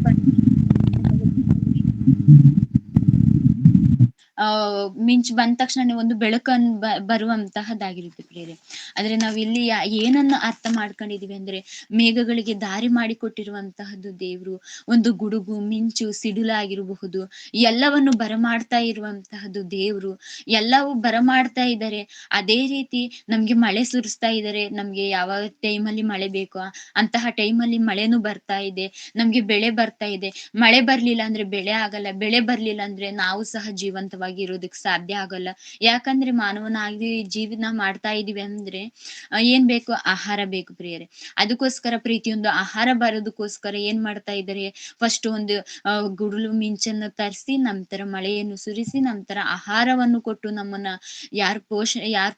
ಮಿಂಚು ಬಂದ ತಕ್ಷಣ ಒಂದು ಬೆಳಕನ್ನು ಬರುವಂತಹದ್ದಾಗಿರುತ್ತೆ ಪ್ರಿಯರೇ. ಆದ್ರೆ ನಾವ್ ಇಲ್ಲಿ ಏನನ್ನ ಅರ್ಥ ಮಾಡ್ಕೊಂಡಿದೀವಿ ಅಂದ್ರೆ, ಮೇಘಗಳಿಗೆ ದಾರಿ ಮಾಡಿಕೊಟ್ಟಿರುವಂತಹದ್ದು ದೇವ್ರು. ಒಂದು ಗುಡುಗು, ಮಿಂಚು, ಸಿಡಿಲಾಗಿರಬಹುದು, ಎಲ್ಲವನ್ನು ಬರಮಾಡ್ತಾ ಇರುವಂತಹದ್ದು ದೇವ್ರು. ಎಲ್ಲವೂ ಬರಮಾಡ್ತಾ ಇದ್ದಾರೆ. ಅದೇ ರೀತಿ ನಮ್ಗೆ ಮಳೆ ಸುರಿಸ್ತಾ ಇದ್ದಾರೆ. ನಮ್ಗೆ ಯಾವ ಟೈಮಲ್ಲಿ ಮಳೆ ಬೇಕೋ ಅಂತಹ ಟೈಮಲ್ಲಿ ಮಳೆನೂ ಬರ್ತಾ ಇದೆ. ನಮ್ಗೆ ಬೆಳೆ ಬರ್ತಾ ಇದೆ. ಮಳೆ ಬರ್ಲಿಲ್ಲ ಅಂದ್ರೆ ಬೆಳೆ ಆಗಲ್ಲ. ಬೆಳೆ ಬರ್ಲಿಲ್ಲ ಅಂದ್ರೆ ನಾವು ಸಹ ಜೀವಂತವಾಗಿ ಇರೋದಕ್ಕೆ ಸಾಧ್ಯ ಆಗಲ್ಲ. ಯಾಕಂದ್ರೆ ಮಾನವನಾಗಿ ಜೀವನ ಮಾಡ್ತಾ ಇದೀವಿ ಅಂದ್ರೆ ಏನ್ ಬೇಕು? ಆಹಾರ ಬೇಕು ಪ್ರಿಯರೇ. ಅದಕ್ಕೋಸ್ಕರ ಪ್ರತಿಯೊಂದು ಆಹಾರ ಬರೋದಕ್ಕೋಸ್ಕರ ಏನ್ ಮಾಡ್ತಾ ಇದ್ದಾರೆ? ಫಸ್ಟ್ ಒಂದು ಗುಡುಲು ಮಿಂಚನ್ನು ತರಿಸಿ, ನಂತರ ಮಳೆಯನ್ನು ಸುರಿಸಿ, ನಂತರ ಆಹಾರವನ್ನು ಕೊಟ್ಟು ನಮ್ಮನ್ನ ಯಾರ್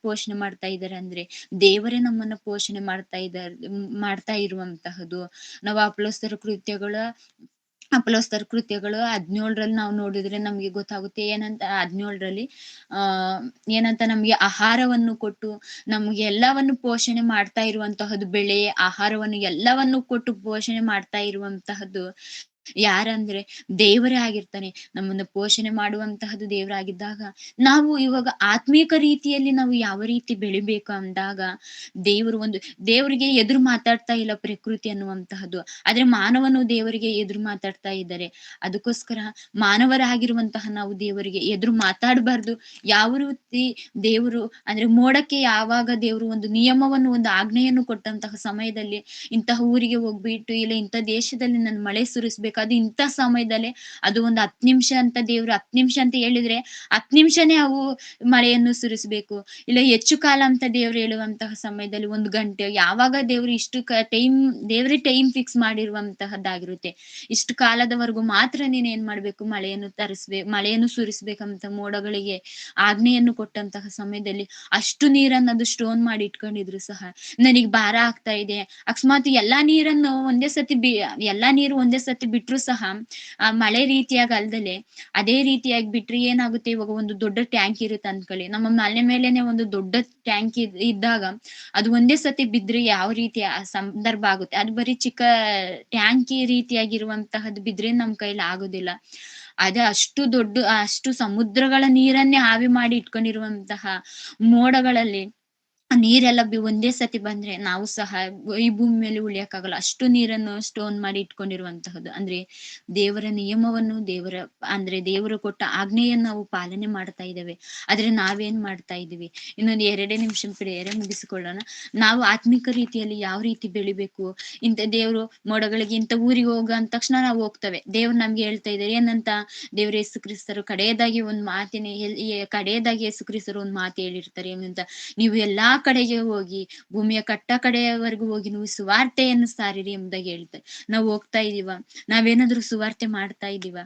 ಪೋಷಣೆ ಮಾಡ್ತಾ ಇದ್ದಾರೆ ಅಂದ್ರೆ ದೇವರೇ ನಮ್ಮನ್ನ ಪೋಷಣೆ ಮಾಡ್ತಾ ಇರುವಂತಹದ್ದು. ನಾವು ಅಪೊಸ್ತಲರ ಕೃತ್ಯಗಳು 17ರಲ್ಲಿ ನಾವು ನೋಡಿದ್ರೆ ನಮ್ಗೆ ಗೊತ್ತಾಗುತ್ತೆ. ಏನಂತ 17ರಲ್ಲಿ ಏನಂತ ನಮ್ಗೆ ಆಹಾರವನ್ನು ಕೊಟ್ಟು ನಮ್ಗೆ ಎಲ್ಲವನ್ನು ಪೋಷಣೆ ಮಾಡ್ತಾ ಇರುವಂತಹದ್ದು, ಬೆಳೆ, ಆಹಾರವನ್ನು ಎಲ್ಲವನ್ನು ಕೊಟ್ಟು ಪೋಷಣೆ ಮಾಡ್ತಾ ಇರುವಂತಹದ್ದು ಯಾರಂದ್ರೆ ದೇವರೇ ಆಗಿರ್ತಾನೆ. ನಮ್ಮನ್ನ ಪೋಷಣೆ ಮಾಡುವಂತಹದ್ದು ದೇವರಾಗಿದ್ದಾಗ, ನಾವು ಇವಾಗ ಆತ್ಮೀಕ ರೀತಿಯಲ್ಲಿ ನಾವು ಯಾವ ರೀತಿ ಬೆಳಿಬೇಕು ಅಂದಾಗ, ದೇವರಿಗೆ ಎದುರು ಮಾತಾಡ್ತಾ ಇಲ್ಲ ಪ್ರಕೃತಿ ಅನ್ನುವಂತಹದ್ದು. ಆದ್ರೆ ಮಾನವನು ದೇವರಿಗೆ ಎದುರು ಮಾತಾಡ್ತಾ ಇದ್ದಾರೆ. ಅದಕ್ಕೋಸ್ಕರ ಮಾನವರಾಗಿರುವಂತಹ ನಾವು ದೇವರಿಗೆ ಎದುರು ಮಾತಾಡಬಾರ್ದು. ಯಾವ ರೀತಿ ದೇವರು ಅಂದ್ರೆ, ಮೋಡಕ್ಕೆ ಯಾವಾಗ ದೇವರು ಒಂದು ನಿಯಮವನ್ನು, ಒಂದು ಆಜ್ಞೆಯನ್ನು ಕೊಟ್ಟಂತಹ ಸಮಯದಲ್ಲಿ, ಇಂತಹ ಊರಿಗೆ ಹೋಗ್ಬಿಟ್ಟು, ಇಲ್ಲ ಇಂಥ ದೇಶದಲ್ಲಿ ನಾನು ಮಳೆ ಸುರಿಸ್ಬೇಕು, ಅದು ಇಂಥ ಸಮಯದಲ್ಲೇ, ಅದು ಒಂದು 10 ನಿಮಿಷ ಅಂತ ದೇವ್ರು 10 ನಿಮಿಷ ಅಂತ ಹೇಳಿದ್ರೆ 10 ನಿಮಿಷನೇ ಅವು ಮಳೆಯನ್ನು ಸುರಿಸ್ಬೇಕು. ಇಲ್ಲ ಹೆಚ್ಚು ಕಾಲ ಅಂತ ದೇವ್ರು ಹೇಳುವಂತಹ ಸಮಯದಲ್ಲಿ 1 ಗಂಟೆ, ಯಾವಾಗ ದೇವ್ರು ಇಷ್ಟು ದೇವ್ರೇ ಟೈಮ್ ಫಿಕ್ಸ್ ಮಾಡಿರುವಂತಹದ್ದಾಗಿರುತ್ತೆ. ಇಷ್ಟು ಕಾಲದವರೆಗೂ ಮಾತ್ರ ನೀನ್ ಏನ್ ಮಾಡ್ಬೇಕು? ಮಳೆಯನ್ನು ಸುರಿಸ್ಬೇಕಂತ ಮೋಡಗಳಿಗೆ ಆಜ್ಞೆಯನ್ನು ಕೊಟ್ಟಂತಹ ಸಮಯದಲ್ಲಿ ಅಷ್ಟು ನೀರನ್ನು ಅದು ಸ್ಟೋನ್ ಮಾಡಿ ಇಟ್ಕೊಂಡಿದ್ರು ಸಹ, ನನಗ್ ಭಾರ ಆಗ್ತಾ ಇದೆ, ಅಕಸ್ಮಾತ್ ಎಲ್ಲಾ ನೀರು ಒಂದೇ ಸತಿ ಬಿಟ್ರು ಸಹ ಮಳೆ ರೀತಿಯಾಗಿ ಅಲ್ದಲೆ ಅದೇ ರೀತಿಯಾಗಿ ಬಿಟ್ರೆ ಏನಾಗುತ್ತೆ? ಇವಾಗ ಒಂದು ದೊಡ್ಡ ಟ್ಯಾಂಕ್ ಇರುತ್ತೆ ಅಂದ್ಕೊಳ್ಳಿ. ನಮ್ಮ ಮನೆ ಮೇಲೆನೆ ಒಂದು ದೊಡ್ಡ ಟ್ಯಾಂಕ್ ಇದ್ದಾಗ ಅದು ಒಂದೇ ಸತಿ ಬಿದ್ರೆ ಯಾವ ರೀತಿಯ ಸಂದರ್ಭ ಆಗುತ್ತೆ? ಅದು ಬರೀ ಚಿಕ್ಕ ಟ್ಯಾಂಕಿ ರೀತಿಯಾಗಿರುವಂತಹದ್ದು ಬಿದ್ರೆ ನಮ್ ಕೈಲಿ ಆಗೋದಿಲ್ಲ. ಅದೇ ಅಷ್ಟು ಸಮುದ್ರಗಳ ನೀರನ್ನೇ ಆವಿ ಮಾಡಿ ಇಟ್ಕೊಂಡಿರುವಂತಹ ಮೋಡಗಳಲ್ಲಿ ನೀರೆಲ್ಲ ಒಂದೇ ಸತಿ ಬಂದ್ರೆ ನಾವು ಸಹ ಈ ಭೂಮಿ ಮೇಲೆ ಉಳಿಯಕ್ಕಾಗಲ್ಲ. ಅಷ್ಟು ನೀರನ್ನು ಸ್ಟೋನ್ ಮಾಡಿ ಇಟ್ಕೊಂಡಿರುವಂತಹದ್ದು. ಅಂದ್ರೆ ದೇವರ ನಿಯಮವನ್ನು, ದೇವರು ಕೊಟ್ಟ ಆಜ್ಞೆಯನ್ನು ನಾವು ಪಾಲನೆ ಮಾಡ್ತಾ ಇದ್ದೇವೆ. ಆದ್ರೆ ನಾವೇನ್ ಮಾಡ್ತಾ ಇದೀವಿ? ಇನ್ನೊಂದು 2 ನಿಮಿಷ ಪ್ರೇಯರ್ ಮುಗಿಸಿಕೊಳ್ಳೋಣ. ನಾವು ಆತ್ಮಿಕ ರೀತಿಯಲ್ಲಿ ಯಾವ ರೀತಿ ಬೆಳಿಬೇಕು? ದೇವ್ರು ಮೋಡಗಳಿಗೆ ಇಂಥ ಊರಿಗೆ ಹೋಗ ಅಂದ ತಕ್ಷಣ ನಾವು ಹೋಗ್ತೇವೆ. ದೇವ್ರು ನಮ್ಗೆ ಹೇಳ್ತಾ ಇದ್ದಾರೆ ಏನಂತ? ದೇವ್ರ ಯೇಸು ಕ್ರಿಸ್ತರು ಕಡೆಯದಾಗಿ ಯೇಸು ಕ್ರಿಸ್ತರು ಒಂದ್ ಮಾತು ಹೇಳಿರ್ತಾರೆ. ಏನಂತ? ನೀವು ಎಲ್ಲಾ ಕಡೆಗೆ ಹೋಗಿ, ಭೂಮಿಯ ಕಡೆಯವರೆಗೂ ಹೋಗಿ ನೀವು ಸುವಾರ್ತೆಯನ್ನು ಸಾರಿರಿ ಎಂಬುದಾಗಿ ಹೇಳ್ತಾರೆ. ನಾವು ಹೋಗ್ತಾ ಇದೀವ? ನಾವೇನಾದ್ರೂ ಸುವಾರ್ತೆ ಮಾಡ್ತಾ ಇದೀವ?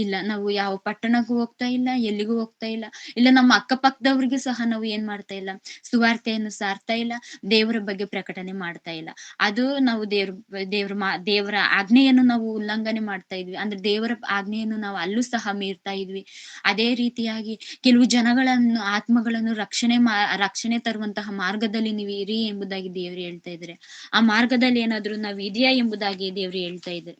ಇಲ್ಲ. ನಾವು ಯಾವ ಪಟ್ಟಣಕ್ಕೂ ಹೋಗ್ತಾ ಇಲ್ಲ, ಎಲ್ಲಿಗೂ ಹೋಗ್ತಾ ಇಲ್ಲ. ಇಲ್ಲ ನಮ್ಮ ಅಕ್ಕಪಕ್ಕದವ್ರಿಗೂ ಸಹ ನಾವು ಏನ್ ಮಾಡ್ತಾ ಇಲ್ಲ? ಸುವಾರ್ತೆಯನ್ನು ಸಾರ್ತಾ ಇಲ್ಲ, ದೇವರ ಬಗ್ಗೆ ಪ್ರಕಟಣೆ ಮಾಡ್ತಾ ಇಲ್ಲ. ಅದು ನಾವು ದೇವರ ಆಜ್ಞೆಯನ್ನು ನಾವು ಉಲ್ಲಂಘನೆ ಮಾಡ್ತಾ ಇದ್ವಿ. ಅಂದ್ರೆ ದೇವರ ಆಜ್ಞೆಯನ್ನು ನಾವು ಅಲ್ಲೂ ಸಹ ಮೀರ್ತಾ ಇದ್ವಿ. ಅದೇ ರೀತಿಯಾಗಿ ಕೆಲವು ಆತ್ಮಗಳನ್ನು ರಕ್ಷಣೆ ತರುವಂತಹ ಮಾರ್ಗದಲ್ಲಿ ನೀವು ಇರಿ ಎಂಬುದಾಗಿ ದೇವ್ರು ಹೇಳ್ತಾ ಇದ್ದಾರೆ. ಆ ಮಾರ್ಗದಲ್ಲಿ ಏನಾದ್ರು ನಾವ್ ಇದೆಯಾ ಎಂಬುದಾಗಿ ದೇವ್ರು ಹೇಳ್ತಾ ಇದ್ದಾರೆ.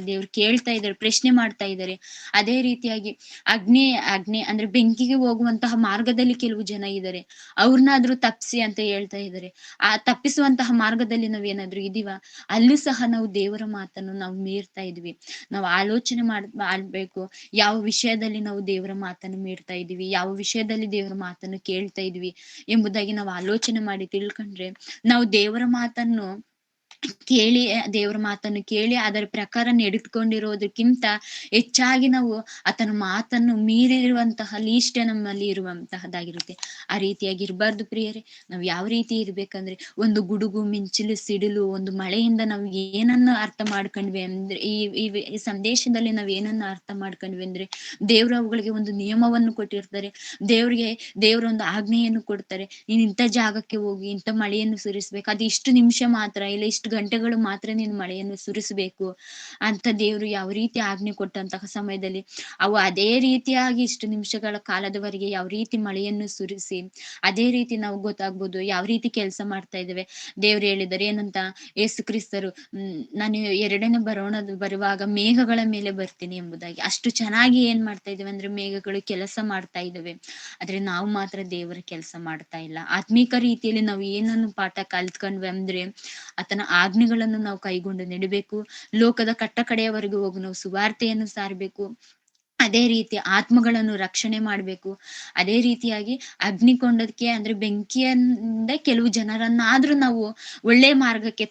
ದೇವ್ರು ಕೇಳ್ತಾ ಇದ್ದಾರೆ, ಪ್ರಶ್ನೆ ಮಾಡ್ತಾ ಇದ್ದಾರೆ. ಅದೇ ರೀತಿಯಾಗಿ ಅಗ್ನಿ ಅಂದ್ರೆ ಬೆಂಕಿಗೆ ಹೋಗುವಂತಹ ಮಾರ್ಗದಲ್ಲಿ ಕೆಲವು ಜನ ಇದ್ದಾರೆ, ಅವ್ರನ್ನಾದ್ರೂ ತಪ್ಪಿಸಿ ಅಂತ ಹೇಳ್ತಾ ಇದ್ದಾರೆ. ಆ ತಪ್ಪಿಸುವಂತಹ ಮಾರ್ಗದಲ್ಲಿ ನಾವೇನಾದ್ರೂ ಇದೀವ? ಅಲ್ಲೂ ಸಹ ನಾವು ದೇವರ ಮಾತನ್ನು ನಾವು ಮೀರ್ತಾ ಇದ್ವಿ. ನಾವು ಆಲೋಚನೆ ಮಾಡ್ಬೇಕು, ಯಾವ ವಿಷಯದಲ್ಲಿ ನಾವು ದೇವರ ಮಾತನ್ನು ಮೀರ್ತಾ ಇದೀವಿ, ಯಾವ ವಿಷಯದಲ್ಲಿ ದೇವರ ಮಾತನ್ನು ಕೇಳ್ತಾ ಇದ್ವಿ ಎಂಬುದಾಗಿ ನಾವು ಆಲೋಚನೆ ಮಾಡಿ ತಿಳ್ಕೊಂಡ್ರೆ, ನಾವು ದೇವರ ಮಾತನ್ನು ಕೇಳಿ ಅದರ ಪ್ರಕಾರ ನಡೆದುಕೊಂಡಿರೋದಕ್ಕಿಂತ ಹೆಚ್ಚಾಗಿ ನಾವು ಆತನ ಮಾತನ್ನು ಮೀರಿರುವಂತಹ ಲೀಷ್ಟೆ ನಮ್ಮಲ್ಲಿ ಇರುವಂತಹದ್ದಾಗಿರುತ್ತೆ. ಆ ರೀತಿಯಾಗಿ ಇರಬಾರ್ದು ಪ್ರಿಯರೇ. ನಾವು ಯಾವ ರೀತಿ ಇರ್ಬೇಕಂದ್ರೆ, ಒಂದು ಗುಡುಗು, ಮಿಂಚಿಲು, ಸಿಡಿಲು, ಒಂದು ಮಳೆಯಿಂದ ನಾವು ಏನನ್ನ ಅರ್ಥ ಮಾಡ್ಕೊಂಡ್ವಿ ಅಂದ್ರೆ, ಈ ಸಂದೇಶದಲ್ಲಿ ನಾವ್ ಏನನ್ನ ಅರ್ಥ ಮಾಡ್ಕೊಂಡ್ವಿ ಅಂದ್ರೆ, ದೇವ್ರು ಅವುಗಳಿಗೆ ಒಂದು ನಿಯಮವನ್ನು ಕೊಟ್ಟಿರ್ತಾರೆ. ದೇವ್ರೊಂದು ಆಜ್ಞೆಯನ್ನು ಕೊಡ್ತಾರೆ. ನೀನ್ ಇಂಥ ಜಾಗಕ್ಕೆ ಹೋಗಿ ಇಂಥ ಮಳೆಯನ್ನು ಸುರಿಸ್ಬೇಕು, ಅದು ಇಷ್ಟು ನಿಮಿಷ ಮಾತ್ರ, ಇಲ್ಲ ಇಷ್ಟು ಗಂಟೆಗಳು ಮಾತ್ರ ನೀನು ಮಳೆಯನ್ನು ಸುರಿಸಬೇಕು ಅಂತ ದೇವರು ಯಾವ ರೀತಿ ಆಜ್ಞೆ ಕೊಟ್ಟಂತಹ ಸಮಯದಲ್ಲಿ ಅವು ಅದೇ ರೀತಿಯಾಗಿ ಇಷ್ಟು ನಿಮಿಷಗಳ ಕಾಲದವರೆಗೆ ಯಾವ ರೀತಿ ಮಳೆಯನ್ನು ಸುರಿಸಿ ಅದೇ ರೀತಿ ನಾವು ಗೊತ್ತಾಗ್ಬೋದು ಯಾವ ರೀತಿ ಕೆಲಸ ಮಾಡ್ತಾ ಇದ್ದೇವೆ. ದೇವ್ರು ಹೇಳಿದ್ದಾರೆ ಏನಂತ, ಯೇಸು ಕ್ರಿಸ್ತರು ನಾನು ಎರಡನೇ ಬರುವಾಗ ಮೇಘಗಳ ಮೇಲೆ ಬರ್ತೀನಿ ಎಂಬುದಾಗಿ. ಅಷ್ಟು ಚೆನ್ನಾಗಿ ಏನ್ ಮಾಡ್ತಾ ಇದ್ದೇವೆ ಅಂದ್ರೆ ಮೇಘಗಳು ಕೆಲಸ ಮಾಡ್ತಾ ಇದ್ದಾವೆ, ಆದ್ರೆ ನಾವು ಮಾತ್ರ ದೇವರ ಕೆಲಸ ಮಾಡ್ತಾ ಇಲ್ಲ. ಆತ್ಮೀಕ ರೀತಿಯಲ್ಲಿ ನಾವು ಏನನ್ನು ಪಾಠ ಕಲ್ತ್ಕೊಂಡ್ವಿ ಅಂದ್ರೆ ಆತನ ಆಜ್ಞೆಗಳನ್ನು ನಾವು ಕೈಗೊಂಡು ನಡಿಬೇಕು. ಲೋಕದ ಕಟ್ಟ ಕಡೆಯವರೆಗೂ ಹೋಗಿ ನಾವು ಸುವಾರ್ತೆಯನ್ನು ಸಾರಬೇಕು. ಅದೇ ರೀತಿ ಆತ್ಮಗಳನ್ನು ರಕ್ಷಣೆ ಮಾಡ್ಬೇಕು. ಅದೇ ರೀತಿಯಾಗಿ ಅಗ್ನಿಕೊಂಡದಕ್ಕೆ ಅಂದ್ರೆ ಬೆಂಕಿಯಿಂದ ಕೆಲವು ಜನರನ್ನಾದ್ರೂ ನಾವು ಒಳ್ಳೆ ಮಾರ್ಗಕ್ಕೆ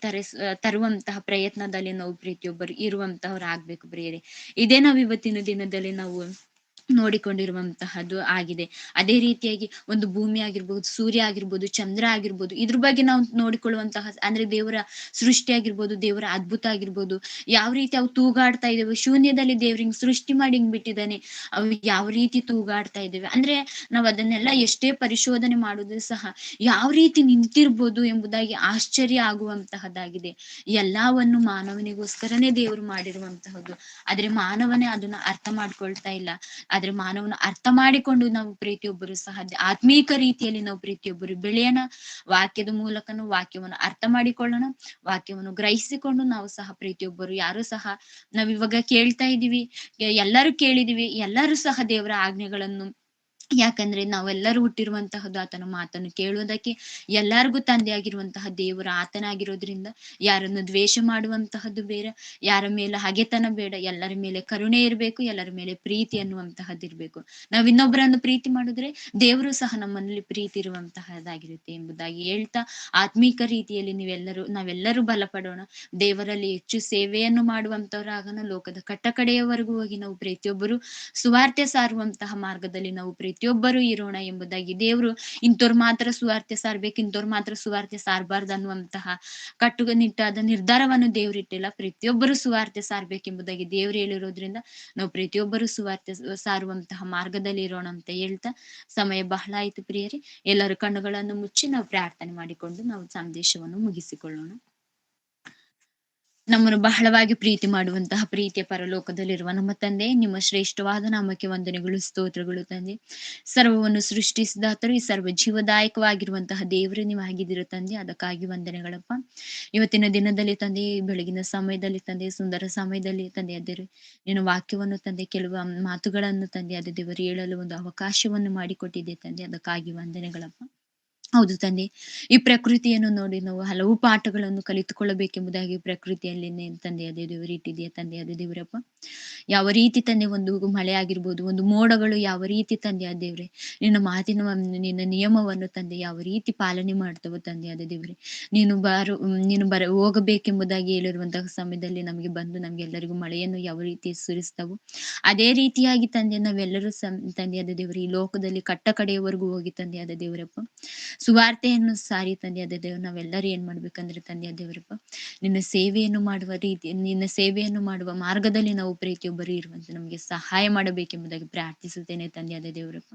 ತರುವಂತಹ ಪ್ರಯತ್ನದಲ್ಲಿ ನಾವು ಪ್ರತಿಯೊಬ್ಬರು ಇರುವಂತಹವರಾಗ್ಬೇಕು ಪ್ರಿಯರೇ. ಇದೇ ನಾವು ಇವತ್ತಿನ ದಿನದಲ್ಲಿ ನಾವು ನೋಡಿಕೊಂಡಿರುವಂತಹದ್ದು ಆಗಿದೆ. ಅದೇ ರೀತಿಯಾಗಿ ಒಂದು ಭೂಮಿ ಆಗಿರ್ಬೋದು, ಸೂರ್ಯ ಆಗಿರ್ಬೋದು, ಚಂದ್ರ ಆಗಿರ್ಬೋದು, ಇದ್ರ ಬಗ್ಗೆ ನಾವು ನೋಡಿಕೊಳ್ಳುವಂತಹ ಅಂದ್ರೆ ದೇವರ ಸೃಷ್ಟಿ ಆಗಿರ್ಬೋದು, ದೇವರ ಅದ್ಭುತ ಆಗಿರ್ಬೋದು, ಯಾವ ರೀತಿ ಅವು ತೂಗಾಡ್ತಾ ಇದಾವೆ. ಶೂನ್ಯದಲ್ಲಿ ದೇವ್ರ ಹಿಂಗ್ ಸೃಷ್ಟಿ ಮಾಡಿ ಹಿಂಗ್ ಬಿಟ್ಟಿದ್ದಾನೆ, ಅವು ಯಾವ ರೀತಿ ತೂಗಾಡ್ತಾ ಇದ್ದೇವೆ ಅಂದ್ರೆ ನಾವ್ ಅದನ್ನೆಲ್ಲ ಎಷ್ಟೇ ಪರಿಶೋಧನೆ ಮಾಡುದು ಸಹ ಯಾವ ರೀತಿ ನಿಂತಿರ್ಬೋದು ಎಂಬುದಾಗಿ ಆಶ್ಚರ್ಯ ಆಗುವಂತಹದ್ದಾಗಿದೆ. ಎಲ್ಲವನ್ನು ಮಾನವನಿಗೋಸ್ಕರನೇ ದೇವರು ಮಾಡಿರುವಂತಹದ್ದು. ಆದ್ರೆ ಮಾನವನೇ ಅದನ್ನ ಅರ್ಥ ಮಾಡ್ಕೊಳ್ತಾ ಇಲ್ಲ. ಆದ್ರೆ ಮಾನವನ ಅರ್ಥ ಮಾಡಿಕೊಂಡು ನಾವು ಪ್ರತಿಯೊಬ್ಬರು ಸಹ ಆತ್ಮೀಕ ರೀತಿಯಲ್ಲಿ ನಾವು ಪ್ರತಿಯೊಬ್ಬರು ಬೆಳೆಯೋಣ. ವಾಕ್ಯದ ಮೂಲಕನು ವಾಕ್ಯವನ್ನು ಅರ್ಥ ಮಾಡಿಕೊಳ್ಳೋಣ. ವಾಕ್ಯವನ್ನು ಗ್ರಹಿಸಿಕೊಂಡು ನಾವು ಸಹ ಪ್ರತಿಯೊಬ್ಬರು ಯಾರು ಸಹ ನಾವಿವಾಗ ಕೇಳ್ತಾ ಇದೀವಿ, ಎಲ್ಲರೂ ಕೇಳಿದೀವಿ, ಎಲ್ಲರೂ ಸಹ ದೇವರ ಆಜ್ಞೆಗಳನ್ನು, ಯಾಕಂದ್ರೆ ನಾವೆಲ್ಲರೂ ಹುಟ್ಟಿರುವಂತಹದ್ದು ಆತನ ಮಾತನ್ನು ಕೇಳುವುದಕ್ಕೆ. ಎಲ್ಲರಿಗೂ ತಂದೆಯಾಗಿರುವಂತಹ ದೇವರು ಆತನಾಗಿರೋದ್ರಿಂದ ಯಾರನ್ನು ದ್ವೇಷ ಮಾಡುವಂತಹದ್ದು ಬೇರೆ, ಯಾರ ಮೇಲೆ ಹಗೆತನ ಬೇಡ, ಎಲ್ಲರ ಮೇಲೆ ಕರುಣೆ ಇರಬೇಕು, ಎಲ್ಲರ ಮೇಲೆ ಪ್ರೀತಿ ಅನ್ನುವಂತಹದ್ದು ಇರ್ಬೇಕು. ನಾವ್ ಇನ್ನೊಬ್ಬರನ್ನು ಪ್ರೀತಿ ಮಾಡಿದ್ರೆ ದೇವರು ಸಹ ನಮ್ಮಲ್ಲಿ ಪ್ರೀತಿ ಇರುವಂತಹದ್ದಾಗಿರುತ್ತೆ ಎಂಬುದಾಗಿ ಹೇಳ್ತಾ, ಆತ್ಮೀಕ ರೀತಿಯಲ್ಲಿ ನಾವೆಲ್ಲರೂ ಬಲಪಡೋಣ. ದೇವರಲ್ಲಿ ಹೆಚ್ಚು ಸೇವೆಯನ್ನು ಮಾಡುವಂತವರಾಗನ. ಲೋಕದ ಕಡೆಯವರೆಗೂ ಹೋಗಿ ನಾವು ಪ್ರತಿಯೊಬ್ಬರು ಸುವಾರ್ತೆ ಸಾರುವಂತಹ ಮಾರ್ಗದಲ್ಲಿ ನಾವು ಪ್ರತಿಯೊಬ್ಬರು ಇರೋಣ ಎಂಬುದಾಗಿ, ದೇವರು ಇಂಥವ್ರು ಮಾತ್ರ ಸುವಾರ್ತೆ ಸಾರ್ಬೇಕು, ಇಂಥವ್ರು ಮಾತ್ರ ಸುವಾರ್ತೆ ಸಾರಬಾರ್ದು ಅನ್ನುವಂತಹ ಕಟ್ಟುನಿಟ್ಟಾದ ನಿರ್ಧಾರವನ್ನು ದೇವರಿಟ್ಟಿಲ್ಲ. ಪ್ರತಿಯೊಬ್ಬರು ಸುವಾರ್ತೆ ಸಾರ್ಬೇಕೆಂಬುದಾಗಿ ದೇವ್ರು ಹೇಳಿರೋದ್ರಿಂದ ನಾವು ಪ್ರತಿಯೊಬ್ಬರು ಸುವಾರ್ತೆ ಸಾರುವಂತಹ ಮಾರ್ಗದಲ್ಲಿ ಇರೋಣ ಅಂತ ಹೇಳ್ತಾ, ಸಮಯ ಬಹಳ ಆಯ್ತು ಪ್ರಿಯರೇ. ಎಲ್ಲರ ಕಣ್ಣುಗಳನ್ನು ಮುಚ್ಚಿ ನಾವು ಪ್ರಾರ್ಥನೆ ಮಾಡಿಕೊಂಡು ನಾವು ಸಂದೇಶವನ್ನು ಮುಗಿಸಿಕೊಳ್ಳೋಣ. ನಮ್ಮನ್ನು ಬಹಳವಾಗಿ ಪ್ರೀತಿ ಮಾಡುವಂತಹ ಪ್ರೀತಿಯ ಪರಲೋಕದಲ್ಲಿರುವ ನಮ್ಮ ತಂದೆ, ನಿಮ್ಮ ಶ್ರೇಷ್ಠವಾದ ನಾಮಕ್ಕೆ ವಂದನೆಗಳು, ಸ್ತೋತ್ರಗಳು ತಂದೆ. ಸರ್ವವನ್ನು ಸೃಷ್ಟಿಸಿದಾತರು, ಈ ಸರ್ವ ಜೀವದಾಯಕವಾಗಿರುವಂತಹ ದೇವರು ನೀವು ಆಗಿದ್ದೀರ ತಂದೆ, ಅದಕ್ಕಾಗಿ ವಂದನೆಗಳಪ್ಪ. ಇವತ್ತಿನ ದಿನದಲ್ಲಿ ತಂದೆ, ಬೆಳಗಿನ ಸಮಯದಲ್ಲಿ ತಂದೆ, ಸುಂದರ ಸಮಯದಲ್ಲಿ ತಂದೆ ಅದೇ ನೀನು ವಾಕ್ಯವನ್ನು ತಂದೆ, ಕೆಲವು ಮಾತುಗಳನ್ನು ತಂದೆ ಅದೇ ದೇವರು ಹೇಳಲು ಒಂದು ಅವಕಾಶವನ್ನು ಮಾಡಿಕೊಟ್ಟಿದ್ದೆ ತಂದೆ, ಅದಕ್ಕಾಗಿ ವಂದನೆಗಳಪ್ಪ. ಹೌದು ತಂದೆ, ಈ ಪ್ರಕೃತಿಯನ್ನು ನೋಡಿ ನಾವು ಹಲವು ಪಾಠಗಳನ್ನು ಕಲಿತುಕೊಳ್ಳಬೇಕೆಂಬುದಾಗಿ ಪ್ರಕೃತಿಯಲ್ಲಿ ತಂದೆ ಅದೇ ದೇವರು ಇಟ್ಟಿದೆಯಾ ತಂದೆ ಅದೇ ದೇವರಪ್ಪ. ಯಾವ ರೀತಿ ತಂದೆ ಒಂದು ಮಳೆ ಆಗಿರ್ಬೋದು, ಒಂದು ಮೋಡಗಳು ಯಾವ ರೀತಿ ತಂದೆ ಆ ದೇವ್ರೆ ನಿನ್ನ ನಿನ್ನ ನಿಯಮವನ್ನು ತಂದೆ ಯಾವ ರೀತಿ ಪಾಲನೆ ಮಾಡ್ತವೋ ತಂದೆ ಅದೇ ದೇವ್ರೆ, ನೀನು ಹೋಗಬೇಕೆಂಬುದಾಗಿ ಹೇಳಿರುವಂತಹ ಸಮಯದಲ್ಲಿ ನಮಗೆ ಬಂದು ನಮ್ಗೆಲ್ಲರಿಗೂ ಮಳೆಯನ್ನು ಯಾವ ರೀತಿ ಸುರಿಸ್ತವೋ ಅದೇ ರೀತಿಯಾಗಿ ತಂದೆ ನಾವೆಲ್ಲರೂ ತಂದೆ ಅದೇ ದೇವ್ರೆ ಈ ಲೋಕದಲ್ಲಿ ಕಟ್ಟ ಕಡೆಯವರೆಗೂ ಹೋಗಿ ತಂದೆ ಅದೇ ದೇವರಪ್ಪ ಸುವಾರ್ತೆಯನ್ನು ಸಾರಿ ತಂದೆ ಅದೇ ದೇವ್ರು ನಾವೆಲ್ಲರೂ ಏನ್ ಮಾಡ್ಬೇಕಂದ್ರೆ ತಂದೆ ದೇವರಪ್ಪ ನಿನ್ನ ಸೇವೆಯನ್ನು ಮಾಡುವ ರೀತಿ, ನಿನ್ನ ಸೇವೆಯನ್ನು ಮಾಡುವ ಮಾರ್ಗದಲ್ಲಿ ನಾವು ಪ್ರತಿಯೊಬ್ಬರು ಇರುವಂತೆ ನಮಗೆ ಸಹಾಯ ಮಾಡಬೇಕೆಂಬುದಾಗಿ ಪ್ರಾರ್ಥಿಸುತ್ತೇನೆ ತಂದೆ ಅದೇ ದೇವರಪ್ಪ.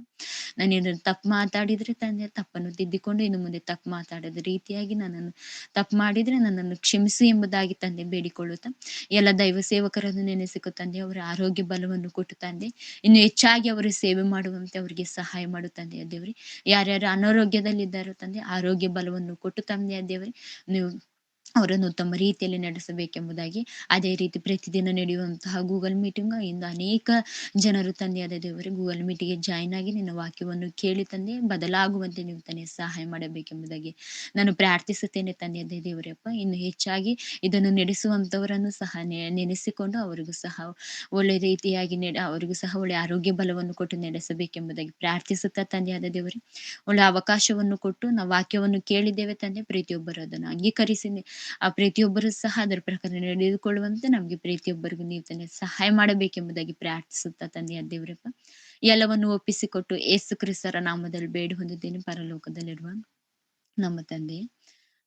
ನಾನು ತಪ್ಪು ಮಾತಾಡಿದ್ರೆ ತಂದೆ ತಪ್ಪನ್ನು ತಿದ್ದಿಕೊಂಡು ಇನ್ನು ಮುಂದೆ ತಪ್ಪು ಮಾತಾಡೋದ ರೀತಿಯಾಗಿ ನನ್ನನ್ನು ತಪ್ಪು ಮಾಡಿದ್ರೆ ನನ್ನನ್ನು ಕ್ಷಮಿಸು ಎಂಬುದಾಗಿ ತಂದೆ ಬೇಡಿಕೊಳ್ಳುತ್ತಾ, ಎಲ್ಲ ದೈವ ಸೇವಕರನ್ನು ನೆನೆಸಿಕೊ ತಂದೆ, ಅವರ ಆರೋಗ್ಯ ಬಲವನ್ನು ಕೊಟ್ಟು ತಂದೆ ಇನ್ನು ಹೆಚ್ಚಾಗಿ ಅವರು ಸೇವೆ ಮಾಡುವಂತೆ ಅವರಿಗೆ ಸಹಾಯ ಮಾಡು ತಂದೆ ದೇವ್ರಿ. ಯಾರ್ಯಾರು ಅನಾರೋಗ್ಯದಲ್ಲಿದ್ದಾರೋ ತಂದೆ ಆರೋಗ್ಯ ಬಲವನ್ನು ಕೊಟ್ಟು ತಂದೆ ದೇವ್ರಿ ನೀವು ಅವರನ್ನು ಉತ್ತಮ ರೀತಿಯಲ್ಲಿ ನಡೆಸಬೇಕೆಂಬುದಾಗಿ, ಅದೇ ರೀತಿ ಪ್ರತಿದಿನ ನಡೆಯುವಂತಹ ಗೂಗಲ್ ಮೀಟಿಂಗ್ ಇಂದು ಅನೇಕ ಜನರು ತಂದೆಯಾದ ದೇವರೇ ಗೂಗಲ್ ಮೀಟಿಂಗ್ಗೆ ಜಾಯ್ನ್ ಆಗಿ ನಿನ್ನ ವಾಕ್ಯವನ್ನು ಕೇಳಿ ತಂದೆ ಬದಲಾಗುವಂತೆ ನೀವು ತಾನೇ ಸಹಾಯ ಮಾಡಬೇಕೆಂಬುದಾಗಿ ನಾನು ಪ್ರಾರ್ಥಿಸುತ್ತೇನೆ ತಂದೆಯಾದ ದೇವರಪ್ಪ. ಇನ್ನು ಹೆಚ್ಚಾಗಿ ಇದನ್ನು ನಡೆಸುವಂತವರನ್ನು ಸಹ ನೆನೆಸಿಕೊಂಡು ಅವರಿಗೂ ಸಹ ಒಳ್ಳೆ ರೀತಿಯಾಗಿ ಅವರಿಗೂ ಸಹ ಒಳ್ಳೆ ಆರೋಗ್ಯ ಬಲವನ್ನು ಕೊಟ್ಟು ನಡೆಸಬೇಕೆಂಬುದಾಗಿ ಪ್ರಾರ್ಥಿಸುತ್ತಾ ತಂದೆಯಾದ ದೇವರೇ ಒಳ್ಳೆ ಅವಕಾಶವನ್ನು ಕೊಟ್ಟು ನಾವು ವಾಕ್ಯವನ್ನು ಕೇಳಿದ್ದೇವೆ ತಂದೆ, ಪ್ರತಿಯೊಬ್ಬರು ಅದನ್ನು ಅಂಗೀಕರಿಸಿ ಆ ಪ್ರತಿಯೊಬ್ಬರು ಸಹ ಅದರ ಪ್ರಕಾರ ನಡೆದುಕೊಳ್ಳುವಂತೆ ನಮ್ಗೆ ಪ್ರತಿಯೊಬ್ಬರಿಗೂ ನೀವು ತಾನೇ ಸಹಾಯ ಮಾಡಬೇಕೆಂಬುದಾಗಿ ಪ್ರಾರ್ಥಿಸುತ್ತಾ ತಂದೆಯ ದೇವರಪ್ಪ ಎಲ್ಲವನ್ನು ಒಪ್ಪಿಸಿಕೊಟ್ಟು ಯೇಸು ಕ್ರಿಸ್ತರ ನಾಮದಲ್ಲಿ ಬೇಡಿ ಹೊಂದಿದ್ದೇನೆ ಪರಲೋಕದಲ್ಲಿರುವ ನಮ್ಮ ತಂದೆ.